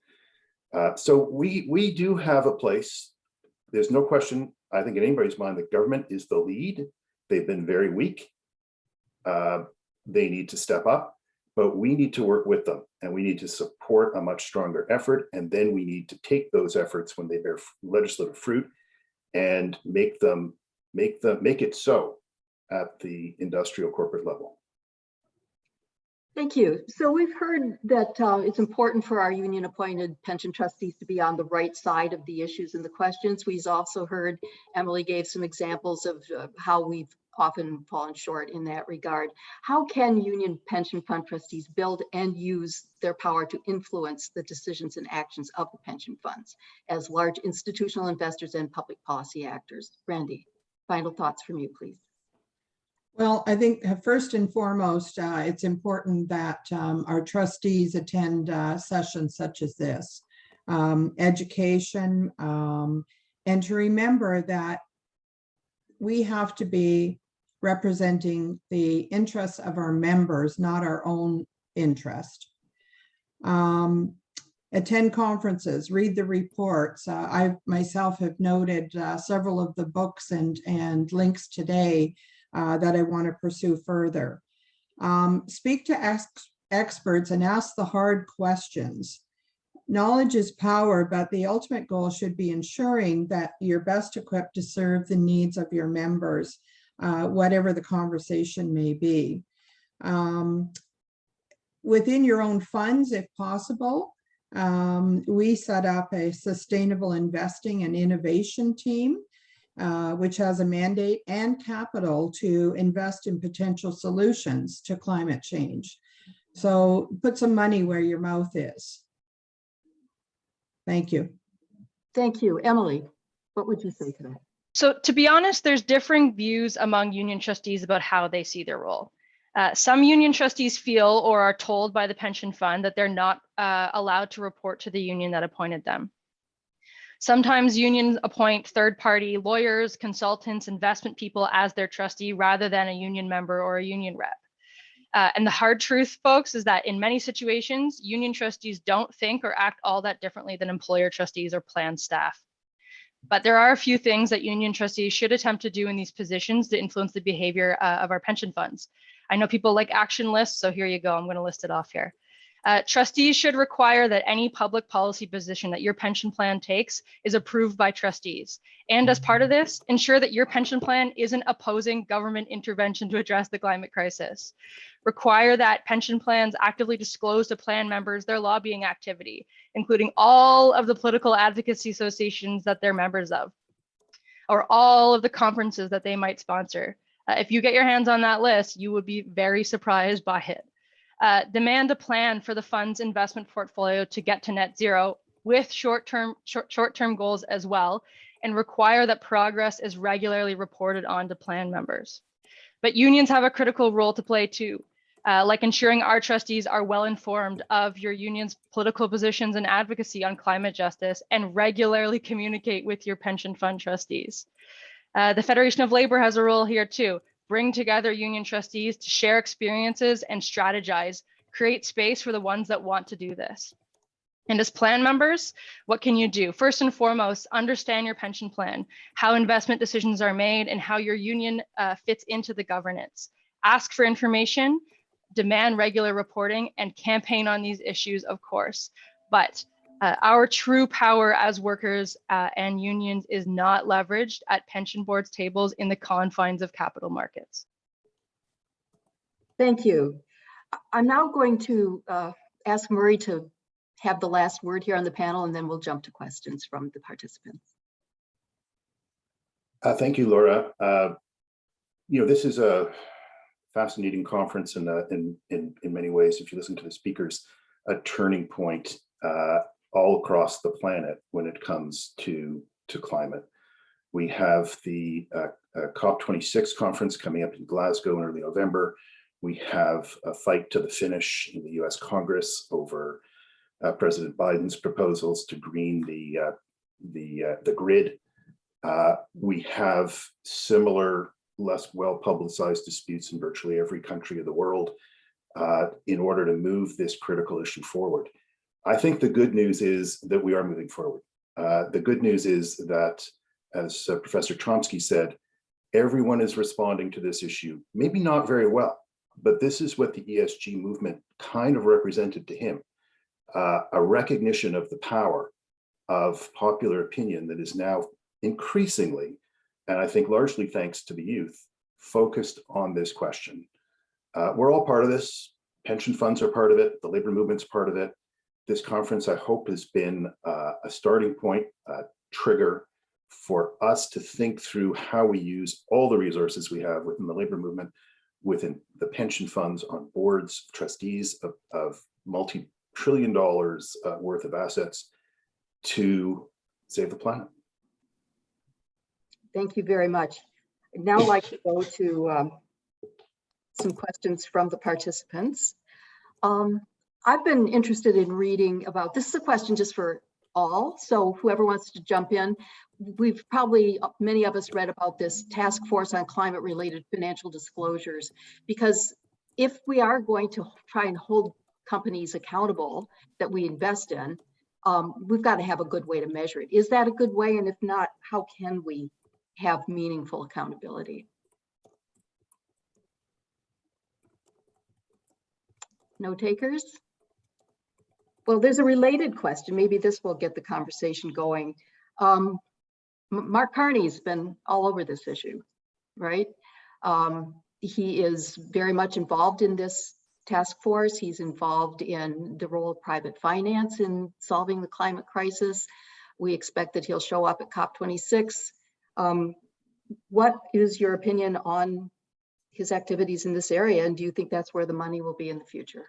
So we do have a place. There's no question, I think, in anybody's mind, that government is the lead. They've been very weak. They need to step up, but we need to work with them, and we need to support a much stronger effort. And then we need to take those efforts when they bear legislative fruit and make it so at the industrial corporate level. Thank you. So we've heard that it's important for our union appointed pension trustees to be on the right side of the issues and the questions. We've also heard Emily gave some examples of how we've often fallen short in that regard. How can union pension fund trustees build and use their power to influence the decisions and actions of the pension funds as large institutional investors and public policy actors? Randy, final thoughts from you, please. Well, I think first and foremost, it's important that our trustees attend sessions such as this, education, and to remember that we have to be representing the interests of our members, not our own interest. Attend conferences, read the reports. I myself have noted several of the books and links today that I want to pursue further. Speak to experts and ask the hard questions. Knowledge is power, but the ultimate goal should be ensuring that you're best equipped to serve the needs of your members, whatever the conversation may be. Within your own funds, if possible, we set up a sustainable investing and innovation team, which has a mandate and capital to invest in potential solutions to climate change. So put some money where your mouth is. Thank you. Thank you. Emily, what would you say to that? So to be honest, there's differing views among union trustees about how they see their role. Some union trustees feel or are told by the pension fund that they're not allowed to report to the union that appointed them. Sometimes unions appoint third-party lawyers, consultants, investment people as their trustee rather than a union member or a union rep. And the hard truth, folks, is that in many situations, union trustees don't think or act all that differently than employer trustees or plan staff. But there are a few things that union trustees should attempt to do in these positions to influence the behavior of our pension funds. I know people like action lists, so here you go. I'm going to list it off here. Trustees should require that any public policy position that your pension plan takes is approved by trustees. And as part of this, ensure that your pension plan isn't opposing government intervention to address the climate crisis. Require that pension plans actively disclose to plan members their lobbying activity, including all of the political advocacy associations that they're members of, or all of the conferences that they might sponsor. If you get your hands on that list, you would be very surprised by it. Demand a plan for the fund's investment portfolio to get to net zero with short-term goals as well, and require that progress is regularly reported on to plan members. But unions have a critical role to play too, like ensuring our trustees are well informed of your union's political positions and advocacy on climate justice and regularly communicate with your pension fund trustees. The Federation of Labor has a role here too. Bring together union trustees to share experiences and strategize, create space for the ones that want to do this. And as plan members, what can you do? First and foremost, understand your pension plan, how investment decisions are made, and how your union fits into the governance. Ask for information, demand regular reporting, and campaign on these issues, of course. But our true power as workers and unions is not leveraged at pension boards tables in the confines of capital markets. Thank you. I'm now going to ask Murray to have the last word here on the panel, and then we'll jump to questions from the participants. Thank you, Laura. This is a fascinating conference in many ways. If you listen to the speakers, a turning point all across the planet when it comes to climate. We have the COP26 conference coming up in Glasgow in early November. We have a fight to the finish in the US Congress over President Biden's proposals to green the grid. We have similar, less well-publicized disputes in virtually every country of the world in order to move this critical issue forward. I think the good news is that we are moving forward. The good news is that, as Professor Chomsky said, everyone is responding to this issue, maybe not very well, but this is what the ESG movement kind of represented to him, a recognition of the power of popular opinion that is now increasingly, and I think largely thanks to the youth, focused on this question. We're all part of this. Pension funds are part of it. The labor movement's part of it. This conference, I hope, has been a starting point, a trigger for us to think through how we use all the resources we have within the labor movement, within the pension funds, on boards, trustees of multi-trillion dollars worth of assets to save the planet. Thank you very much. I'd now like to go to some questions from the participants. I've been interested in reading about, this is a question just for all, so whoever wants to jump in. We've probably, many of us read about this task force on climate related financial disclosures, because if we are going to try and hold companies accountable that we invest in, we've got to have a good way to measure it. Is that a good way? And if not, how can we have meaningful accountability? No takers? Well, there's a related question. Maybe this will get the conversation going. Mark Carney's been all over this issue, right? He is very much involved in this task force. He's involved in the role of private finance in solving the climate crisis. We expect that he'll show up at COP26. What is your opinion on his activities in this area? And do you think that's where the money will be in the future?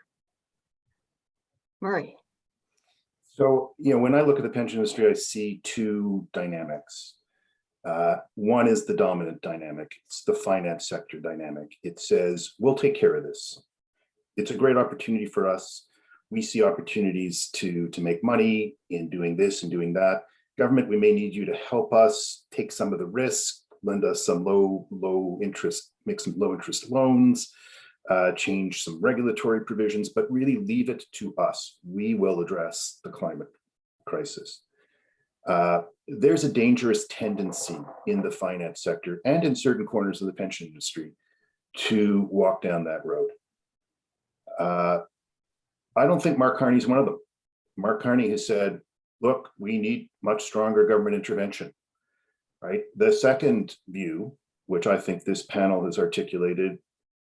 Murray. So, when I look at the pension industry, I see two dynamics. One is the dominant dynamic. It's the finance sector dynamic. It says, we'll take care of this. It's a great opportunity for us. We see opportunities to make money in doing this and doing that. Government, we may need you to help us take some of the risk, lend us some low interest, make some low interest loans, change some regulatory provisions, but really leave it to us. We will address the climate crisis. There's a dangerous tendency in the finance sector and in certain corners of the pension industry to walk down that road. I don't think Mark Carney's one of them. Mark Carney has said, look, we need much stronger government intervention, right? The second view, which I think this panel has articulated,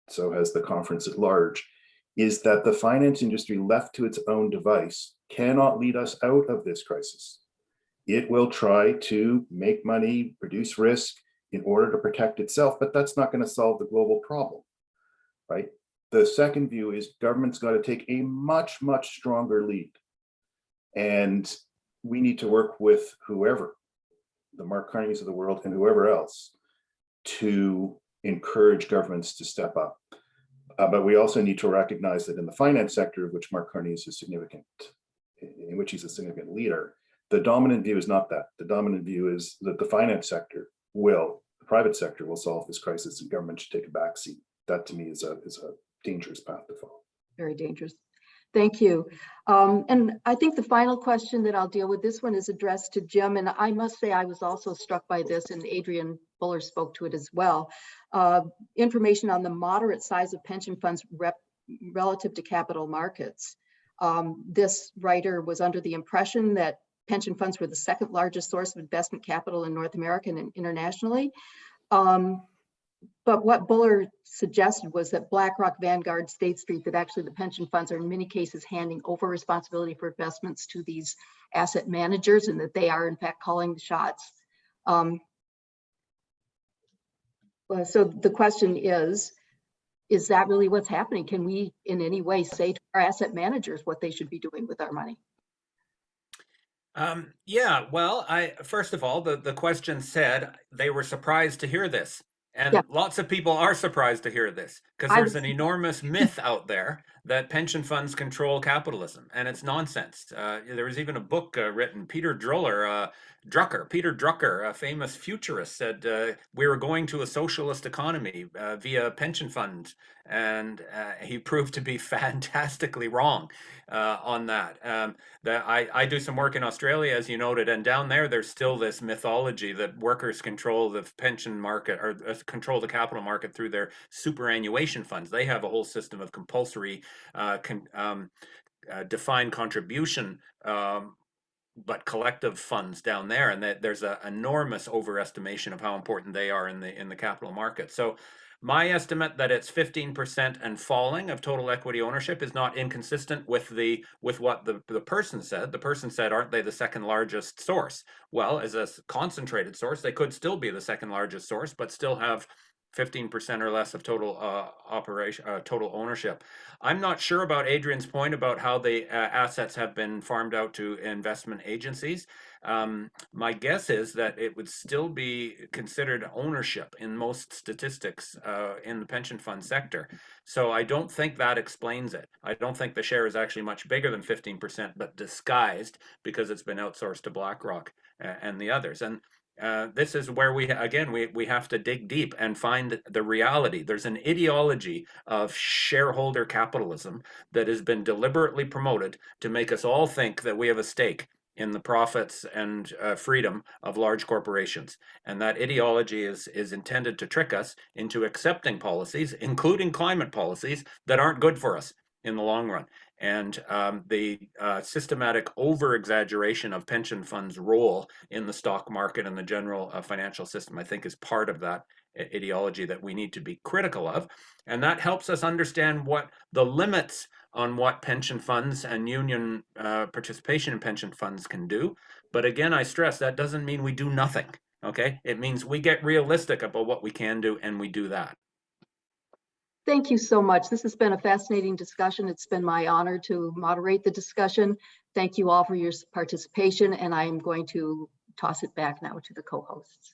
so has the conference at large, is that the finance industry left to its own device cannot lead us out of this crisis. It will try to make money, reduce risk in order to protect itself, but that's not going to solve the global problem, right? The second view is government's got to take a much, much stronger lead. And we need to work with whoever, the Mark Carneys of the world and whoever else, to encourage governments to step up. But we also need to recognize that in the finance sector, of which Mark Carney is in which he's a significant leader, the dominant view is not that. The dominant view is that the finance sector the private sector will solve this crisis and government should take a backseat. That to me is a dangerous path to follow. Very dangerous. Thank you. And I think the final question that I'll deal with, this one is addressed to Jim. And I must say, I was also struck by this, and Adrian Buller spoke to it as well. Information on the moderate size of pension funds relative to capital markets. This writer was under the impression that pension funds were the second largest source of investment capital in North America and internationally. But what Buller suggested was that BlackRock, Vanguard, State Street, that actually the pension funds are in many cases handing over responsibility for investments to these asset managers, and that they are in fact calling the shots. So the question is that really what's happening? Can we in any way say to our asset managers what they should be doing with our money? Yeah, well, first of all, the question said they were surprised to hear this. And lots of people are surprised to hear this because there's an enormous myth out there that pension funds control capitalism, and it's nonsense. There was even a book written, Peter Drucker, a famous futurist, said we were going to a socialist economy via pension funds, and he proved to be fantastically wrong on that. I do some work in Australia, as you noted, and down there's still this mythology that workers control the pension market or control the capital market through their superannuation funds. They have a whole system of compulsory defined contribution but collective funds down there, and that there's an enormous overestimation of how important they are in the capital market. So my estimate that it's 15% and falling of total equity ownership is not inconsistent with what the person said. The person said, aren't they the second largest source? Well, as a concentrated source, they could still be the second largest source, but still have 15% or less of total total ownership. I'm not sure about Adrian's point about how the assets have been farmed out to investment agencies. My guess is that it would still be considered ownership in most statistics in the pension fund sector. So I don't think that explains it. I don't think the share is actually much bigger than 15%, but disguised because it's been outsourced to BlackRock and the others. And this is where we have to dig deep and find the reality. There's an ideology of shareholder capitalism that has been deliberately promoted to make us all think that we have a stake in the profits and freedom of large corporations. And that ideology is intended to trick us into accepting policies, including climate policies, that aren't good for us in the long run. And the systematic over-exaggeration of pension funds' role in the stock market and the general financial system, I think, is part of that ideology that we need to be critical of. And that helps us understand what the limits on what pension funds and union participation in pension funds can do. But again, I stress that doesn't mean we do nothing, okay? It means we get realistic about what we can do and we do that. Thank you so much. This has been a fascinating discussion. It's been my honor to moderate the discussion. Thank you all for your participation, and I am going to toss it back now to the co-hosts.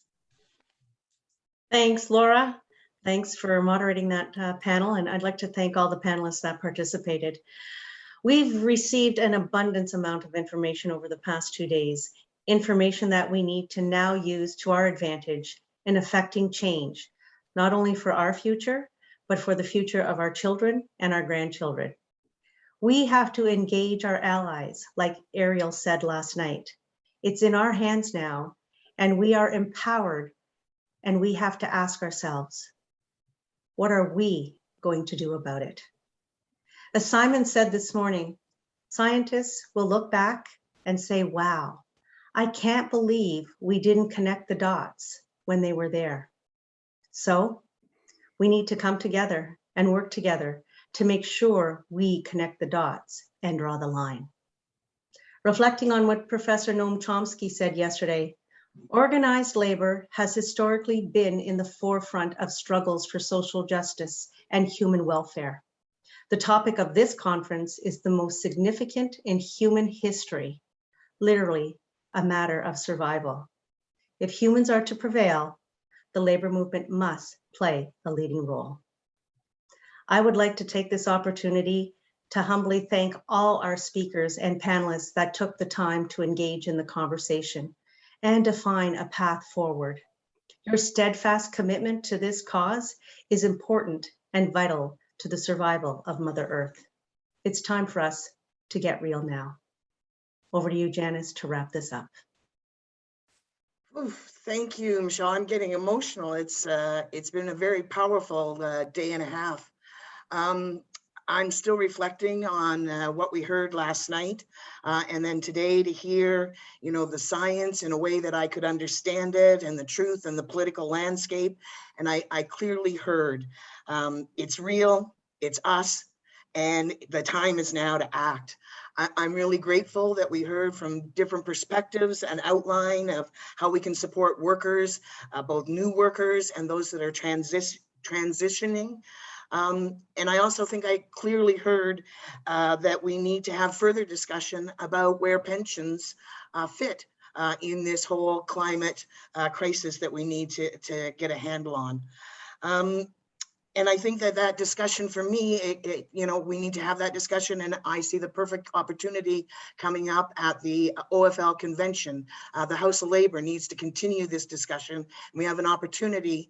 Thanks, Laura. Thanks for moderating that panel, and I'd like to thank all the panelists that participated. We've received an abundance amount of information over the past 2 days, information that we need to now use to our advantage in affecting change, not only for our future, but for the future of our children and our grandchildren. We have to engage our allies, like Ariel said last night. It's in our hands now, and we are empowered, and we have to ask ourselves, what are we going to do about it? As Simon said this morning, scientists will look back and say, wow, I can't believe we didn't connect the dots when they were there. So we need to come together and work together to make sure we connect the dots and draw the line. Reflecting on what Professor Noam Chomsky said yesterday, organized labor has historically been in the forefront of struggles for social justice and human welfare. The topic of this conference is the most significant in human history, literally a matter of survival. If humans are to prevail, the labor movement must play a leading role. I would like to take this opportunity to humbly thank all our speakers and panelists that took the time to engage in the conversation and define a path forward. Your steadfast commitment to this cause is important and vital to the survival of Mother Earth. It's time for us to get real now. Over to you, Janice, to wrap this up. Oof, thank you, Michelle. I'm getting emotional. It's been a very powerful day and a half. I'm still reflecting on what we heard last night, and then today to hear, the science in a way that I could understand it, and the truth and the political landscape. And I clearly heard it's real, it's us, and the time is now to act. I'm really grateful that we heard from different perspectives, an outline of how we can support workers, both new workers and those that are transitioning. And I also think I clearly heard that we need to have further discussion about where pensions fit in this whole climate crisis that we need to get a handle on. And I think that discussion for me, we need to have that discussion, and I see the perfect opportunity coming up at the OFL convention. The House of Labor needs to continue this discussion. We have an opportunity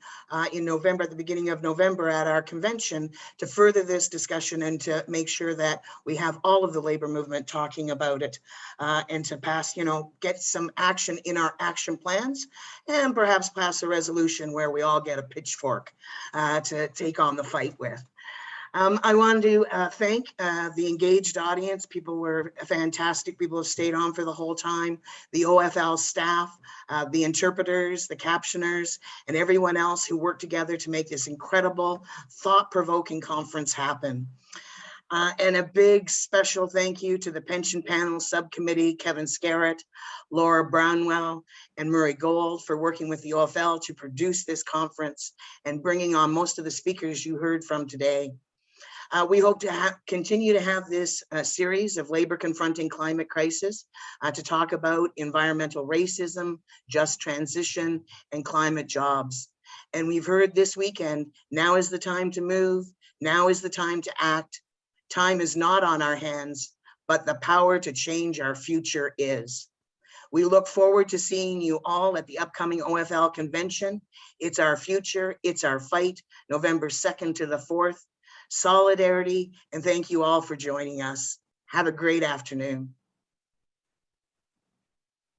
in November, at the beginning of November at our convention, to further this discussion and to make sure that we have all of the labor movement talking about it and to pass, get some action in our action plans, and perhaps pass a resolution where we all get a pitchfork to take on the fight with. I wanted to thank the engaged audience. People were fantastic. People have stayed on for the whole time. The OFL staff, the interpreters, the captioners, and everyone else who worked together to make this incredible, thought-provoking conference happen. And a big special thank you to the Pension Panel Subcommittee, Kevin Scarrett, Laura Brownwell, and Murray Gold for working with the OFL to produce this conference and bringing on most of the speakers you heard from today. We hope to continue to have this series of Labor Confronting Climate Crisis to talk about environmental racism, just transition, and climate jobs. And we've heard this weekend, now is the time to move, now is the time to act. Time is not on our hands, but the power to change our future is. We look forward to seeing you all at the upcoming OFL convention. It's our future, it's our fight, November 2nd to the 4th. Solidarity, and thank you all for joining us. Have a great afternoon.